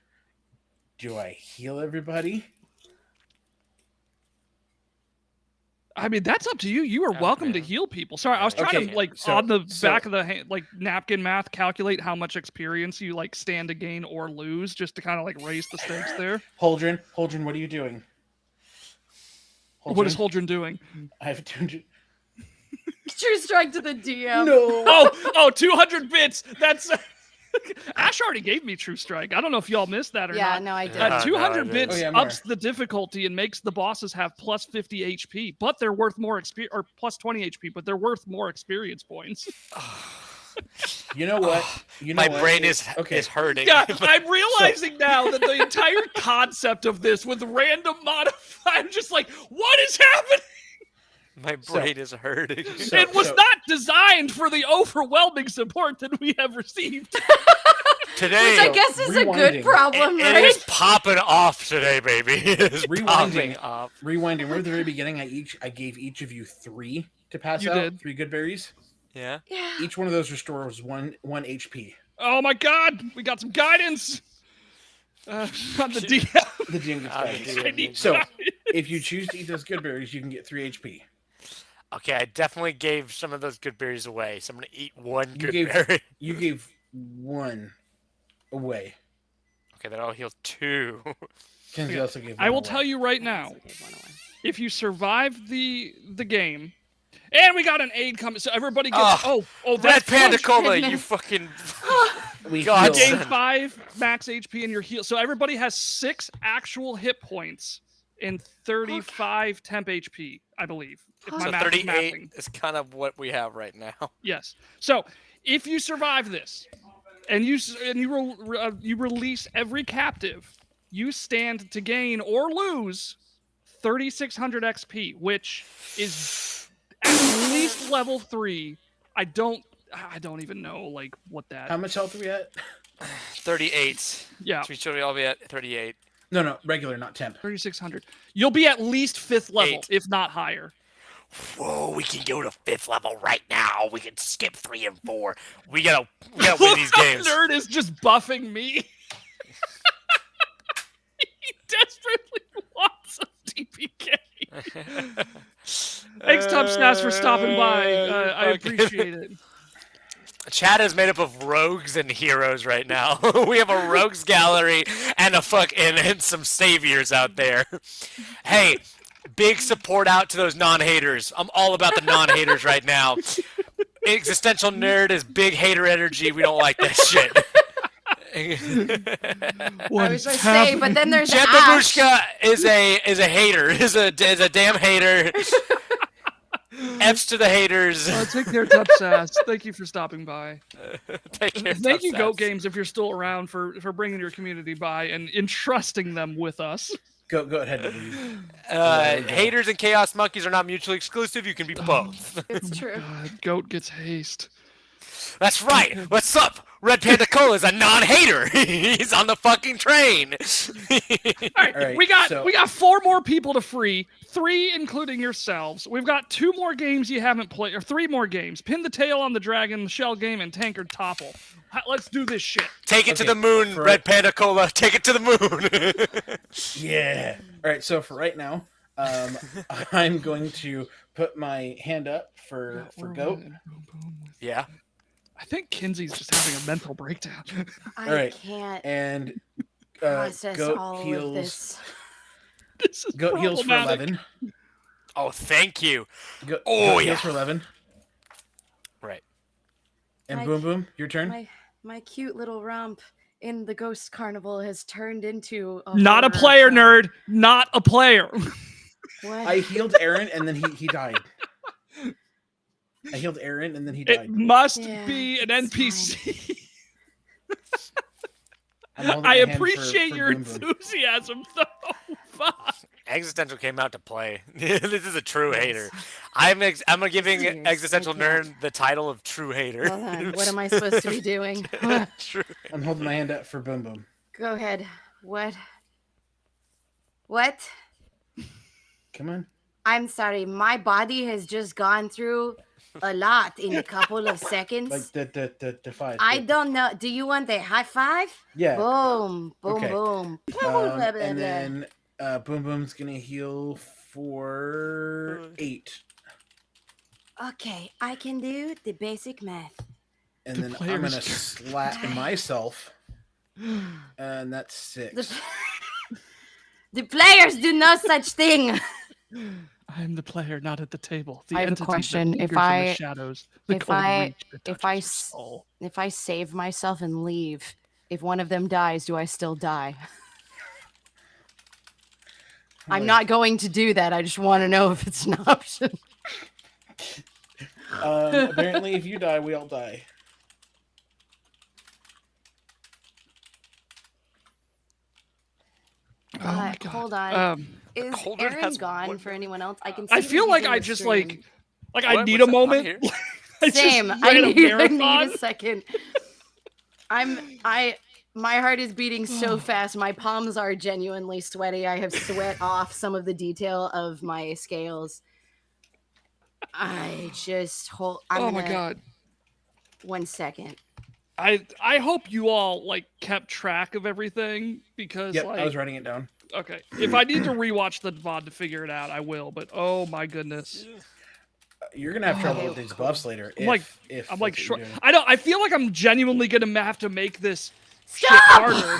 Do I heal everybody? I mean, that's up to you. You are welcome to man. heal people. Sorry, I was trying Okay, to like so- on the so- back of the hand, like napkin math, calculate how much experience you like stand to gain or lose, just to kind of like raise the stakes there. Holdren, what are you doing? What is Holdren doing? I have 200. True strike to the DM. No. Oh, 200 bits. That's Ash already gave me True Strike. I don't know if y'all missed that or Yeah, not. no, I did. No, I 200 didn't. bits Oh, yeah, ups the difficulty and makes the bosses have plus 50 HP, but they're worth more experience, or plus 20 HP, but they're worth more experience points. You know what? My brain is hurting. Yeah, I'm realizing now that the entire concept of this with random modify, I'm just like, what is happening? My brain is hurting. It was not designed for the overwhelming support that we have received. Today, Which I guess is a good rewinding. problem, it right? is popping off today, baby. It is popping Rewinding. off. Rewinding. Remember at the very beginning, I gave each of you 3 to pass You out. did. 3 good berries. Yeah. Yeah. Each one of those restores one HP. Oh my god, we got some guidance on the DM. The DM gets Ah, the guidance. DM I need So guidance. if you choose to eat those good berries, you can get 3 HP. Okay, I definitely gave some of those good berries away, so I'm gonna eat one You good gave- berry. You gave 1 away. Okay, then I'll heal 2. Kenzie also gave. I will 1 tell away. you right now, if you survive the game, and we got an aid coming, so everybody gets. Oh, Oh, Red that's Panda punch. Cola, you goodness. fucking. We God, healed. Gain 5 max HP and your heal. So everybody has 6 actual hit points and 35 temp HP, I believe. If my So math is 38 mapping. is kind of what we have right now. Yes. So if you survive this, and you release every captive, you stand to gain or lose 3,600 XP, which is at least level 3. I don't I don't even know like what that. How much health are we at? 38. Yeah, So we should all be at 38. No, regular, not temp. 3,600. You'll be at least 5th level, 8. if not higher. Whoa, we can go to 5th level right now. We can skip 3 and 4. We gotta win these games. Nerd is just buffing me. He desperately wants a TPK. Thanks, Tubsnash, for stopping by. I appreciate it. Chat is made up of rogues and heroes right now. We have a rogues gallery and and some saviors out there. Hey, big support out to those non-haters. I'm all about the non-haters right now. Existential Nerd is big hater energy. We don't like that shit. I was gonna say, but then there's Jet Ash. Babushka is a hater. Is a damn hater. F's to the haters. Take care, Tubsass. Thank you for stopping by. Take care, Thank you, Tubsass. Goat Games, if you're still around, for bringing your community by and entrusting them with us. Go ahead. Louise. Haters and Chaos Monkeys are not mutually exclusive. You can be both. It's true. God, Goat gets haste. That's right. What's up? Red Panda Cola is a non-hater. He's on the fucking train. All right, we got so- 4 more people to free, 3 including yourselves. We've got 2 more games you haven't played, or 3 more games. Pin the Tail on the Dragon, the Shell Game, and Tankard Topple. Let's do this shit. Take it to the moon, Red Panda Cola. Take it to the moon. Yeah. All right. So for right now, I'm going to put my hand up for Goat. Yeah. I think Kinsey's just having a mental breakdown. All right. Can't And process Goat all of heals. this. This is Goat heals for problematic. 11. Oh, thank you. Goat Oh, yeah. heals for 11. Right. And My- Boom Boom, your turn. My cute little romp in the Ghost Carnival has turned into Not a horror player, film. nerd. Not a player. What? I healed Aaron and then he died. I healed Aaron and then he It died. must Yeah, be an it's NPC. I'm holding I my hand appreciate for your Boom Boom. enthusiasm, though. Fuck. Existential came out to play. This is a true hater. I'm giving Serious, Existential I can't. Nerd the title of true hater. Hold on. What am I supposed to be doing? True. I'm holding my hand up for Boom Boom. Go ahead. What? What? Come on. I'm sorry. My body has just gone through a lot in a couple of seconds. Like the 5. I don't know. Do you want a high five? Yeah. Boom, boom, Okay. boom. Blah, blah, blah, And blah. then Boom Boom's gonna heal for 8. Okay, I can do the basic math. And The then I'm player's gonna turn. slap myself. And that's 6. The players do no such thing. I'm the player, not at the table. The I have a entity that question. If lingers in the I- shadows, the if cold I- reach that if touches I your s- soul. If I save myself and leave, if one of them dies, do I still die? I'm not going to do that. I just want to know if it's an option. Apparently, if you die, we all die. Oh my God. Hold on. Is Cauldron Aaron has gone one- for anyone else? I can. I see feel that like he's in I the just stream. I What? need What's a up? I'm moment. here. I just Same. I ran a need marathon. a second. My heart is beating so fast. My palms are genuinely sweaty. I have sweat off some of the detail of my scales. I just hold. Oh my God. 1 second. I hope you all kept track of everything because Yep, I was writing it down. okay, if I need to rewatch the VOD to figure it out, I will. But oh my goodness, You're gonna have trouble Okay, with these cool. buffs later. I'm like if I'm that's what short. you're doing. I feel like I'm genuinely gonna have to make this shit Stop! harder.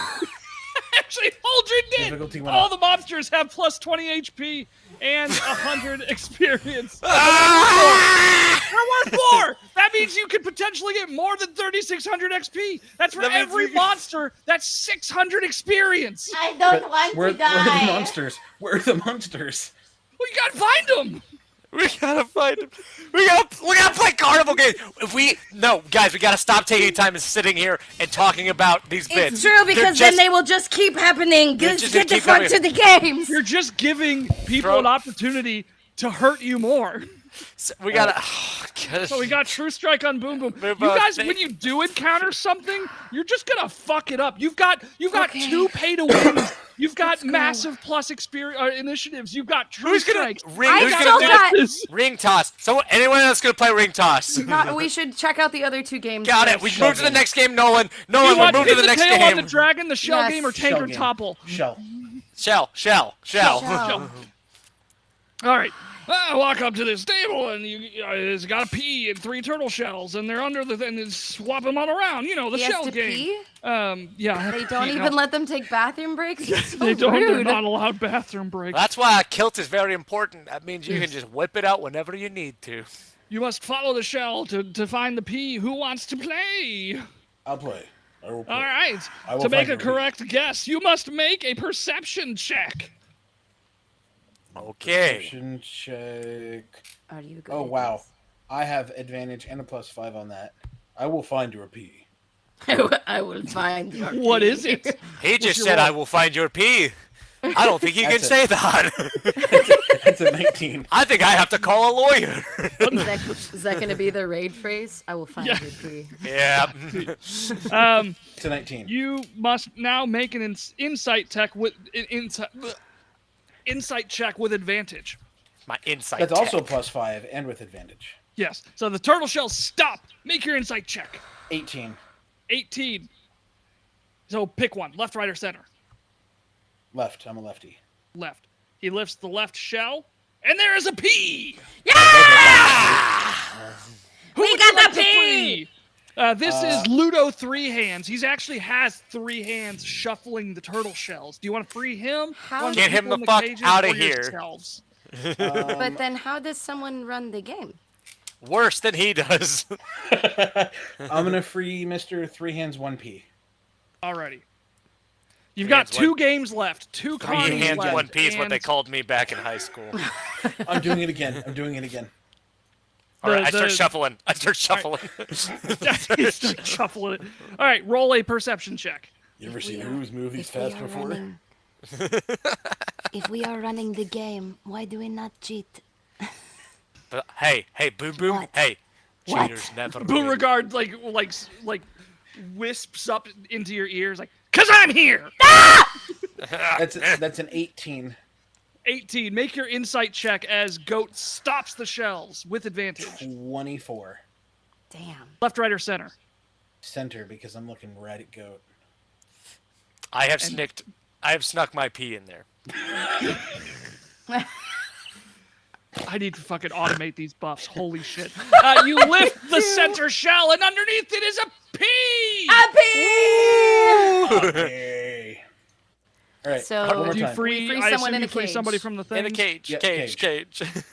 Actually, Aldrin did. Difficulty went All up. the monsters have plus 20 HP and 100 experience. Ah! I want more. That means you could potentially get more than 3,600 XP. That's for That means every we- monster. That's 600 experience. I don't But want where to are the die. monsters? Where are the monsters? Well, you gotta find them. We gotta find him. We gotta play carnival games. Guys, we gotta stop taking time and sitting here and talking about these bits. It's true They're because just- then they will just keep happening. They're Just just get gonna the keep fuck coming. to the games. You're just giving people Throw- an opportunity to hurt you more. So we gotta. So we got True Strike on Boom Boom. Boom You Boom, guys, thank- when you do encounter something, you're just gonna fuck it up. You've got Okay. 2 pay to wins. You've got Let's go. massive plus experience initiatives. You've got True Who's gonna Strikes. ring? I Who's still gonna got- do this? Ring toss? So anyone else gonna play ring toss? We should check out the other 2 games. Got it. first. We Shell move to the game. next game, Nolan. You Nolan, we want move to pin the the next tail on the game. dragon, the shell Yes. game, or tank Shell or game. topple? Shell. Shell. Shell. All right. I walk up to this table and it's got a pea and 3 turtle shells and they're under the and swap them all around. You know the He has shell to game. pee? Yeah. I have They to don't pee. even No, let them take bathroom breaks. It's so they don't. They're rude. not allowed bathroom breaks. That's why a kilt is very important. That means you can just whip it out whenever you need to. You must follow the shell to find the pea. Who wants to play? I'll play. I will play. All right. I will To make find a your pea. correct guess, you must make a perception check. Okay. Perception check. Are you good Oh at wow, I have advantage and a +5 on that. I will find your P. this? I will find your What pee. is it? He just your said, roll? "I will find your pee." I don't think he can That's it. say that. That's a 19. I think I have to call a lawyer. Is that going to be the raid phrase? I will find Yeah. your pee. Yeah. It's a 19. You must now make an insight check with insight check with advantage. My insight. That's also tech. +5 and with advantage. Yes. So the turtle shells stop. Make your insight check. 18. 18. So pick one. Left, right, or center. Left. I'm a lefty. Left. He lifts the left shell, and there is a pea. Who We would got you like the to pea! free? This is Ludo 3 Hands. He's actually has 3 hands shuffling the turtle shells. Do you want to free him? How- One of Get him people the in fuck cages, outta or here. yourselves? But then how does someone run the game? Worse than he does. I'm gonna free Mr. 3 Hands 1P. Alrighty. You've Three got hands, 2 one- games left. 2 Three carnies hands, left. one piece. What they and called me back in high school. I'm doing it again. I'm doing it again. All right, I the- start shuffling. I start shuffling. You start shuffling it. All right, roll a perception check. You ever seen Who's movies If we fast are before? running, if we are running the game, why do we not cheat? But hey, boom, boom. What? Hey, What? cheaters never win. Beauregard like wisps up into your ears like, "'Cause I'm here." That's an 18. 18. Make your insight check as Goat stops the shells with advantage. 24. Damn. Left, right, or center. Center because I'm looking right at Goat. I have snuck my pee in there. I need to fucking automate these buffs. Holy shit. You lift the center shell, and underneath it is a pea! Okay. All right. So- one more Do you time. free, free I someone assume in you a free cage. somebody from the thing? In a cage. Yeah, Cage.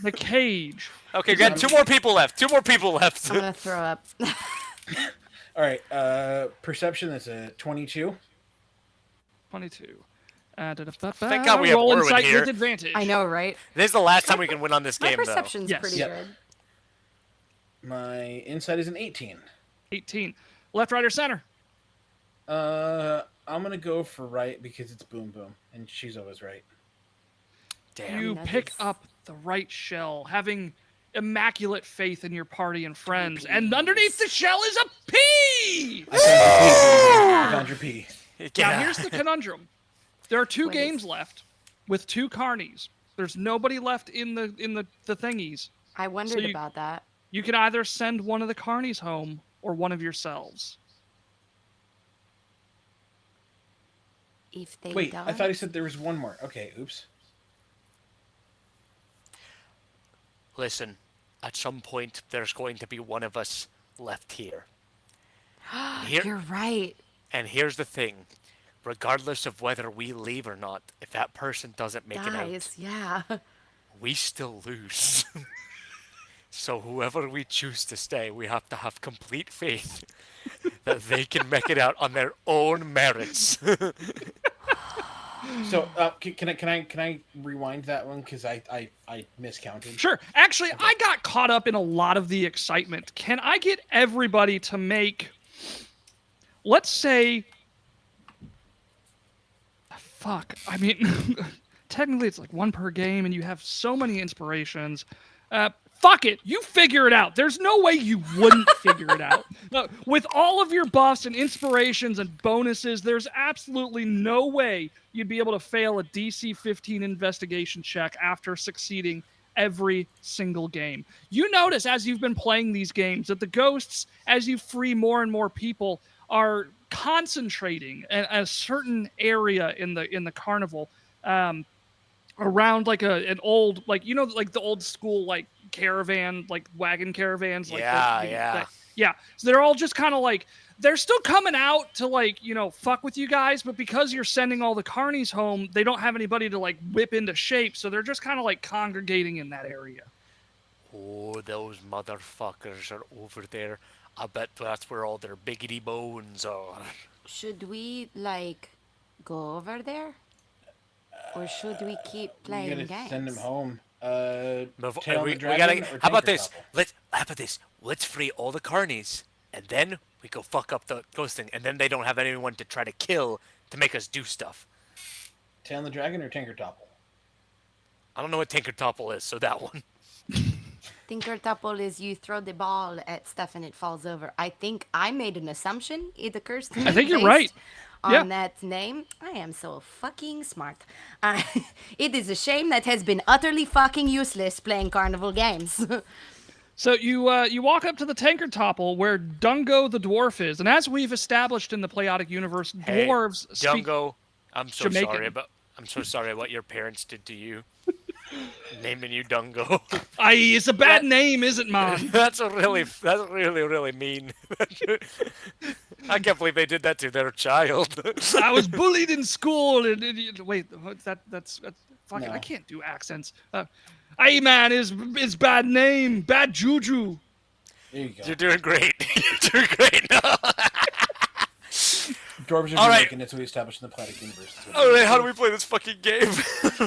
The cage. Okay, got 2 more people left. 2 more people left. I'm gonna throw up. All right. Perception is a 22. 22. Thank God we have Roll Orwin insight here. with advantage. I know, right? This is the last time we can win on this My game, though. perception's Yes. pretty Yep. good. My insight is an 18. 18. Left, right, or center? I'm gonna go for right because it's Boom Boom, and she's always right. Damn. You Nuggets. pick up the right shell, having immaculate faith in your party and friends, and underneath the shell is a pea! I found your P. Get Now, out. here's the conundrum. There are 2 What games is- left with 2 carnies. There's nobody left in the thingies. I wondered you- about that. You can either send one of the carnies home or one of yourselves. If they Wait, don't, I thought he said there was one more. Okay, oops. Listen, at some point, there's going to be one of us left here. Here- You're right. And here's the thing. Regardless of whether we leave or not, if that person doesn't make it out, Guys, yeah. we still lose. So whoever we choose to stay, we have to have complete faith that they can make it out on their own merits. So can I rewind that one because I miscounted. Sure. Actually, I got caught up in a lot of the excitement. Can I get everybody to make, let's say, fuck. I mean, technically it's like 1 per game, and you have so many inspirations. fuck it. You figure it out. There's no way you wouldn't figure it out. With all of your buffs and inspirations and bonuses, there's absolutely no way you'd be able to fail a DC 15 investigation check after succeeding every single game. You notice as you've been playing these games that the ghosts, as you free more and more people, are concentrating in a certain area in the carnival. Around like an old, like, you know, like the old school like caravan, like wagon caravans, like yeah. So they're all just kind of like, they're still coming out to, like, you know, fuck with you guys, but because you're sending all the carnies home, they don't have anybody to like whip into shape, so they're just kind of like congregating in that area. Oh, those motherfuckers are over there. I bet that's where all their biggity bones are. Should we, like, go over there? Or should we keep playing You gotta games? send him home. We Tail the gotta. Dragon or How about Tinker this? Topple? How about this? Let's free all the carnies, and then we go fuck up the ghost thing, and then they don't have anyone to try to kill to make us do stuff. Tail the Dragon or Tinker Topple? I don't know what Tinker Topple is, so that one. Tinker-Topple is you throw the ball at stuff and it falls over. I think I made an assumption. It occurs to me. I think you're based right. On that name. I am so fucking smart. It is a shame that has been utterly fucking useless playing carnival games. So you walk up to the Tanker Topple where Dungo the dwarf is, and as we've established in the Playotic universe, Hey, dwarves speak Dungo, I'm so Jamaican. sorry about what your parents did to you. Naming you Dungo. It's a bad name, isn't man? That's really mean. I can't believe they did that to their child. I was bullied in school. Wait, that's fucking. No. I can't do accents. Hey man, is bad name, bad juju. There you go. You're doing great. You're doing great now. Dwarves are All right. Jamaican, that's what we established in the Playotic universe. All right, how do we play this fucking game?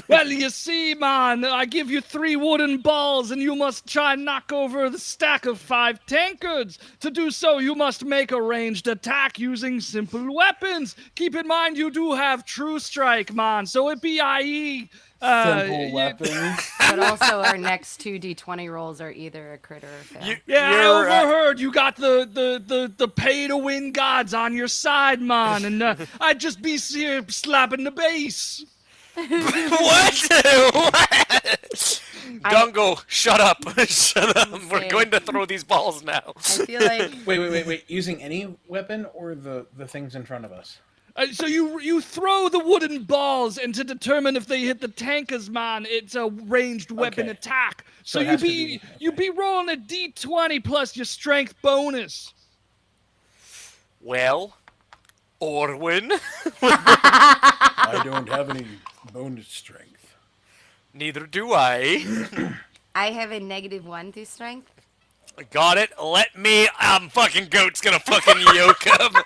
Well, you see, man, I give you 3 wooden balls, and you must try and knock over the stack of 5 tankards. To do so, you must make a ranged attack using simple weapons. Keep in mind, you do have True Strike, man, so it be IE. Simple weapons. But also, our next 2 d20 rolls are either a crit or a fail. I overheard you got the pay-to-win gods on your side, man, and I'd just be here slapping the bass. What? Dungo, shut up. Shut up. We're Insane. going to throw these balls now. I feel like Wait. Using any weapon or the things in front of us? So you throw the wooden balls, and to determine if they hit the tankers, man, it's a ranged weapon Okay. attack. So it you has to be be- you be rolling a d20 plus your strength bonus. Well, Orwin. I don't have any bonus strength. Neither do I. I have a -1 to strength. Got it. Let me. Fucking goat's gonna fucking yoke him.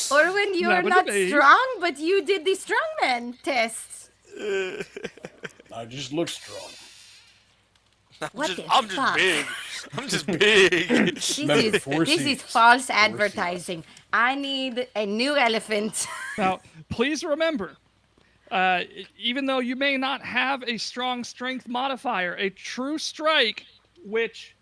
Orwin, you are Not not with me. strong, but you did the strongman test. I just look strong. What the I'm just fuck? big. I'm just big. Remember, four This is Cs. false Cs. advertising. I need a new elephant. Now, please remember, even though you may not have a strong strength modifier, a true strike, which,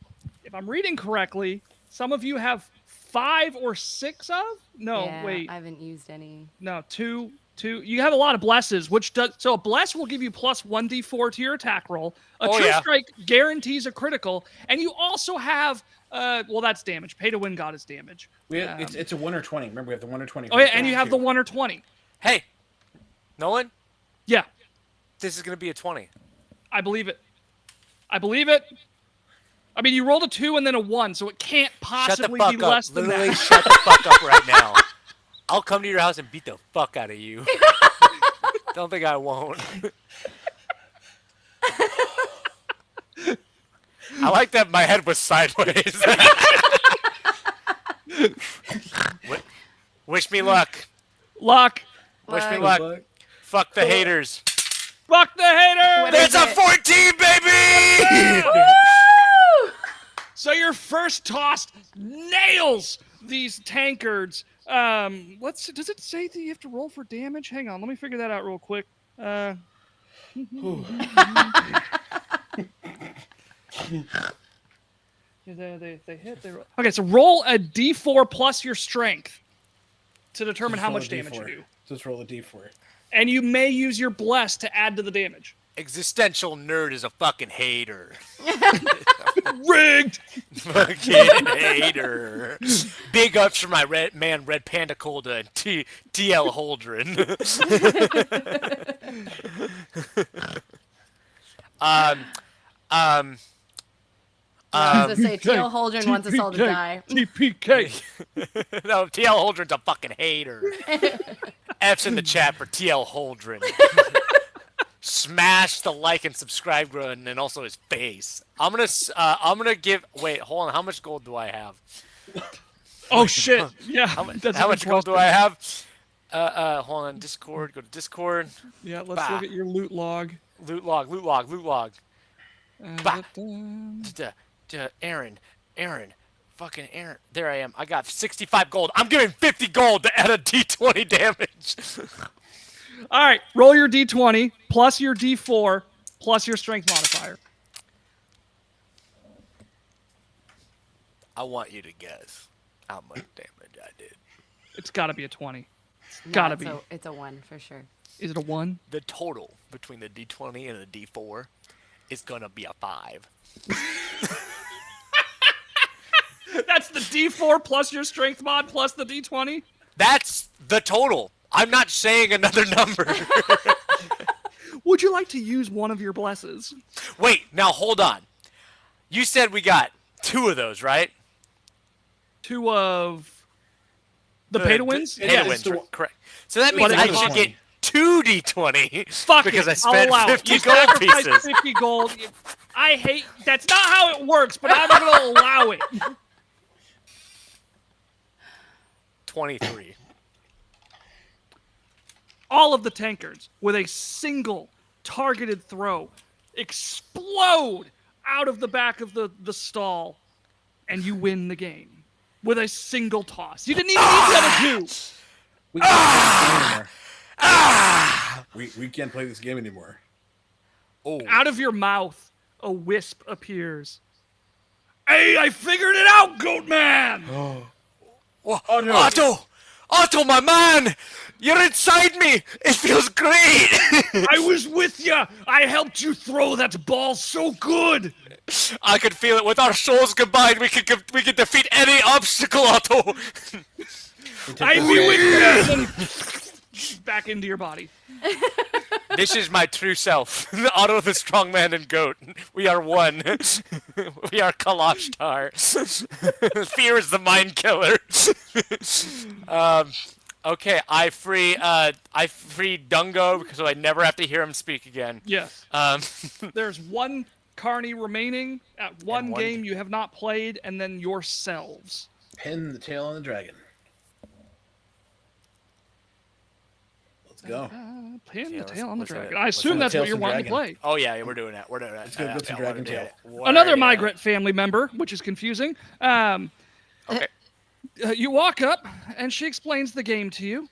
if I'm reading correctly, some of you have 5 or 6 of? No, Yeah, wait. I haven't used any. No, 2. You have a lot of blesses, which does so. A bless will give you plus 1d4 to your attack roll. A Oh, true yeah. strike guarantees a critical, and you also have well, that's damage. Pay to win god is damage. It's a 1 or 20. Remember, we have the 1 or 20. Oh yeah, and you have the 1 or 20. Hey, Nolan. Yeah, This is gonna be a 20. I believe it. I believe it. I mean, you rolled a 2 and then a 1, so it can't Shut the possibly fuck be up. less than Literally, that. shut the fuck up right now. I'll come to your house and beat the fuck out of you. Don't think I won't. I like that my head was sideways. Wish me luck. Luck. Wish me Luck. luck. Fuck the haters. Fuck the hater. What There's is a it? 14, baby! So your first toss nails these tankards. Let's. Does it say that you have to roll for damage? Hang on, let me figure that out real quick. They hit. They roll. Okay, so roll a d4 plus your strength to determine Just how roll a much damage you D4. do. Just roll a D4. And you may use your bless to add to the damage. Existential nerd is a fucking hater. Rigged! Fucking hater. Big ups for my Red Panda Colda and TL Holdren. I was gonna say TL Holdren wants us all to die. TPK. No, TL Holdren's a fucking hater. F's in the chat for TL Holdren. Smash the like and subscribe button, and also his face. I'm gonna give. Wait, hold on. How much gold do I have? Oh shit! Yeah. How much gold do I have? Hold on. Discord. Go to Discord. Yeah. Let's look at your loot log. Loot log. Bah. Aaron. Fucking Aaron. There I am. I got 65 gold. I'm giving 50 gold to add a D20 damage. All right. Roll your d20 plus your d4 plus your strength modifier. I want you to guess how much damage I did. It's got to be a 20. No, Gotta it's be. It's a 1 for sure. Is it a 1? The total between the D20 and the D4 is gonna be a 5. That's the d4 plus your strength mod plus the d20? That's the total. I'm not saying another number. Would you like to use one of your blesses? Wait, now hold on. You said we got 2 of those, right? 2 of the pay to wins? Pay to wins, correct. So that means But I it should costs- get 2 D20 Fuck because it, I spent I'll allow 50 it. You gold sacrificed pieces. 50 gold. I hate. That's not how it works, but I'm going to allow it. 23. All of the tankards, with a single targeted throw, explode out of the back of the stall, and you win the game with a single toss. You didn't even need the other 2. We can't play this game anymore. We can't play this game anymore. Oh. Out of your mouth, a wisp appears. Hey, I figured it out, Goat Man! Whoa, Oh, no. Otto, my man! You're inside me! It feels great! I was with you! I helped you throw that ball so good! I could feel it. With our souls combined, we could defeat any obstacle, Otto! I be with you! Back into your body. This is my true self. Otto the strong man and goat. We are one. We are Kalashtar. Fear is the mind killer. Okay, I free Dungo so I never have to hear him speak again. Yes. There's one Carney remaining at one one- game you have not played, and then yourselves. Pin the tail on the dragon. Let's go. Pin Yeah, the tail on the let's do dragon. it. I assume do that's Tail what you're some wanting to dragon. play. Oh yeah, we're doing that. We're doing that. Let's go get some dragon tail. Another migrant family member, which is confusing. Okay. You walk up, and she explains the game to you.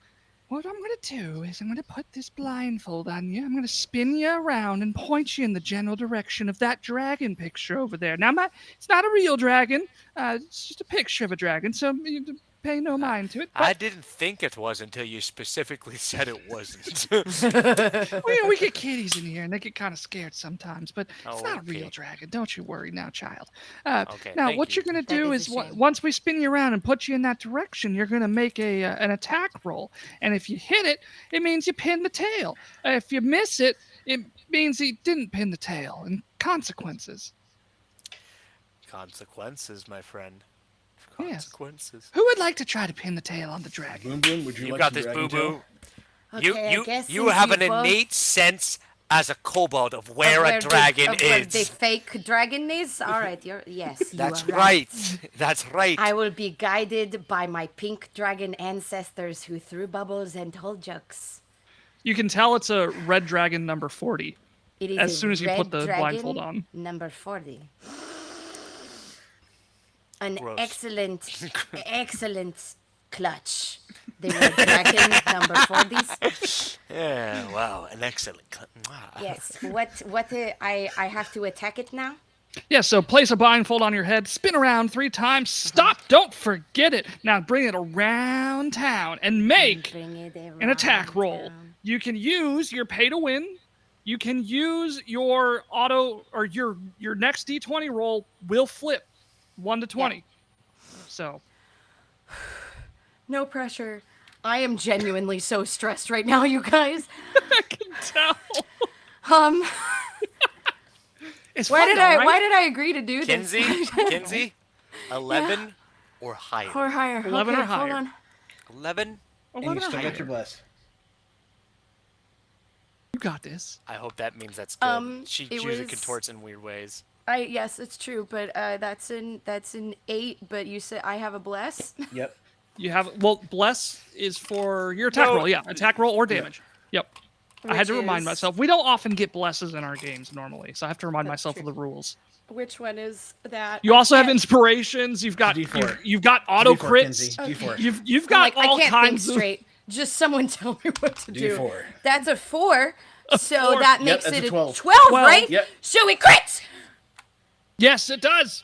What I'm going to do is I'm going to put this blindfold on you. I'm going to spin you around and point you in the general direction of that dragon picture over there. Now, it's not a real dragon. It's just a picture of a dragon, so you pay no mind to it. I didn't think it was until you specifically said it wasn't. Well, we get kitties in here, and they get kind of scared sometimes, but it's Oh, not a okay. real dragon. Don't you worry now, child. Okay, Now, thank what you. you're going to That do is is, a shame. once we spin you around and put you in that direction, you're going to make an attack roll. And if you hit it, it means you pin the tail. If you miss it, it means you didn't pin the tail, and consequences. Consequences, my friend. Yes. Consequences. Who would like to try to pin the tail on the dragon? Boom Boom, would you You like got some this, dragon boo tail? boo. Okay, I You guess you since have you an both- innate sense as a kobold of where a where dragon where the is. fake dragon is? All right, yes, you That's are right. That's right. I will be guided by my pink dragon ancestors who threw bubbles and told jokes. You can tell it's a red dragon number 40. It is As a soon as you put red the dragon, blindfold on. Number 40. An Gross. excellent clutch. The red dragon number 40s. Yeah, wow, an excellent. Yes. What I have to attack it now? Yeah, so place a blindfold on your head, spin around 3 times, stop, don't forget it. Now bring it around town and make an attack roll. You can use your pay to win. You can use your auto or your next D20 roll will flip 1 to 20. So No pressure. I am genuinely so stressed right now, you guys. I can tell. It's Why fun did though, right? Why did I agree to do this? Kinsey, 11 or higher. Or higher. 11 okay, or higher. Hold on. 11. And you still get your bless. You got this. I hope that means that's good. She it usually was- contorts in weird ways. Yes, it's true, but that's an 8. But you said I have a bless. Yep. You have bless is for your attack roll, yeah, attack roll or damage. Yep. I had to Which remind is- myself. We don't often get blesses in our games normally, so I have to remind That's myself true. of the rules. Which one is that? You I also have can't- inspirations. You've got D4. you've got auto D4, crits. Kinsey, D4. You've I'm got like, all I can't kinds think straight. Just someone tell me what to do. D4. That's a 4. So 4. that Yep, makes that's it a a 12. 12, 12. right? Yep. So it crits. Yes, it does.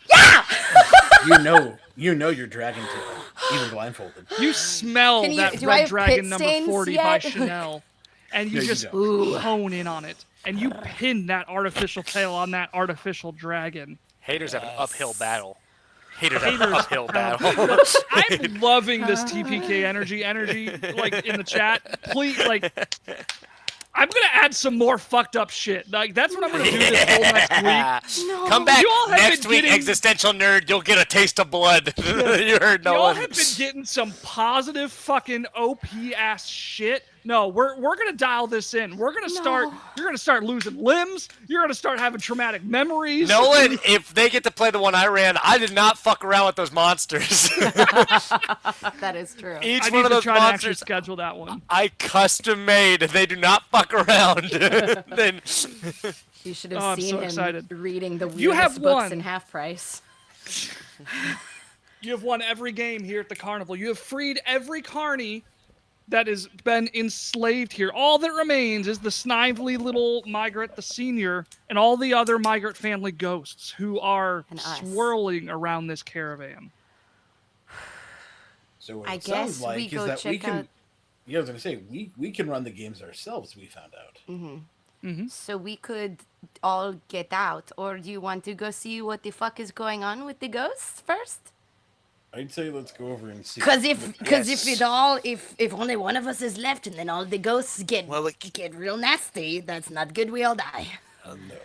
You know your dragon tail, even blindfolded. You smell Can you- that do I Red have Dragon pit number stains 40 yet? by Chanel, and you No, you just don't. hone in on it, and you pin that artificial tail on that artificial dragon. Haters have an uphill battle. Haters have an Haters uphill have- battle. I'm loving this TPK energy, like in the chat. Please, like, I'm gonna add some more fucked up shit. Like, that's what I'm gonna do this whole next week. No. Come back You all have next been week, getting- existential nerd. You'll get a taste of blood. You heard no Y'all one. have been getting some positive fucking OP ass shit. No, we're gonna dial this in. We're gonna start. No. You're gonna start losing limbs. You're gonna start having traumatic memories. Nolan, if they get to play the one I ran, I did not fuck around with those monsters. That is true. Each I one need of to those try to actually monsters schedule that one. I custom made. They do not fuck around. Then You should have Oh, I'm seen so him excited. reading the You have weirdest books one. in half price. You have won every game here at the carnival. You have freed every carny that has been enslaved here. All that remains is the snively little migrant, the senior, and all the other migrant family ghosts who are And us. swirling around this caravan. So what I it sounds guess we like is go that we check can. out- Yeah, I was gonna say we can run the games ourselves. We found out. So we could all get out, or do you want to go see what the fuck is going on with the ghosts first? I'd say let's go over and see. Cause if Yes. if only one of us is left and then all the ghosts get Well, get real nasty, that's not good. We all die.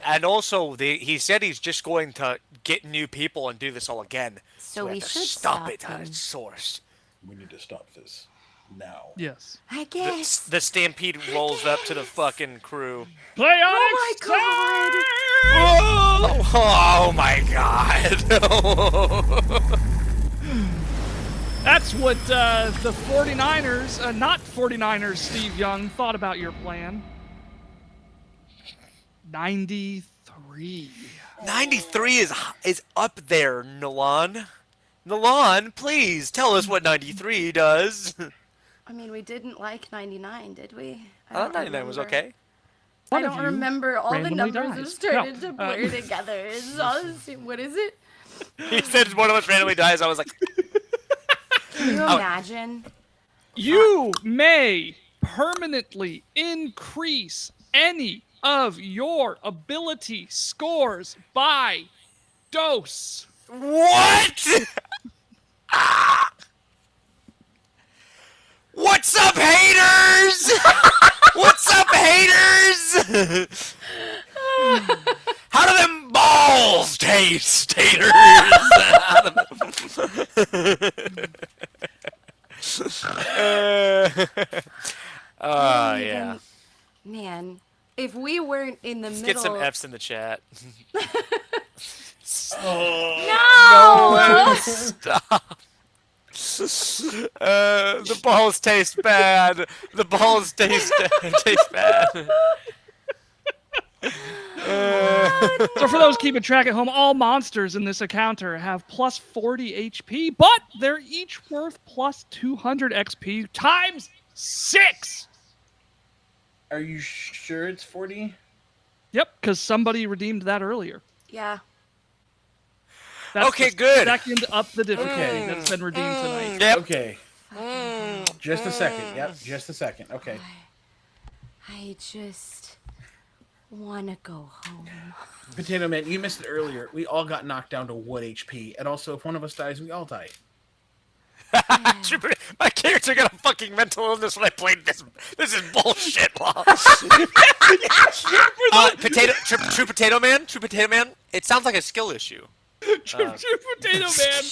and also he said he's just going to get new people and do this all again. So we we have to should stop stop it at him. its source. We need to stop this now. Yes. I The, guess. the stampede rolls up to the fucking crew. Playotic God. Oh my god! That's what the 49ers, not 49ers, Steve Young, thought about your plan. 93. 93 is up there, Nolan. Nolan, please tell us what 93 does. I mean, we didn't like 99, did we? I thought 99 was remember. okay. I One of don't you remember. All the randomly numbers dies. have started No, to blur together. It's all the same. What is it? He said one of us randomly dies. I was like, Can you Oh. imagine? You may permanently increase any of your ability scores by dose. what? Ah! What's up, haters? What's up, haters? How do them balls taste, haters? Yeah. Man, if we weren't in the Let's middle. get some F's in the chat. No! Stop. The balls taste bad. The balls taste bad. So for those keeping track at home, all monsters in this encounter have plus 40 HP, but they're each worth plus 200 XP times 6. Are you sure it's 40? Yep, because somebody redeemed that earlier. Yeah. That's Okay, the good. second up the difficulty Okay. that's been redeemed tonight. Yep. Okay. Just a second. Yep. Just a second. Okay. I just wanna go home. Potato Man, you missed it earlier. We all got knocked down to 1 HP, and also if one of us dies, we all die. My character got a fucking mental illness when I played this. This is bullshit. True Potato Man. It sounds like a skill issue. True Potato Man.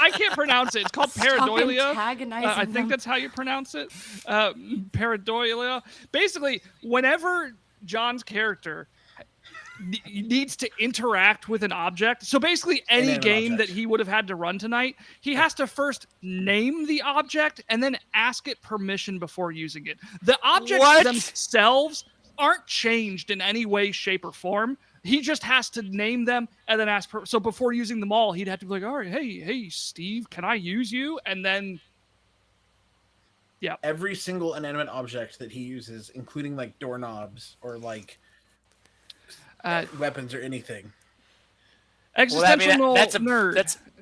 I can't pronounce it. It's called pareidolia. antagonizing I think them. that's how you pronounce it. Pareidolia. Basically, whenever John's character needs to interact with an object, so basically any Inanimate game object. that he would have had to run tonight, he has to first name the object and then ask it permission before using it. The objects What? themselves aren't changed in any way, shape, or form. He just has to name them and then ask. So before using them all, he'd have to be like, "All right, hey, Steve, can I use you?" And then, yeah, Every single inanimate object that he uses, including like doorknobs or like weapons or anything. existential nerd.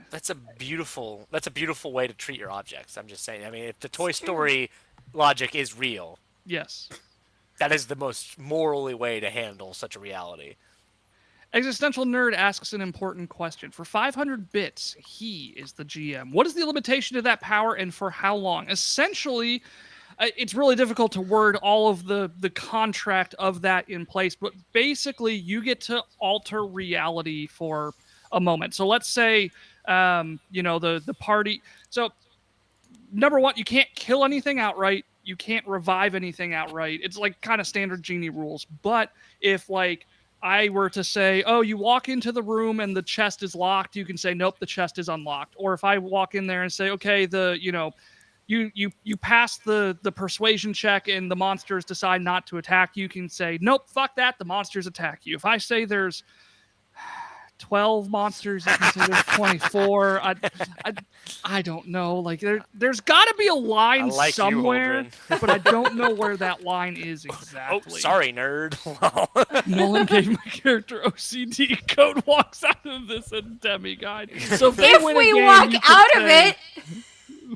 That's a beautiful way to treat your objects. I'm just saying. I mean, if the Toy Story logic is real, Yes. that is the most morally way to handle such a reality. Existential Nerd asks an important question. For 500 bits, he is the GM. What is the limitation to that power and for how long? Essentially, it's really difficult to word all of the contract of that in place, but basically you get to alter reality for a moment. So let's say, the party. So number one, you can't kill anything outright. You can't revive anything outright. It's like kind of standard genie rules. But if like I were to say, oh, you walk into the room and the chest is locked, you can say, nope, the chest is unlocked. Or if I walk in there and say, okay, you pass the persuasion check and the monsters decide not to attack you, can say, nope, fuck that, the monsters attack you. If I say there's 12 monsters, you can say there's 24. I don't know. Like there's got to be a line like somewhere, you, but I don't know where that line is exactly. Oh, sorry, nerd. Nolan gave my character OCD. Code walks out of this Demi guide. So if, they win a we game, walk you could out of say, it,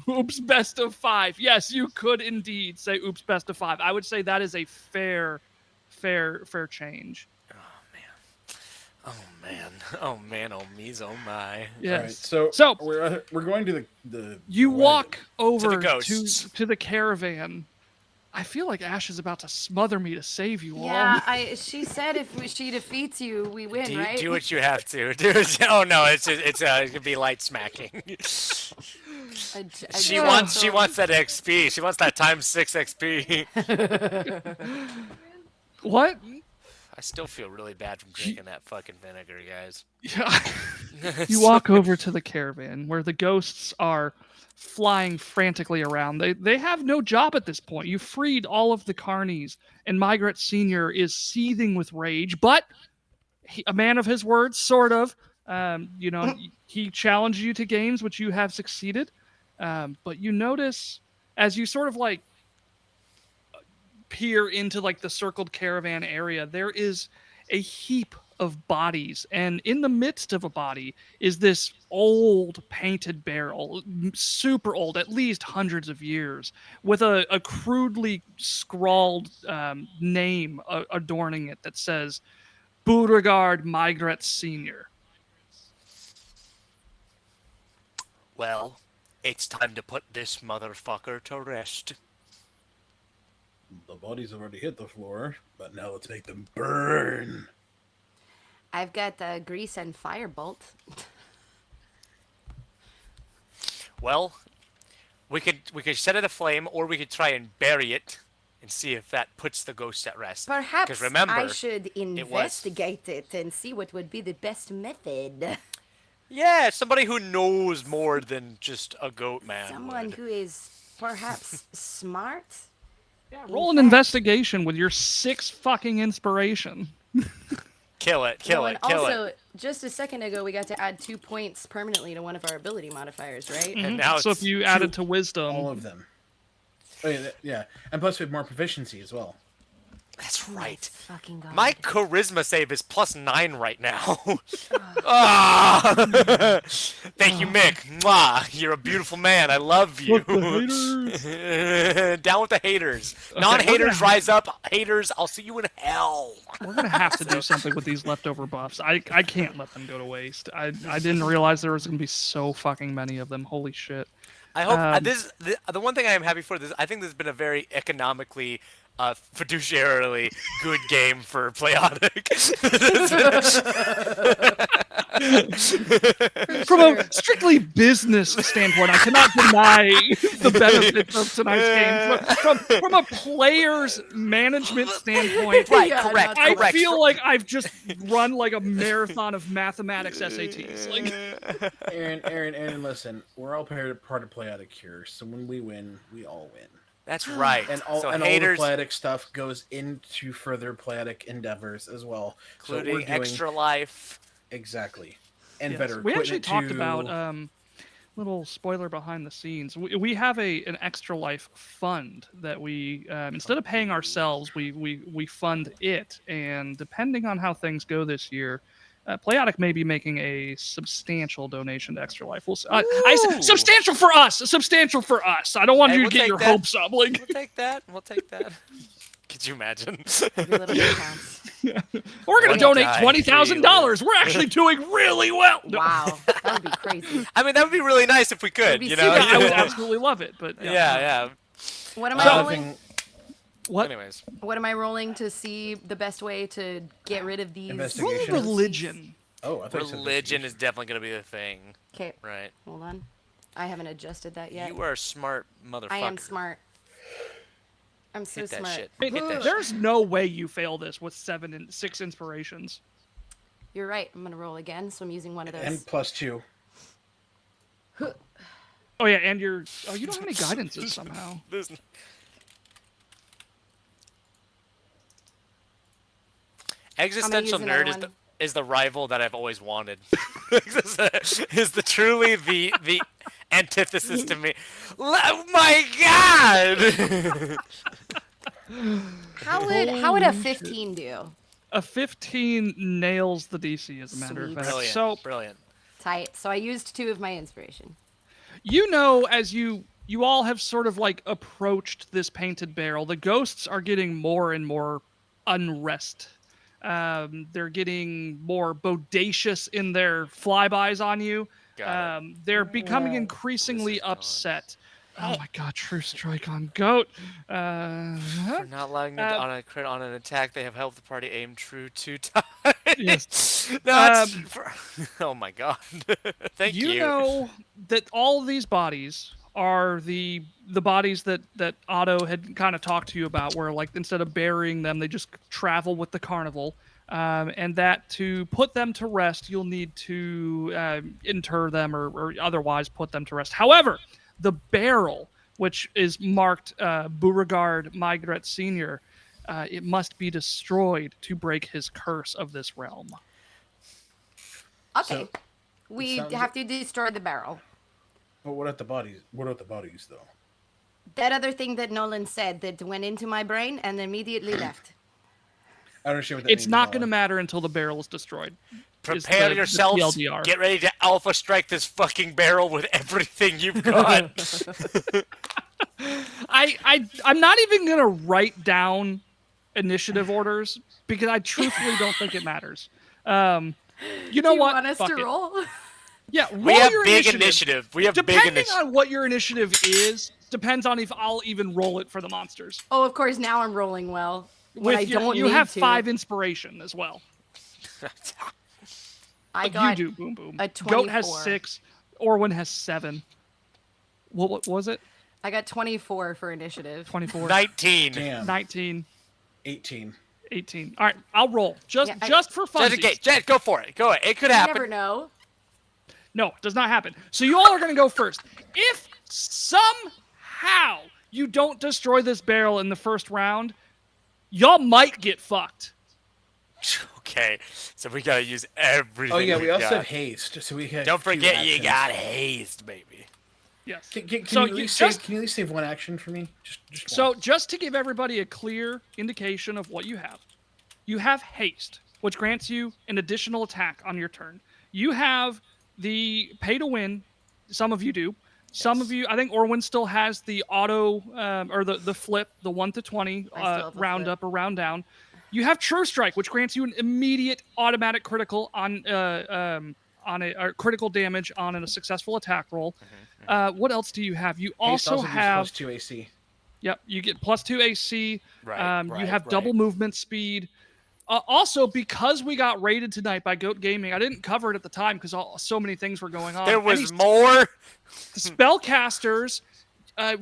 oops, best of 5. Yes, you could indeed say oops, best of 5. I would say that is a fair change. Oh man, oh me's, oh my. Yes. All right, so we're going to the you walk over to the ghosts. to the caravan. I feel like Ash is about to smother me to save you all. Yeah, she said if she defeats you, we win, right? Do what you have to. Oh no, it's gonna be light smacking. She wants that XP. She wants that times 6 XP. What? I still feel really bad from drinking that fucking vinegar, guys. Yeah. You walk over to the caravan where the ghosts are flying frantically around. They have no job at this point. You freed all of the carnies, and M.I.R.E.P.A.R.E.D Sr. is seething with rage, but a man of his words, sort of. He challenged you to games, which you have succeeded. But you notice, as you sort of like peer into like the circled caravan area, there is a heap of bodies, and in the midst of a body is this old painted barrel, super old, at least hundreds of years, with a crudely scrawled name adorning it that says Beauregard M.I.R.E.P.A.R.E.D Sr. Well, it's time to put this motherfucker to rest. The bodies have already hit the floor, but now let's make them burn. I've got grease and firebolt. Well, we could set it aflame, or we could try and bury it and see if that puts the ghosts at rest. Perhaps remember, I should investigate it and see what would be the best method. Yeah, somebody who knows more than just a goat man. Someone would. who is perhaps smart. Yeah, roll an investigation with your 6 fucking inspiration. Kill it. Also, just a second ago, we got to add 2 points permanently to one of our ability modifiers, right? And now So if you added to wisdom, All of them. Oh, yeah, and plus we have more proficiency as well. That's Oh my right. fucking god. My charisma save is +9 right now. Ah! Thank you, Mick. Mwah. You're a beautiful man. I love you. Fuck the haters. Down with the haters. Okay, Non-haters rise up. Haters, I'll see you in hell. We're gonna have to do something with these leftover buffs. I can't let them go to waste. I didn't realize there was gonna be so fucking many of them. Holy shit. I hope the one thing I am happy for this. I think this has been a very economically, fiduciarily good game for Playotic. From a strictly business standpoint, I cannot deny the benefits of tonight's game. From a player's management standpoint, Right, Yeah, correct, I correct. feel like I've just run like a marathon of mathematics SATs. Like, Aaron, listen, we're all part of Playotic here, so when we win, we all win. That's right. And all so and haters, all the Playotic stuff goes into further Playotic endeavors as well. So what including we're doing extra life. exactly, and yes. better. We actually equipment talked about little spoiler behind the scenes. We have an extra life fund that we instead of paying ourselves, we fund it, and depending on how things go this year. Playotic may be making a substantial donation to Extra Life. We'll see. Ooh. Substantial for us. Substantial for us. I don't want Hey, you we'll to get take your that. hopes up. Like, We'll take that. We'll take that. Could you imagine? Every little bit counts. we're gonna One donate die, $20,000. We're actually doing really well. No, Wow, that would be crazy. I mean, that would be really nice if we could. be You know. super I would absolutely love it. But Yeah. What am I Another rolling? thing, What? Anyways, What am I rolling to see the best way to get rid of these? Roll Investigation. religion. oh, I thought you said religion is definitely gonna be the thing, Okay, right? hold on. I haven't adjusted that yet. You are a smart motherfucker. I am smart. I'm so Hit that smart. shit. I mean, Hit that shit. there's no way you fail this with 6 inspirations. You're right. I'm gonna roll again, so I'm using one of those. And +2. Oh yeah, and you don't have any guidances somehow. There's- Existential use another nerd one. is the rival that I've always wanted. Is truly the antithesis to me. My God! How would a 15 do? A 15 nails the DC, as a matter of Sweet. fact. Brilliant. So Brilliant. Tight. So I used 2 of my inspiration. you know, as you all have sort of like approached this painted barrel, the ghosts are getting more and more unrest. They're getting more bodacious in their flybys on you. Got it. They're becoming increasingly This is gone. upset. Oh my God! True strike on goat. For not allowing me Uh, on a crit on an attack, they have helped the party aim true 2 times. Yes. No, that's oh my God. Thank you. You know that all of these bodies are the bodies that Otto had kind of talked to you about, where like instead of burying them, they just travel with the carnival, and that to put them to rest, you'll need to inter them or otherwise put them to rest. However, the barrel, which is marked Beauregard Maigret Sr., it must be destroyed to break his curse of this realm. Okay. So, we sounds- have to destroy the barrel. But what about the bodies? What about the bodies, though? That other thing that Nolan said that went into my brain and immediately left. I don't understand what that It's means. not going to matter until the barrel is destroyed. is Prepare the yourselves. TLDR. Get ready to alpha strike this fucking barrel with everything you've got. I'm not even gonna write down initiative orders because I truthfully don't think it matters. You know Do you what? want us Fuck to it. roll? Yeah, We roll have your big initiative. initiative. We have big Depending initiative. on what your initiative is, depends on if I'll even roll it for the monsters. Oh, of course. Now I'm rolling well. When I With your, don't you need have to. 5 inspiration as well. I Like got you do, boom boom. a Goat has 24. 6. Orwin has 7. What was it? I got 24 for initiative. 24, 19. Damn. 19, 18. 18. All right, I'll roll just Yeah, just for fun. Jet, go for it. Go ahead. It could You happen. never know. No, it does not happen. So you all are going to go first. If somehow you don't destroy this barrel in the first round, y'all might get fucked. Okay, so we gotta use everything. Oh yeah, we we've also got. have haste, so we have. Don't two forget, you actions. got haste, baby. Yes. Can So you at least just save? Can you at least save one action for me? Just so one. just to give everybody a clear indication of what you have haste, which grants you an additional attack on your turn. You have the pay to win. Some of you do. Some of you, I think Orwin still has the auto or the flip, the 1 to 20 I still have the round flip. up or round down. You have True Strike, which grants you an immediate automatic critical on a critical damage on a successful attack roll. What else do you have? You Haste also also gives have +2 AC. Yep, you get +2 AC. You have Right. double movement speed. Also, because we got raided tonight by Goat Gaming, I didn't cover it at the time because so many things were going on. There was more. Spellcasters,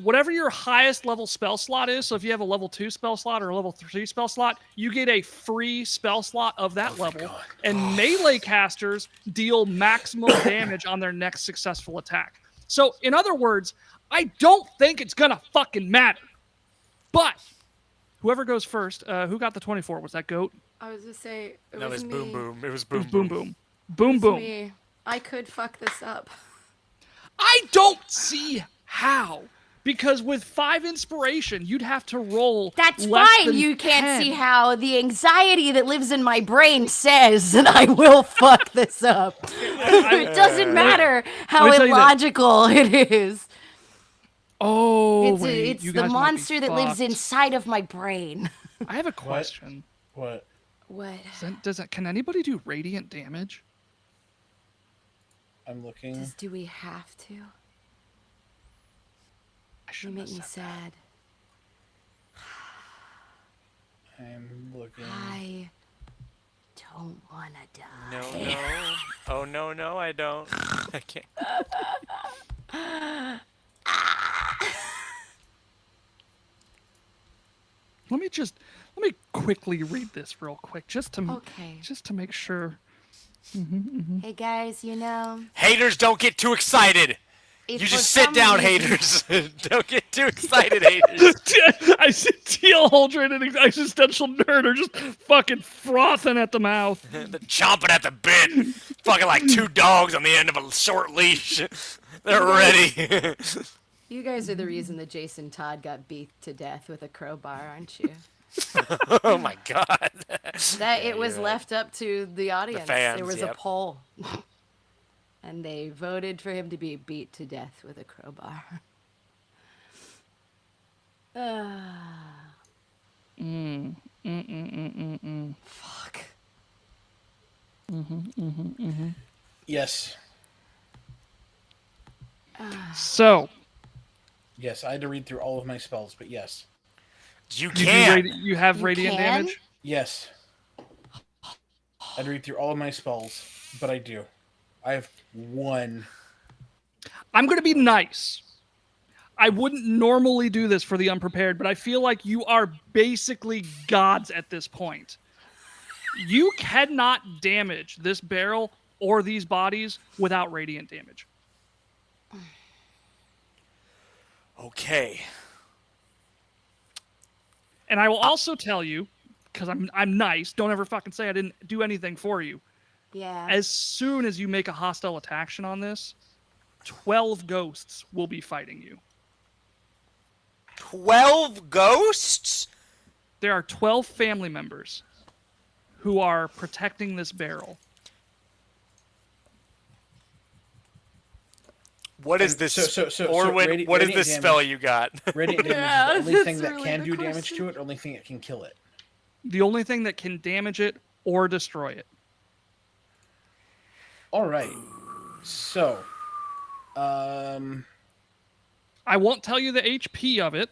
whatever your highest level spell slot is. So if you have a level 2 spell slot or a level 3 spell slot, you get a free spell slot of that level. God. And melee casters deal maximum damage on their next successful attack. So in other words, I don't think it's gonna fucking matter. But whoever goes first, who got the 24? Was that Goat? I was gonna say it No, it was me. boom boom. It was It boom was boom boom. boom. Boom It's boom. me. I could fuck this up. I don't see how. Because with 5 inspiration, you'd have to roll. That's less fine. than You can't 10. see how the anxiety that lives in my brain says that I will fuck this up. It doesn't matter how let me tell you this. illogical it is. Oh, It's, wait, it's you the guys might be monster that lives fucked. inside of my brain. I have a question. What? What? Can anybody do radiant damage? I'm looking. Do we have to? I You shouldn't make have me said that. sad. I'm looking. I don't want to die. No. Oh no, I don't. I can't. Let me quickly read this real quick, just to Okay. make sure. Hey guys, you know, Haters, don't get too excited. if You for just sit some down, reason- haters. Don't get too excited, haters. I see Teal Holdren and Existential Nerd are just fucking frothing at the mouth. They're chomping at the bit. Fucking like two dogs on the end of a short leash. They're ready. You guys are the reason that Jason Todd got beat to death with a crowbar, aren't you? Oh my god. That it was you're right. left up to the audience. fans, there was yep. a poll. And they voted for him to be beat to death with a crowbar. Fuck. Yes. So Yes, I had to read through all of my spells, but yes. You you can. you have You radiant can? damage. Yes. I'd read through all of my spells, but I do. I have one. I'm going to be nice. I wouldn't normally do this for the unprepared, but I feel like you are basically gods at this point. You cannot damage this barrel or these bodies without radiant damage. Okay. And I will also tell you, because I'm nice, don't ever fucking say I didn't do anything for you. Yeah. As soon as you make a hostile action on this, 12 ghosts will be fighting you. 12 ghosts? There are 12 family members who are protecting this barrel. What is this? So Orwin, what is radiant this spell damage. you got? Radiant Yeah, damage is the only that's thing that really can the do damage question. to it, only thing that can kill it. The only thing that can damage it or destroy it. All right. So, I won't tell you the HP of it.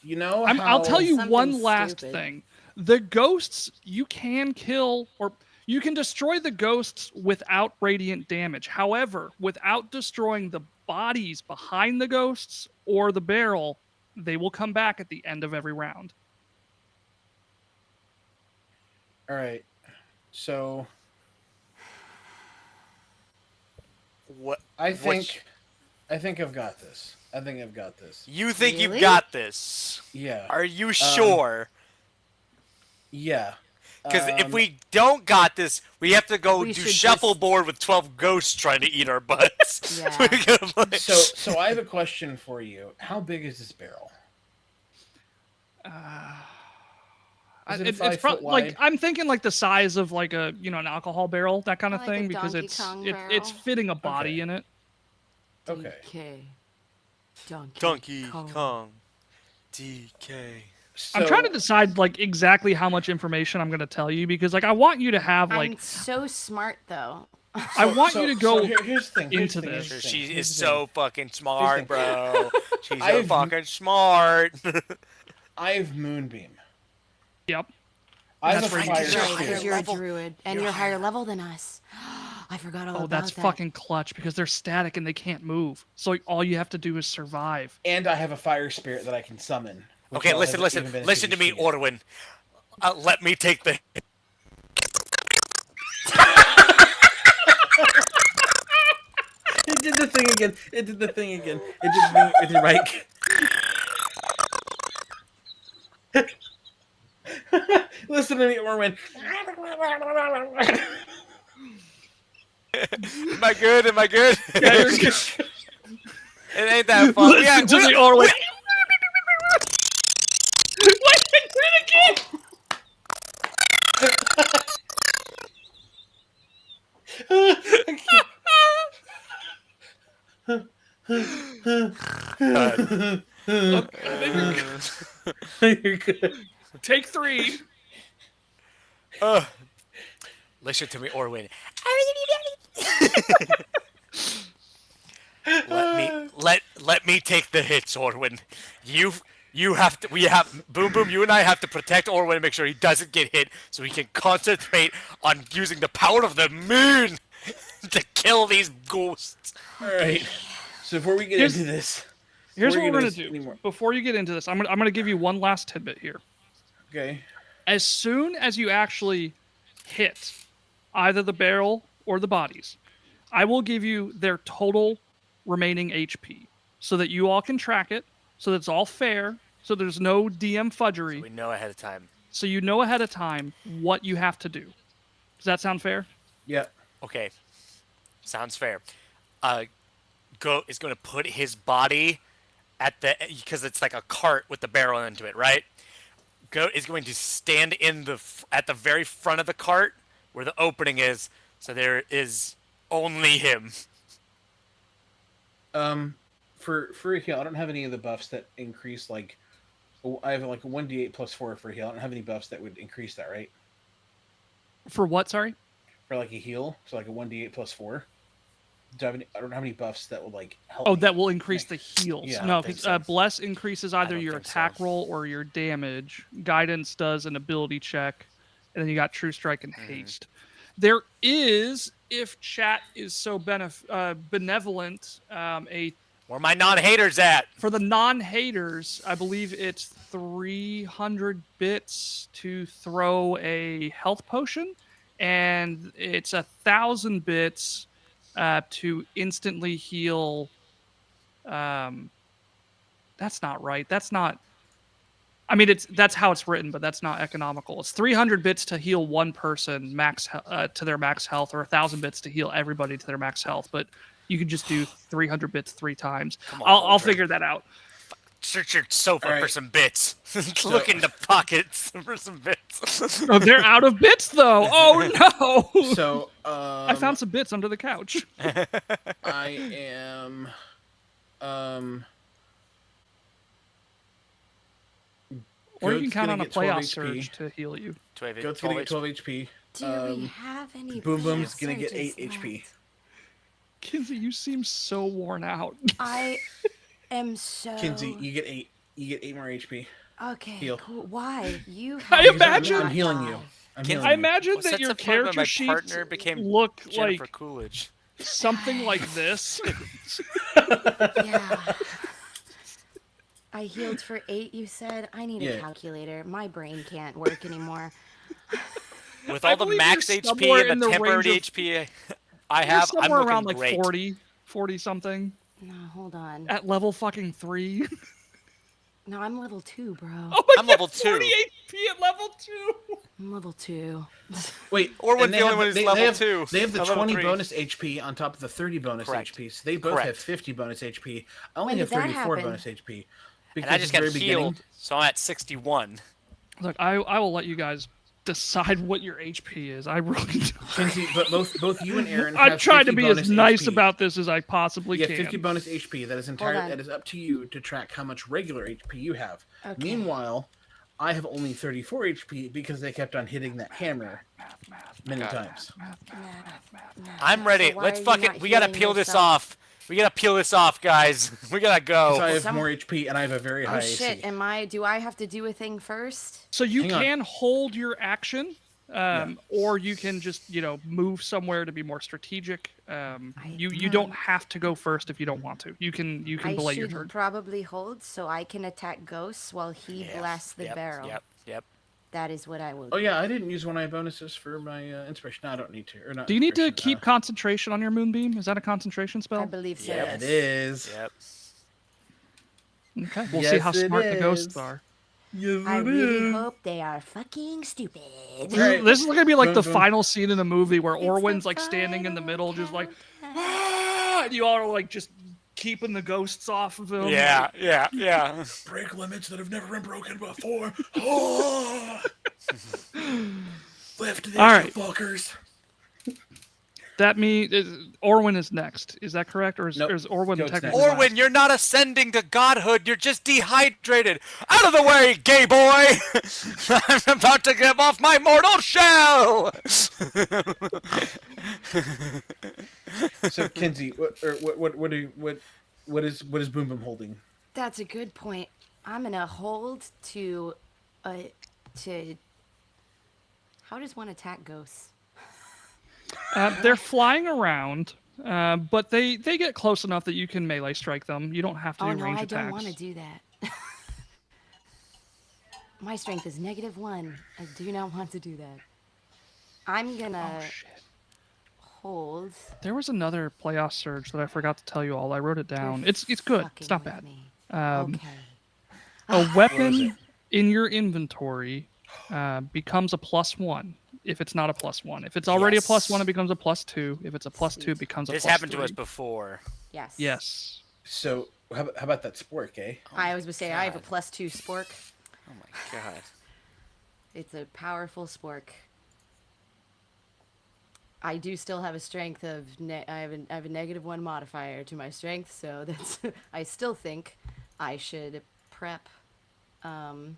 you know I'll tell you Something one last stupid. thing. The ghosts, you can kill or you can destroy the ghosts without radiant damage. However, without destroying the bodies behind the ghosts or the barrel, they will come back at the end of every round. All right. So, What? I Which- think I've got this. I think I've got this. You think Really? you've got this? Yeah. Are you sure? Yeah. Because if we don't got this, we have to go We do should shuffleboard with 12 ghosts trying to eat our butts. Yeah. We're gonna play- So I have a question for you. How big is this barrel? Is it 5 foot wide? like I'm thinking like the size of like a an alcohol barrel, that kind of Like a thing, because Donkey it's Kong it's barrel? fitting a body Okay. in it. Okay. DK. Donkey Kong. DK. So, I'm trying to decide like exactly how much information I'm going to tell you, because like I want you to have like I'm so smart though. I want you to go here's the thing. into here's this. the thing, She here's is the thing. so fucking smart, bro. She's so I've- fucking smart. I have Moonbeam. Yep. I have That's a right, fire Right, Higher because spirit. you're a level. druid and you're higher level than us. I forgot all Oh, about that's that. fucking clutch, because they're static and they can't move. So all you have to do is survive. And I have a fire spirit that I can summon. which Okay, all listen, has even listen to me, better Orwin. Let me take the. It did the thing again. It did the thing again. It did the thing with your mic. Listen to me, Orwin. Am I good? Am I good? Yeah, you're good. It ain't that fun. Listen to me, Orwin. Wait, do it again. You're good. Take 3. Listen to me, Orwin. let me take the hits, Orwin. You have to. We have Boom Boom. You and I have to protect Orwin and make sure he doesn't get hit, so he can concentrate on using the power of the moon to kill these ghosts. All right. So before we get Here's- into this, Here's before what we we're get gonna into do. anymore- Before you get into this, I'm gonna give you one last tidbit here. Okay. As soon as you actually hit either the barrel or the bodies, I will give you their total remaining HP, so that you all can track it, so that it's all fair, so there's no DM fudgery, We know ahead of time. so you know ahead of time what you have to do. Does that sound fair? Yeah. Okay, sounds fair. Go is going to put his body at the because it's like a cart with the barrel into it, right? Goat is going to stand in at the very front of the cart where the opening is, so there is only him. For a heal, I don't have any of the buffs that increase like. I have like a 1d8 plus 4 for a heal. I don't have any buffs that would increase that, right? For what? Sorry. For like a heal, so like a 1d8 plus 4. I don't have any buffs that would like help. Oh, me. that will increase the heals. Yeah, I No, don't think so. Bless increases either don't your think so. attack roll or your damage. Guidance does an ability check, and then you got True Strike and Haste. There is, if chat is so benevolent, Where my non-haters at? for the non-haters, I believe it's 300 bits to throw a health potion, and it's 1,000 bits to instantly heal. That's not right. That's not. I mean, that's how it's written, but that's not economical. It's 300 bits to heal one person to their max health, or 1,000 bits to heal everybody to their max health. But you could just do 300 bits 3 times. Come on, I'll Walter. figure that out. Search your sofa All for right. some bits. Look in the pockets for some bits. Oh, they're out of bits though. Oh no! So I found some bits under the couch. I am Or you can Goat's count gonna on a get 12 playoff HP. surge to heal you. Goat's gonna get 12 HP. Do we have any? Boom Boom's playoff gonna get surges 8 HP. left? Kinsey, you seem so worn out. I am so. Kinsey, you get 8. You get 8 more HP. Okay, heal. cool. Why? You I have imagine- I'm healing you. I'm healing I you. imagine Well, that sets your up fun when character my sheets partner became look Jennifer like Coolidge. something like this. Yeah. I healed for 8, you said? I need Yeah. a calculator. My brain can't work anymore. With I all the believe max you're HP somewhere in and the the temporary range HP I You're have, I'm somewhere looking around like great. 40 something No, hold on. at level fucking 3. No, I'm level 2, bro. Oh my I'm God, level 2. 40 HP at level 2. I'm level 2. Wait, Orwin's and the only one who's level 2. They have the I'm level 20 3. bonus HP on top of the 30 bonus Correct. HP. So they both have Correct. 50 bonus HP. I only When have did that 34 happen? bonus HP. And Because I at just the got very beginning, healed, so I'm at 61. Look, I will let you guys decide what your HP is. I really don't. Kinsey, but both you and Aaron I'm have trying 50 to be bonus as nice HP. about this as I possibly You can. have 50 bonus HP. That is on. entirely that is up to you to track how much regular HP you have. Okay. Meanwhile, I have only 34 HP because they kept on hitting that hammer many times. I'm ready. So why Let's are you fucking. not We gotta healing peel this yourself? off. We gotta peel this off, guys. We gotta Because I go. have Some- more HP and I have a very high Oh shit, AC. do I have to do a thing first? So you Hang on. can hold your action, or you can just move somewhere to be more strategic. You don't have to go first if you don't want to. You can I delay your should turn. probably hold so I can attack ghosts while he blasts the barrel. Yep. That is what I will Oh do. yeah, I didn't use one of my bonuses for my inspiration. No, I don't need to. Or not Do you need to inspiration, keep concentration on your moonbeam? Is that a concentration I spell? believe so. Yep. Yeah, Yes. it is. Yep. Okay, we'll see how Yes, it smart the is. ghosts are. Yes, I it really is. hope they are fucking stupid. Right. This is gonna be like Boom, the boom. final scene in the movie where It's Orwin's the like standing in the final middle, just like, countdown. ah! And you all are like just keeping the ghosts off of him. Yeah. Break limits that have never been broken before. Oh! Lift this, All right. you fuckers. That means Orwin is next. Is that correct, or is, Nope. or is Orwin Goat's technically next. Orwin, last? you're not ascending to godhood. You're just dehydrated. Out of the way, gay boy! I'm about to give off my mortal shell. So Kinsey, what is Boom Boom holding? That's a good point. I'm gonna hold to. How does one attack ghosts? They're flying around, but they get close enough that you can melee strike them. You don't have to Oh do no, range I attacks. don't want to do that. My strength is -1. I do not want to do that. I'm gonna Oh shit! hold. There was another playoff surge that I forgot to tell you all. I wrote it down. You're It's good. fucking It's not with bad. me. Um, Okay. A it? weapon in your inventory becomes a +1 if it's not a +1. If it's already a +1, it becomes a +2. If it's a +2, it becomes a This +3. happened to us before. Yes. Yes. So how about that spork, eh? I was gonna say I have a God. +2 spork. Oh my god. It's a powerful spork. I do still have a strength of I have a -1 modifier to my strength, so that's I still think I should prep. I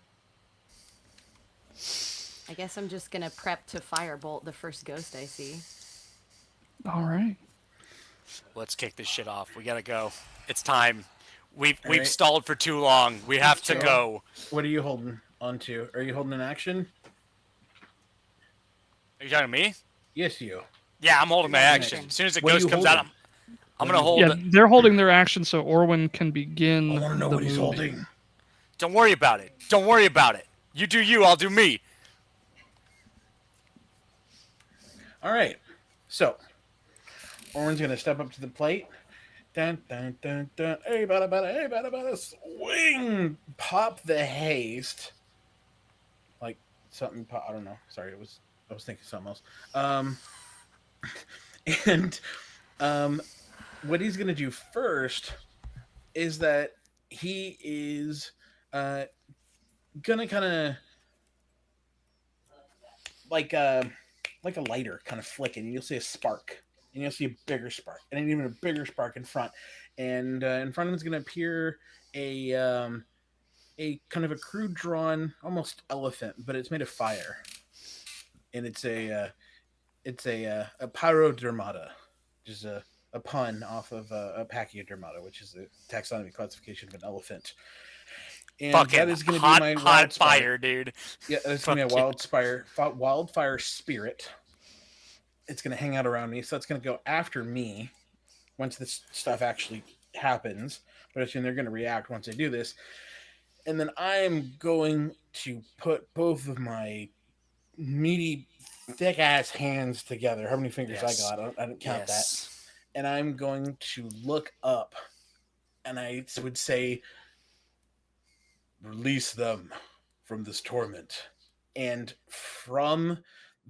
guess I'm just gonna prep to firebolt the first ghost I see. All right. Let's kick this shit off. We gotta go. It's time. We've right. stalled for too long. We have to true. go. What are you holding onto? Are you holding an action? Are you talking to me? Yes, you. Yeah, I'm holding my Next. action. As soon as the What are ghost you comes out, holding? I'm What gonna are you hold Yeah, it. they're holding their action so Orwin can begin. I want to know the what he's movie. holding. Don't worry about it. Don't worry about it. You do you, I'll do me. All right. So, Orin's gonna step up to the plate. Dun dun dun dun. Hey, bada, swing! Pop the haste. Like something. I don't know. Sorry, I was thinking something else. And what he's gonna do first is that he is gonna kind of like a lighter kind of flicking, and you'll see a spark, and you'll see a bigger spark, and then even a bigger spark in front, and in front of him is going to appear a kind of a crude drawn almost elephant, but it's made of fire, and it's a Pyrrhodromata, which is a pun off of a Pachydermata, which is the taxonomy classification of an elephant. And Fucking that is going to hot, be my hot wildfire. fire, dude. Yeah, that's going to be a wildfire spirit. It's going to hang out around me, so it's going to go after me once this stuff actually happens. But I assume they're going to react once I do this. And then I'm going to put both of my meaty, thick-ass hands together. How many fingers Yes. I got? I didn't count that. Yes. And I'm going to look up, and I would say, release them from this torment. and from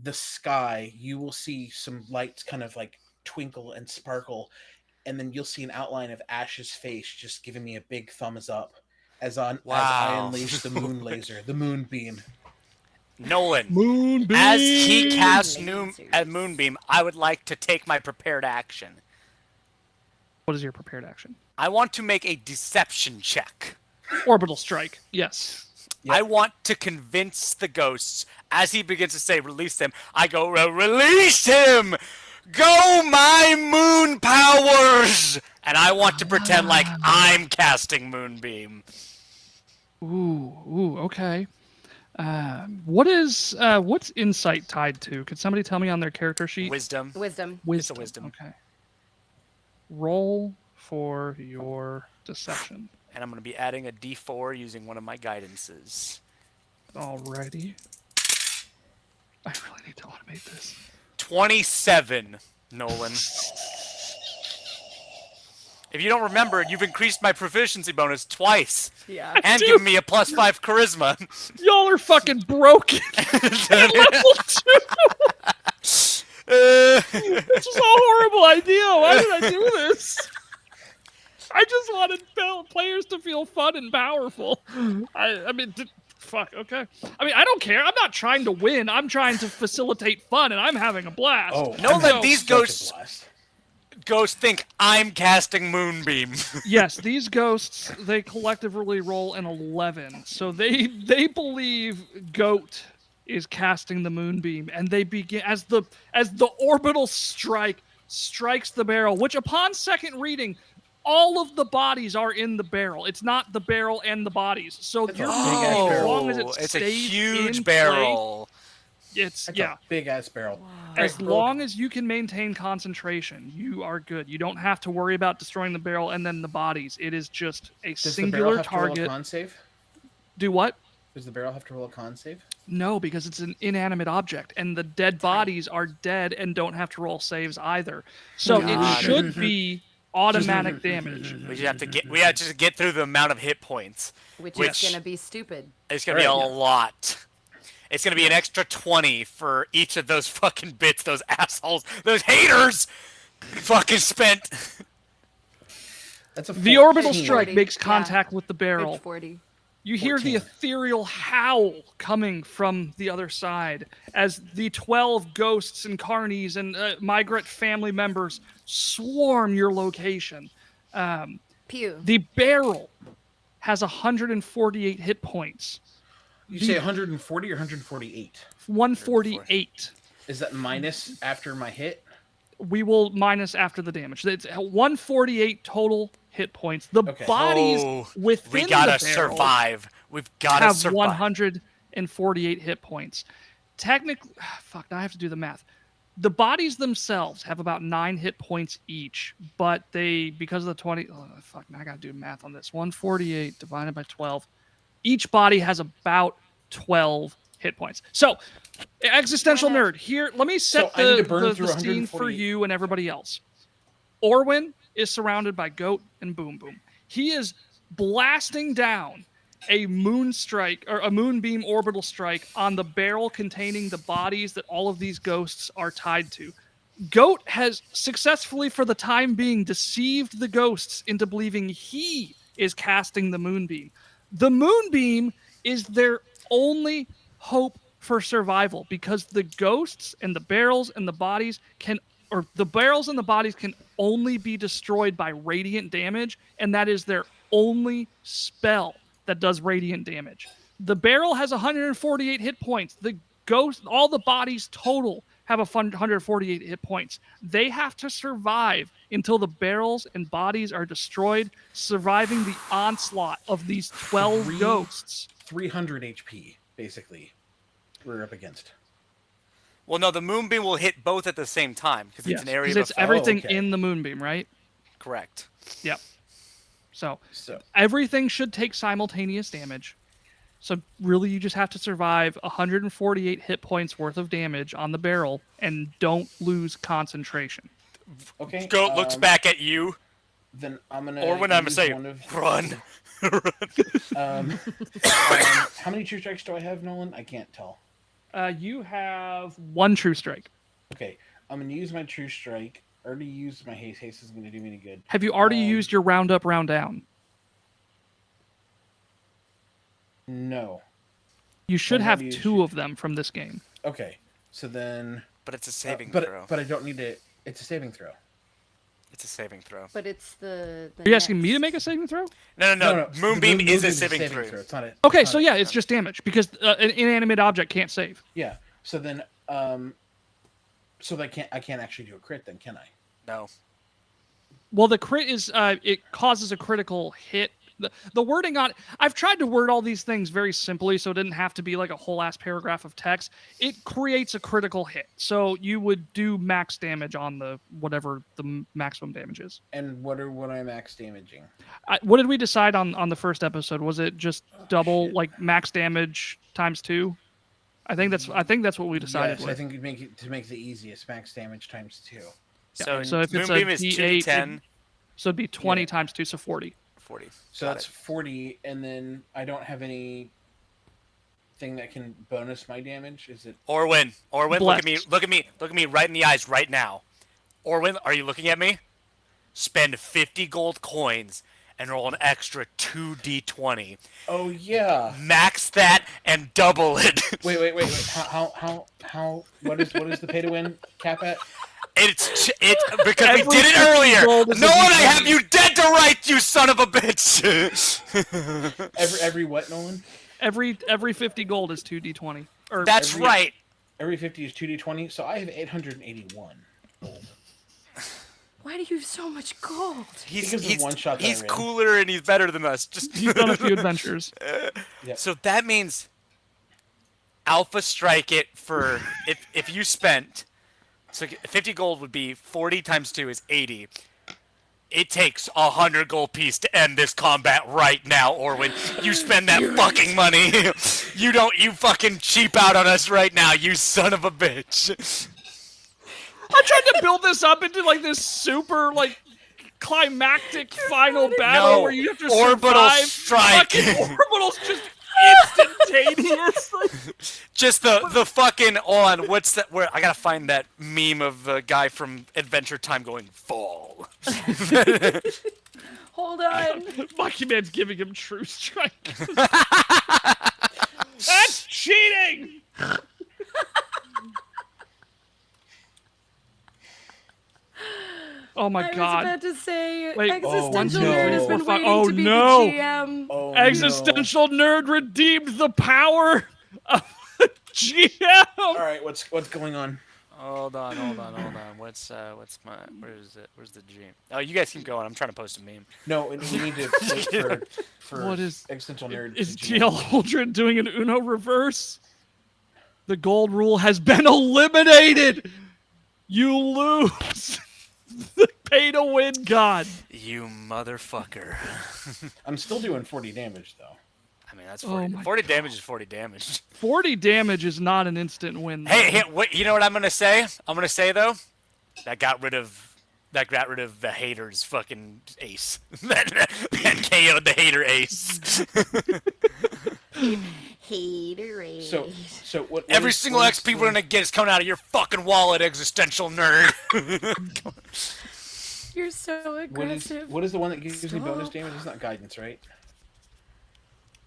the sky you will see some lights kind of like twinkle and sparkle, and then you'll see an outline of Ash's face just giving me a big thumbs up as I Wow. unleash the moon laser, the moonbeam. Nolan, Moonbeam. as he casts Lasers. Moonbeam, I would like to take my prepared action. What is your prepared action? I want to make a deception check. Orbital strike. Yes. Yep. I want to convince the ghosts. As he begins to say, release them, I go, release him! Go my moon powers! And I want to pretend like I'm casting Moonbeam. Ooh, okay. What's insight tied to? Could somebody tell me on their character sheet? Wisdom. Wisdom. It's a wisdom. Okay. Roll for your deception. And I'm going to be adding a d4 using one of my guidances. Alrighty. I really need to automate this. 27, Nolan. If you don't remember, you've increased my proficiency bonus twice. Yeah. And given me a +5 charisma. Y'all are fucking broken. Level 2. This was a horrible idea. Why did I do this? I just wanted players to feel fun and powerful. I mean, fuck, okay. I mean, I don't care. I'm not trying to win. I'm trying to facilitate fun, and I'm having a blast. Oh, No, I'm let having these such a ghosts- blast. Ghosts think I'm casting Moonbeam. Yes, these ghosts, they collectively roll an 11. So they believe Goat is casting the Moonbeam, and they begin as the orbital strike strikes the barrel, which upon second reading, all of the bodies are in the barrel. It's not the barrel and the bodies. So That's you're a big-ass as barrel. long as it It's a stays huge in barrel. play, it's That's yeah. a big ass barrel. As long as you can maintain concentration, you are good. You don't have to worry about destroying the barrel and then the bodies. It is just a Does the barrel singular have to roll a target. con save? Do what? Does the barrel have to roll a con save? No, because it's an inanimate object, and the dead bodies are dead and don't have to roll saves either. So it God. should be automatic damage. We just have to get through the amount of hit points. Which Which- is gonna be stupid. It's gonna be a Right. lot. It's gonna be an extra 20 for each of those fucking bits those assholes, those haters, fucking spent. That's a The orbital 14. strike 40, makes yeah. contact with the barrel. Page 40. You hear the 14. ethereal howl coming from the other side as the 12 ghosts and carnies and migrant family members swarm your location. Pew. The barrel has 148 hit points. You say 140 or 148? 148. Is that minus after my hit? We will minus after the damage. It's 148 total hit points. The Okay. bodies Oh, within we gotta the barrel survive. We've gotta have survive. 148 hit points. Technically, fuck, now I have to do the math. The bodies themselves have about 9 hit points each, but they, because of the 20, fuck, now I gotta do math on this. 148 divided by 12. Each body has about 12 hit points. So, existential nerd, here, let me set So I need to the burn through scene for 148. you and everybody else. Orwin is surrounded by Goat and Boom Boom. He is blasting down a moon strike or a moonbeam orbital strike on the barrel containing the bodies that all of these ghosts are tied to. Goat has successfully, for the time being, deceived the ghosts into believing he is casting the moonbeam. The moonbeam is their only hope for survival because the ghosts and the barrels and the bodies can, or the barrels and the bodies can only be destroyed by radiant damage, and that is their only spell that does radiant damage. The barrel has 148 hit points. The ghost, all the bodies total have 148 hit points. They have to survive until the barrels and bodies are destroyed, surviving the onslaught of these 12 ghosts. 300 HP, basically, we're up against. Well, no, the Moonbeam will hit both at the same time because it's an area of it's effect. everything okay. in the moonbeam, right? Correct. Yep. So So everything should take simultaneous damage. So really, you just have to survive 148 hit points worth of damage on the barrel and don't lose concentration. okay. Goat looks back at you, Then I'm gonna. or when I'm use saying, one of, run. how many true strikes do I have, Nolan? I can't tell. You have 1 true strike. Okay, I'm gonna use my true strike. I already used my haste. Haste isn't gonna do me any good. Have you already used your round up, round down? No. You should I've have already used 2 your- of them from this game. Okay, so then. But it's a saving but throw. but I don't need it. It's a saving throw. It's a saving throw. But it's the Are you asking me to next- make a saving throw? No. Moonbeam the is a Moonbeam's saving throw. throw. It's not a. Okay, it's so not yeah, it's just damage because an inanimate object can't save. Yeah. So then, so I can't actually do a crit then, can I? No. Well, the crit is it causes a critical hit. The wording on I've tried to word all these things very simply so it didn't have to be like a whole ass paragraph of text. It creates a critical hit. So you would do max damage on the whatever the maximum damage is. And what am I max damaging? What did we decide on the first episode? Was it just double shit. like max damage times 2? I think that's what we decided. Yes, with. I think you'd make it to make the easiest max damage times 2. So, So if it's a Moonbeam is D8, 2d10, So it'd be 20 Yeah. times 2, so 40. 40. So Got that's it. 40, and then I don't have any thing that can bonus my damage. Is it? Orwin, look at me, Blessed. look at me right in the eyes right now. Orwin, are you looking at me? Spend 50 gold coins and roll an extra 2d20. Oh yeah. Max that and double it. Wait. How? What is the pay to win cap at? It's because we Every did it 50 earlier. gold is a No one, I D20. have you dead to rights, you son of a bitch. Every what, Nolan? Every 50 gold is 2d20. Or That's Every- right. Every 50 is 2d20, so I have 881. Why do you have so much gold? Because of one shot that I he's ran. cooler and he's better than us. Just he's done a few adventures. Yep. So that means Alpha Strike it for if you spent so 50 gold would be 40 times 2 is 80. It takes 100 gold piece to end this combat right now, Orwin. You spend that fucking money. You fucking cheap out on us right now, you son of a bitch. I tried to build this up into like this super like climactic final battle No, where you have to orbital survive. strike. Fucking orbital's just instantaneous. Just the fucking on. What's that? Where I gotta find that meme of the guy from Adventure Time going fall. Hold on. Monkey Man's giving him true strike. That's cheating. Oh my I was god. about to say Wait, existential no. nerd has been 4, 5 waiting oh, to be no. the GM. Oh, Existential nerd redeemed the power of the GM. No. All right, what's going on? Hold on. What's my? Where is it? Where's the dream? Oh, you guys keep going. I'm trying to post a meme. No, we need to wait for What is- existential nerd. Is to GM. GL Holdren doing an Uno reverse? The gold rule has been eliminated. You lose. The pay to win god. You motherfucker. I'm still doing 40 damage though. I mean, that's Oh 40. my 40 damage is 40 damage. 40 damage is not an instant win. Hey, what? You know what I'm gonna say? I'm gonna say though, that got rid of the hater's fucking ace. that KO'd the hater ace. Haterade. So what? Every is- single what is XP the- we're gonna get is coming out of your fucking wallet, existential nerd. You're so aggressive. What is the one that gives me bonus Stop. damage? It's not guidance, right?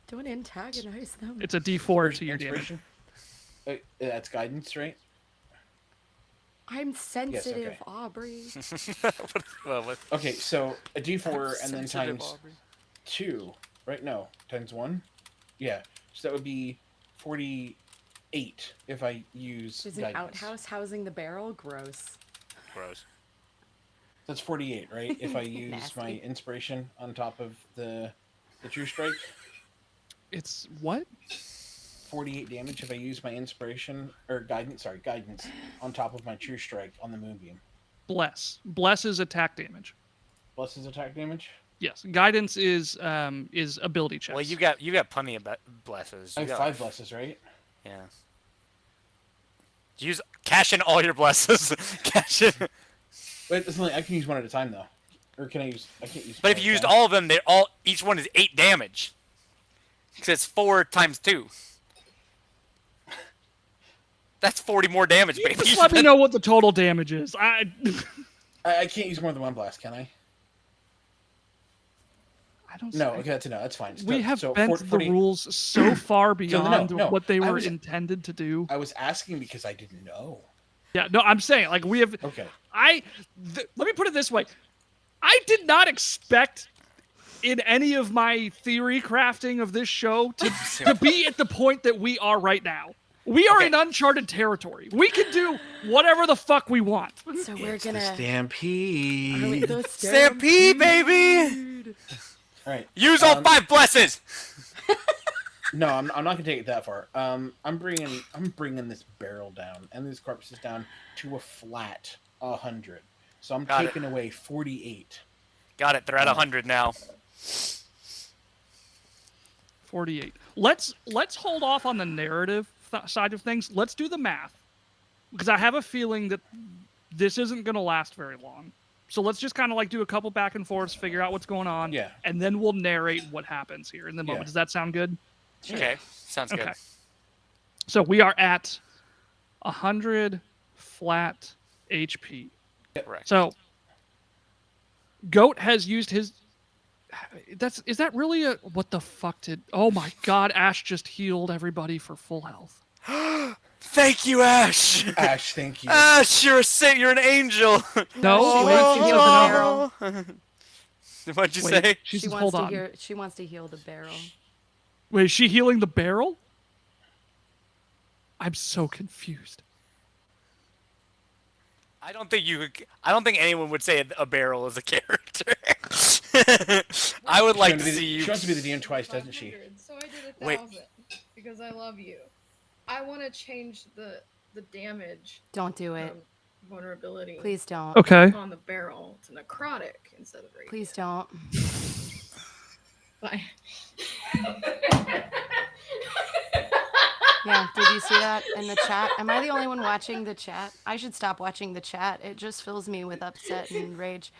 Don't antagonize them. It's a D4 to your damage. Inspiration? That's guidance, right? I'm sensitive, okay. Aubrey. Well, what? Okay, so a D4 and then Sensitive, times Aubrey. 2, right? No, times 1. Yeah, so that would be 48 if I use There's an guidance. outhouse housing the barrel. Gross. Gross. That's 48, right? If I use my Nasty. inspiration on top of the true strike. It's what? 48 damage if I use my inspiration or guidance on top of my true strike on the moonbeam. Bless. Bless is attack damage. Plus his attack damage. Yes. Guidance is ability checks. Well, you got plenty of blesses. I You have got- 5 blesses, right? Yeah. Cash in all your blesses. Cash in. Wait, it's only, I can use one at a time though. Or can I use? I can't use. But one if at you a used time. all of them, each one is 8 damage. Because it's 4 times 2. That's 40 more damage, baby. Just let me know what the total damage is. I can't use more than one blast, can I? I don't. No, okay, that's a no. That's fine. We have so bent 40 the rules so far beyond no. what they I were was- intended to do. I was asking because I didn't know. Yeah, no, I'm saying like we have. Okay. Let me put it this way: I did not expect in any of my theory crafting of this show to be at the point that we are right now. We are in uncharted territory. We can do whatever the fuck we want. So we're The gonna. stampede. Stampede, baby! All right. Use all 5 blesses! No, I'm not gonna take it that far. I'm bringing this barrel down and these corpses down to a flat 100. So I'm Got it. taking away 48. Got it. They're at 100 now. 48. Let's hold off on the narrative side of things. Let's do the math, because I have a feeling that this isn't going to last very long. So let's just kind of like do a couple back and forths, figure out what's going on, Yeah. and then we'll narrate what happens here in the moment. Yeah. Does that sound good? Okay. Sounds good. Okay. So we are at 100 flat HP. Correct. So Goat has used his. Is that really a what the fuck did? Oh my God! Ash just healed everybody for full health. Thank you, Ash! Ash, thank you. Ash, you're a saint. You're an angel. No, she wait, wants to she heal the doesn't barrel. What'd you Wait, say? She says, She hold wants to on. She wants to heal the barrel. Wait, is she healing the barrel? I'm so confused. I don't think anyone would say a barrel is a character. I would like to see you. She wants to be the DM twice, doesn't she? 500, so I did 1,000 Wait. because I love you. I want to change the damage Don't do it. vulnerability Please don't. Okay. on the barrel to necrotic instead of radiant. Please don't. Bye. Yeah, did you see that in the chat? Am I the only one watching the chat? I should stop watching the chat. It just fills me with upset and rage.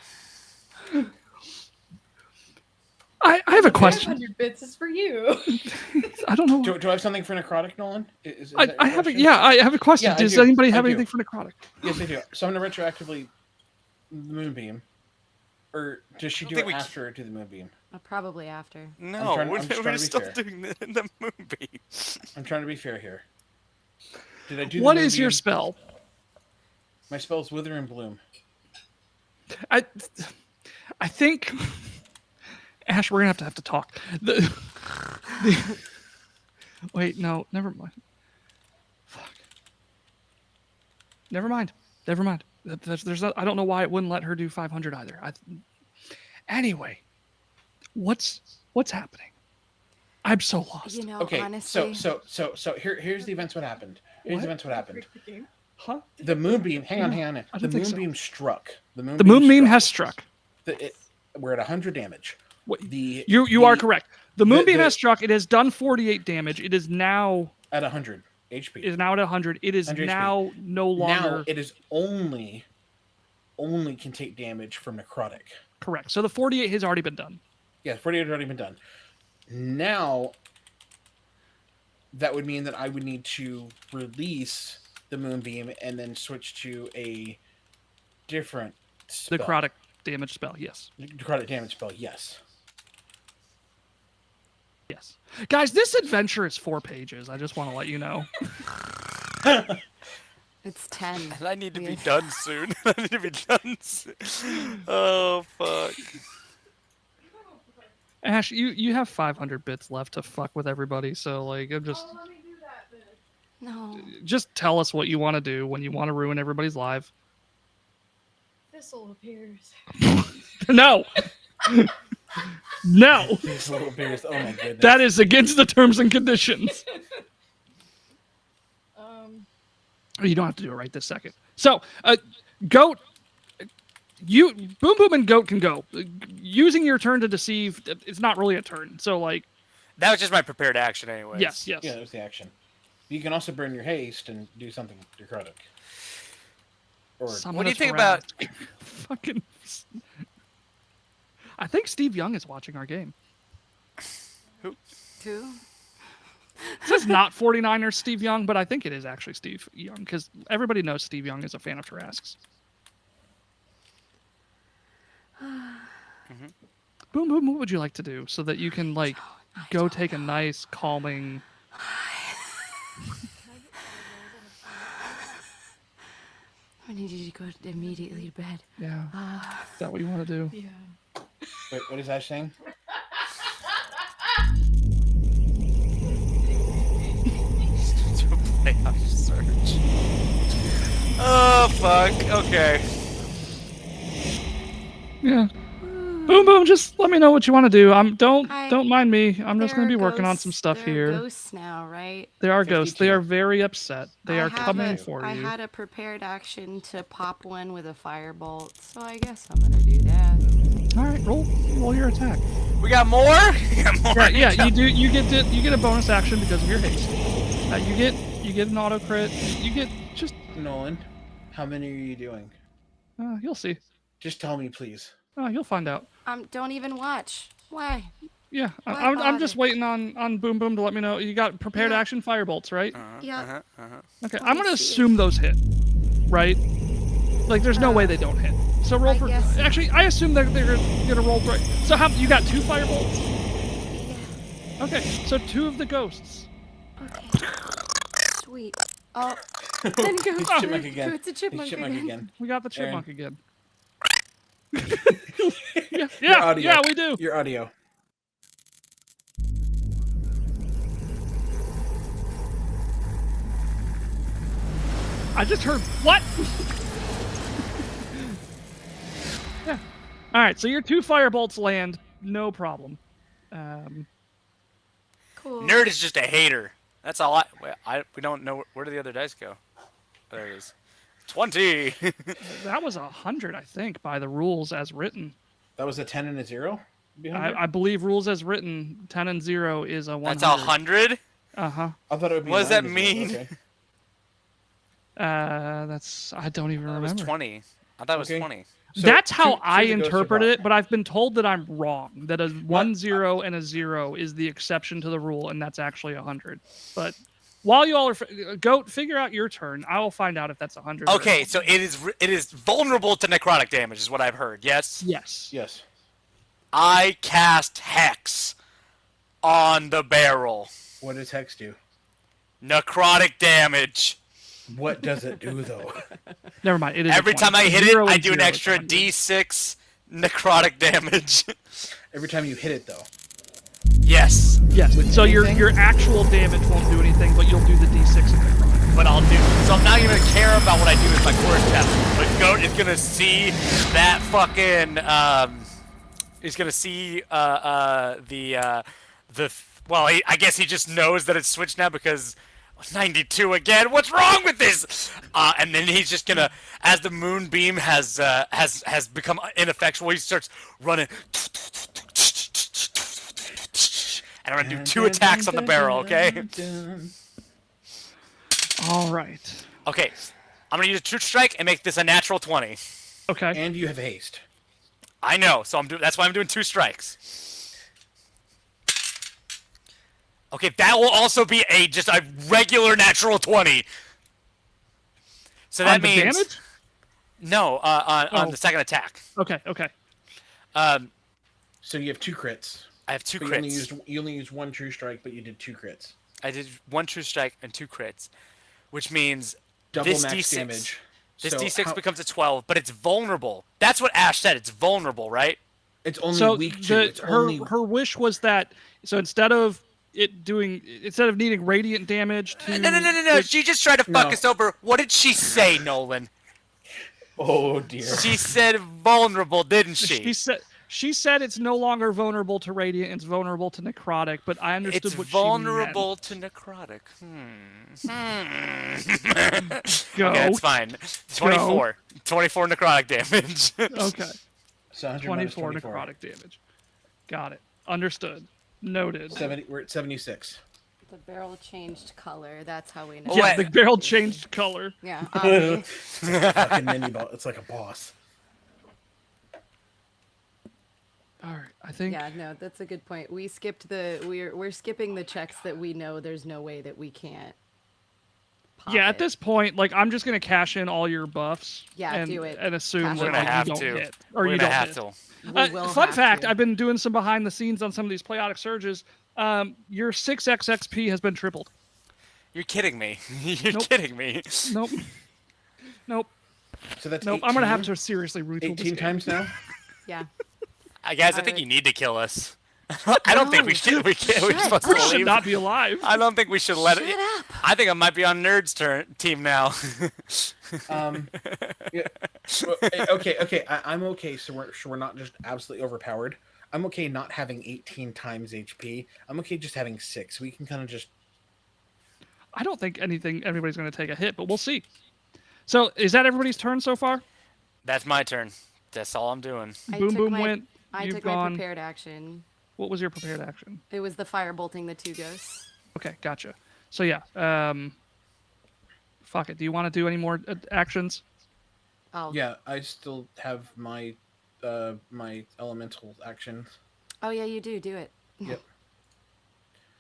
I have a question. 500 bits is for you. I don't know. Do I have something for necrotic, Nolan? Is that your I have a, question? yeah, I have a question. Yeah, I Does do. anybody I have do. anything for necrotic? Yes, I do. So I'm gonna retroactively Moonbeam, or does she I do don't it think we after do the Moonbeam? Probably after. No, I'm we're just trying to we're be still fair. doing the moonbeam. I'm trying to be fair here. Did I do? What the is your Moonbeam? spell? My spell's Wither and Bloom. I think Ash, we're gonna have to talk. Wait, no, never mind. Fuck. Never mind. There's I don't know why it wouldn't let her do 500 either. Anyway, what's happening? I'm so lost. You know, Okay, honestly. so here's the events. What happened? Here's What? the events. What happened? Huh? The Moonbeam. Hang on. I The don't think so. Moonbeam struck. The moonbeam has struck. We're at 100 damage. What- The You are correct. The moonbeam the- has struck. It has done 48 damage. It is now at 100 HP. now at 100. It is 100 HP. now no longer Now it is only can take damage from necrotic. correct. So the 48 has already been done. Yeah, 48 has already been done. Now that would mean that I would need to release the Moonbeam and then switch to a different spell. Necrotic damage spell. Yes. Necrotic damage spell, yes. Yes. Guys, this adventure is 4 pages. I just want to let you know. It's 10. And I need to be Yeah. done soon. I need to be done soon. Oh, fuck. Ash, you have 500 bits left to fuck with everybody. So like, I'm just Let me do that then. No. just tell us what you want to do when you want to ruin everybody's life. Thistle appears. No. No. These little bears. Oh my goodness. That is against the terms and conditions. You don't have to do it right this second. So, Goat, Boom Boom and Goat can go. Using your turn to deceive, it's not really a turn. So, like, That was just my prepared action, anyways. yes. Yeah, that was the action. You can also burn your haste and do something necrotic. Or Summon What do you us think around. about? Fucking. I think Steve Young is watching our game. Two? It says not 49er Steve Young, but I think it is actually Steve Young because everybody knows Steve Young is a fan of Tarrasques. Boom Boom, what would you like to do so that you can like go take a nice calming? I need you to go immediately to bed. Yeah. Is that what you want to do? Yeah. Wait, what is Ash saying? Playoff search. Oh fuck. Okay. Yeah. Boom Boom, just let me know what you want to do. Don't mind me. I'm just There going to are be working on some ghosts- stuff there are here. Ghosts now, right? There are ghosts. They 52. are very upset. They are coming for I you. had a prepared action to pop one with a firebolt, so I guess I'm gonna do that. All right, roll your attack. We got more? We got more? Yeah, you do. You get a bonus action because of your haste. You get an auto crit. You get just. Nolan, how many are you doing? You'll see. Just tell me, please. You'll find out. Don't even watch. Why? Yeah, Why I'm just bother? waiting on Boom Boom to let me know. You got prepared Yeah. action firebolts, right? Yeah. Okay, Let I'm me gonna see. assume those hit, right? Like, there's no way they don't hit. So roll I for. guess- Actually, I assume they're gonna roll right. So how you got 2 firebolts? Yeah. Okay, so 2 of the ghosts. Okay. Sweet. Oh. Then go. It's Chipmunk again. It's a chipmunk, It's Chipmunk again. We got the Aaron. chipmunk again. Your Yeah, audio. yeah, we do. Your audio. I just heard what? Yeah. All right, so your 2 firebolts land, no problem. Cool. Nerd is just a hater. That's all we don't know. Where do the other dice go? There it is. 20. That was 100, I think, by the rules as written. That was a 10 and a 0? Behind it? I believe rules as written, 10 and 0 is a 100. That's 100? Uh-huh. I thought it would be What does 9 that and 0. mean? Okay. I don't even That was remember. 20. I thought it was Okay. 20. So That's how two I of the ghosts are interpret bought. it, but I've been told that I'm wrong. That a 1 0 and a 0 is the exception to the rule, and that's actually 100. But while you all are go figure out your turn, I will find out if that's 100. Okay, so it is vulnerable to necrotic damage, is what I've heard. Yes. Yes. Yes. I cast Hex on the barrel. What does Hex do? Necrotic damage. What does it do, though? Never mind. It is a Every 20. time I hit it, 0 I and do an 0 is extra 100. D6 necrotic damage. Every time you hit it, though. Yes, Yes. With So anything? your actual damage won't do anything, but you'll do the D6 of necrotic. but I'll do. So I'm not even gonna care about what I do with my core test. But Goat is gonna see that fucking. He's gonna see the. Well, I guess he just knows that it's switched now because 92 again. What's wrong with this? And then he's just gonna, as the moonbeam has become ineffectual, he starts running. And I'm gonna do 2 attacks on the barrel. Okay. All right. Okay. I'm gonna use a true strike and make this a natural 20. Okay. And you have haste. I know, so that's why I'm doing 2 strikes. Okay, that will also be just a regular natural 20. So that On the means damage? no, on Oh. the second attack. Okay. Okay. So you have 2 crits. I have 2 But crits. you only used 1 true strike, but you did 2 crits. I did 1 true strike and 2 crits, which means Double this max D6 damage. This So D6 how- becomes a 12, but it's vulnerable. That's what Ash said. It's vulnerable, right? It's only So weak 2. It's only... her wish was that instead of needing radiant damage to No. She just tried to fuck No. us over. What did she say, Nolan? Oh, dear. She said vulnerable, didn't she? she said it's no longer vulnerable to radiant, it's vulnerable to necrotic, but I understood It's what vulnerable to necrotic. Go. Okay, that's fine. 24. 24 necrotic damage. she meant. Okay. So 100 minus 24 24. necrotic damage. Got it. Understood. Noted. 70, we're at 76. The barrel changed color. That's how we know. Oh, Yeah, wait. the barrel changed color. Yeah. Fucking mini ball. It's like a boss. All right, I think. Yeah, no, that's a good point. We skipped we're skipping the checks that we know there's no way that we can't. Pop Yeah, it. at this point, like I'm just gonna cash in all your buffs. Yeah, and, do it. and assume Cash that We're it gonna like, you have don't to. hit or We're you gonna don't have hit. to. We will Fun have fact: to. I've been doing some behind the scenes on some of these Playotic surges. Your 6x XP has been tripled. You're kidding me. You're Nope. kidding me. Nope. Nope. So that's Nope. 18, I'm gonna have to seriously retool this 18 game. times now. Yeah. Guys, I think Alright. you need to kill us. I don't think we should. We're supposed to We should leave. not be alive. I don't think we should let Shut it. up. I think I might be on Nerd's team now. Yeah. Well, okay. I'm okay. So we're not just absolutely overpowered. I'm okay not having 18 times HP. I'm okay just having 6. We can kind of just. I don't think anybody's gonna take a hit, but we'll see. So is that everybody's turn so far? That's my turn. That's all I'm doing. Boom Boom went. I You've took gone. my prepared action. What was your prepared action? It was the fire bolting the 2 ghosts. Okay, gotcha. So yeah, fuck it. Do you want to do any more actions? Oh. Yeah, I still have my my elemental actions. Oh yeah, you do. Do it. Yep.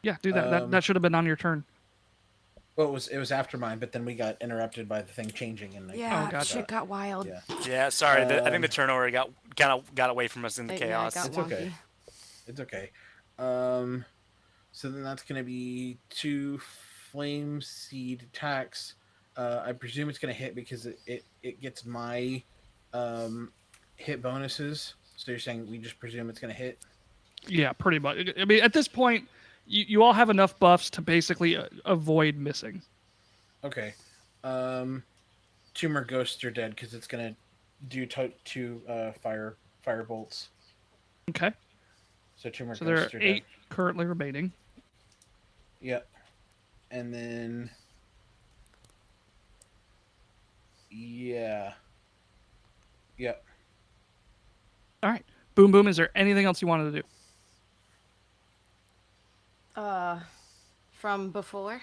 Yeah, do that. That should have been on your turn. Well, it was after mine, but then we got interrupted by the thing changing, and Yeah, gotcha. shit got wild. Yeah. Yeah, sorry. I think the turnover got away from us in the Yeah, chaos. it got It's wonky. okay. It's okay. So then that's going to be 2 flame seed attacks. I presume it's going to hit because it gets my hit bonuses. So you're saying we just presume it's going to hit? Yeah, pretty much. I mean, at this point, you all have enough buffs to basically avoid missing. Okay. 2 more ghosts are dead because it's going to do 2 fire bolts. Okay. So 2 more So there are ghosts are 8 dead. currently remaining. Yep. And then yeah. Yep. All right. Boom Boom, is there anything else you wanted to do? From before.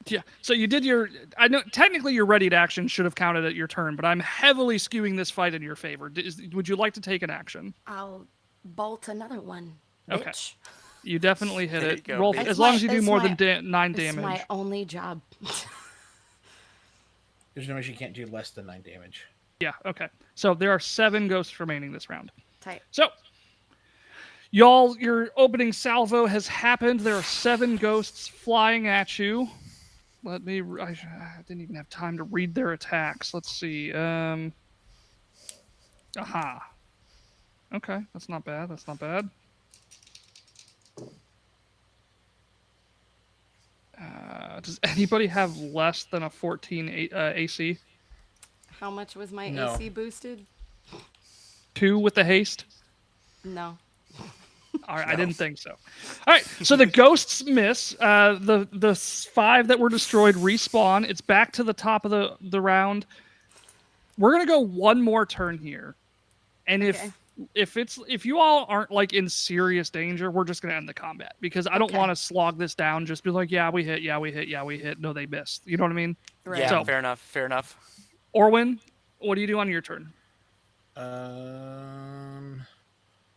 Yeah. So you did your. I know technically your readied action should have counted at your turn, but I'm heavily skewing this fight in your favor. Would you like to take an action? I'll bolt another one. Okay. Bitch. You definitely hit There it. you go, Roll bitch. as long as you do That's more my- than 9 This is damage. my only job. There's no way she can't do less than 9 damage. Yeah. Okay. So there are 7 ghosts remaining this round. Tight. So, y'all, your opening salvo has happened. There are 7 ghosts flying at you. I didn't even have time to read their attacks. Let's see. Aha. Okay, that's not bad. That's not bad. Does anybody have less than a 14 AC? How much was my No. AC boosted? 2 with the haste? No. All right, I didn't think so. All right, so the ghosts miss. The 5 that were destroyed respawn. It's back to the top of the round. We're gonna go one more turn here, and Okay. if you all aren't like in serious danger, we're just gonna end the combat because I don't Okay. want to slog this down. Just be like, yeah, we hit, yeah, we hit, yeah, we hit. No, they missed. You know what I mean? Right. Yeah, So- fair enough. Fair enough. Orwin, what do you do on your turn?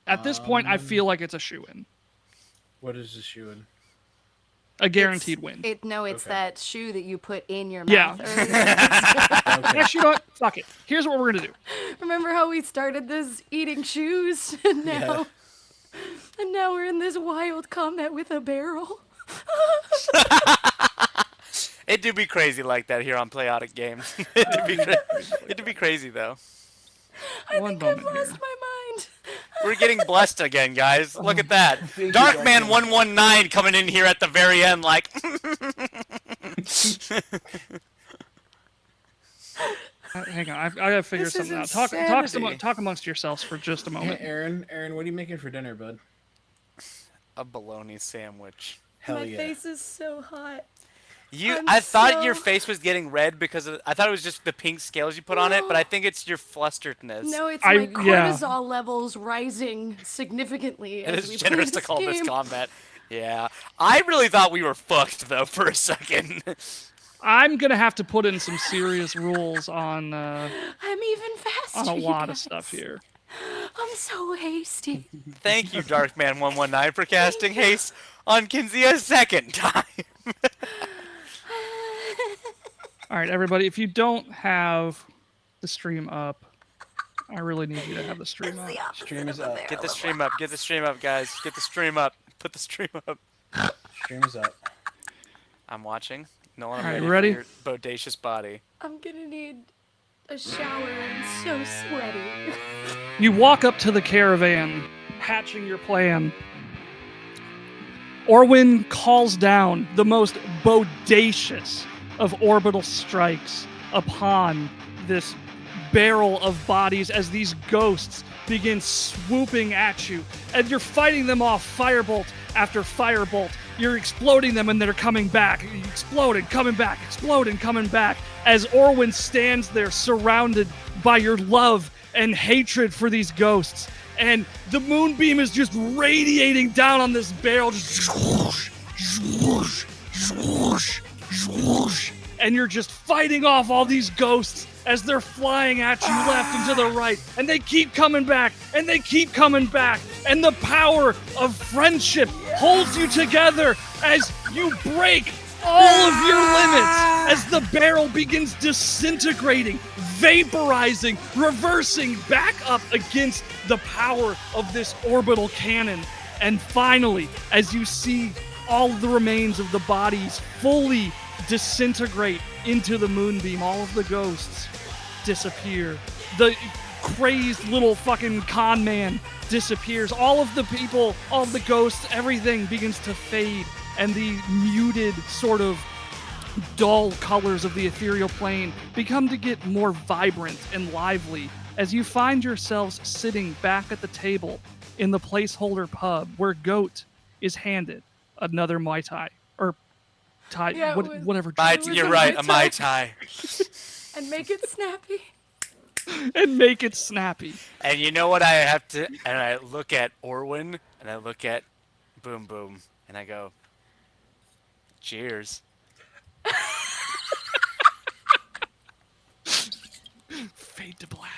At this point, I feel like it's a shoe-in, What is the shoe in? a guaranteed win. It's Okay. that shoe that you put in your Yeah. mouth earlier. Okay. Actually, you know what? Fuck it. Here's what we're gonna do. Remember how we started this eating shoes, and now, and now we're in this wild combat with a barrel. It do be crazy like that here on Playotic Games. It do be crazy though. One I've moment lost here. my mind. We're getting blessed again, guys. Look at that. Darkman 119 coming in here at the very end, like. Hang on, I gotta figure This is something out. insanity. Talk amongst yourselves for just a Hey, moment. Aaron, what are you making for dinner, bud? A bologna sandwich. Hell My yeah. face is so hot. I I'm thought your so- face was getting red because I thought it was just the pink scales you put on it, but I think it's your flusteredness. No, it's I- my yeah. cortisol levels rising significantly. It as is we generous play to call this game. combat. Yeah. I really thought we were fucked though for a second. I'm gonna have to put in some serious rules on I'm even faster. a you lot of guys. stuff here. I'm I'm so hasty. Thank you, Darkman119, for casting haste on Kinsey a second time. All right, everybody, if you don't have the stream up, I really need you to have the stream up. Stream is up. Get the stream up. Get the stream up, guys. Get the stream up. Put the stream up. Stream is up. I'm watching. Nolan, I'm All right, ready, ready? for your bodacious body. I'm gonna need a shower. I'm so sweaty. You walk up to the caravan, hatching your plan. Orwin calls down the most bodacious of orbital strikes upon this barrel of bodies as these ghosts begin swooping at you. And you're fighting them off firebolt after firebolt. You're exploding them and they're coming back. Exploding, coming back, exploding, coming back. As Orwin stands there surrounded by your love and hatred for these ghosts. And the moonbeam is just radiating down on this barrel. Just swoosh, swoosh, swoosh, swoosh. And you're just fighting off all these ghosts as they're flying at you left and to the right. And they keep coming back, and they keep coming back. And the power of friendship holds you together as you break all of your limits as the barrel begins disintegrating, vaporizing, reversing back up against the power of this orbital cannon. And finally, as you see all the remains of the bodies fully disintegrate into the moonbeam, all of the ghosts disappear. The crazed little fucking con man disappears. All of the people, all of the ghosts, everything begins to fade, and the muted sort of dull colors of the ethereal plane become to get more vibrant and lively as you find yourselves sitting back at the table in the placeholder pub where Goat is handed another Mai Tai. Or Tai, Yeah, whatever. You're right, a Mai Tai. And make it snappy. And make it snappy. And you know what I have to... And I look at Orwin, and I look at Boom Boom, and I go, cheers. Fade to black.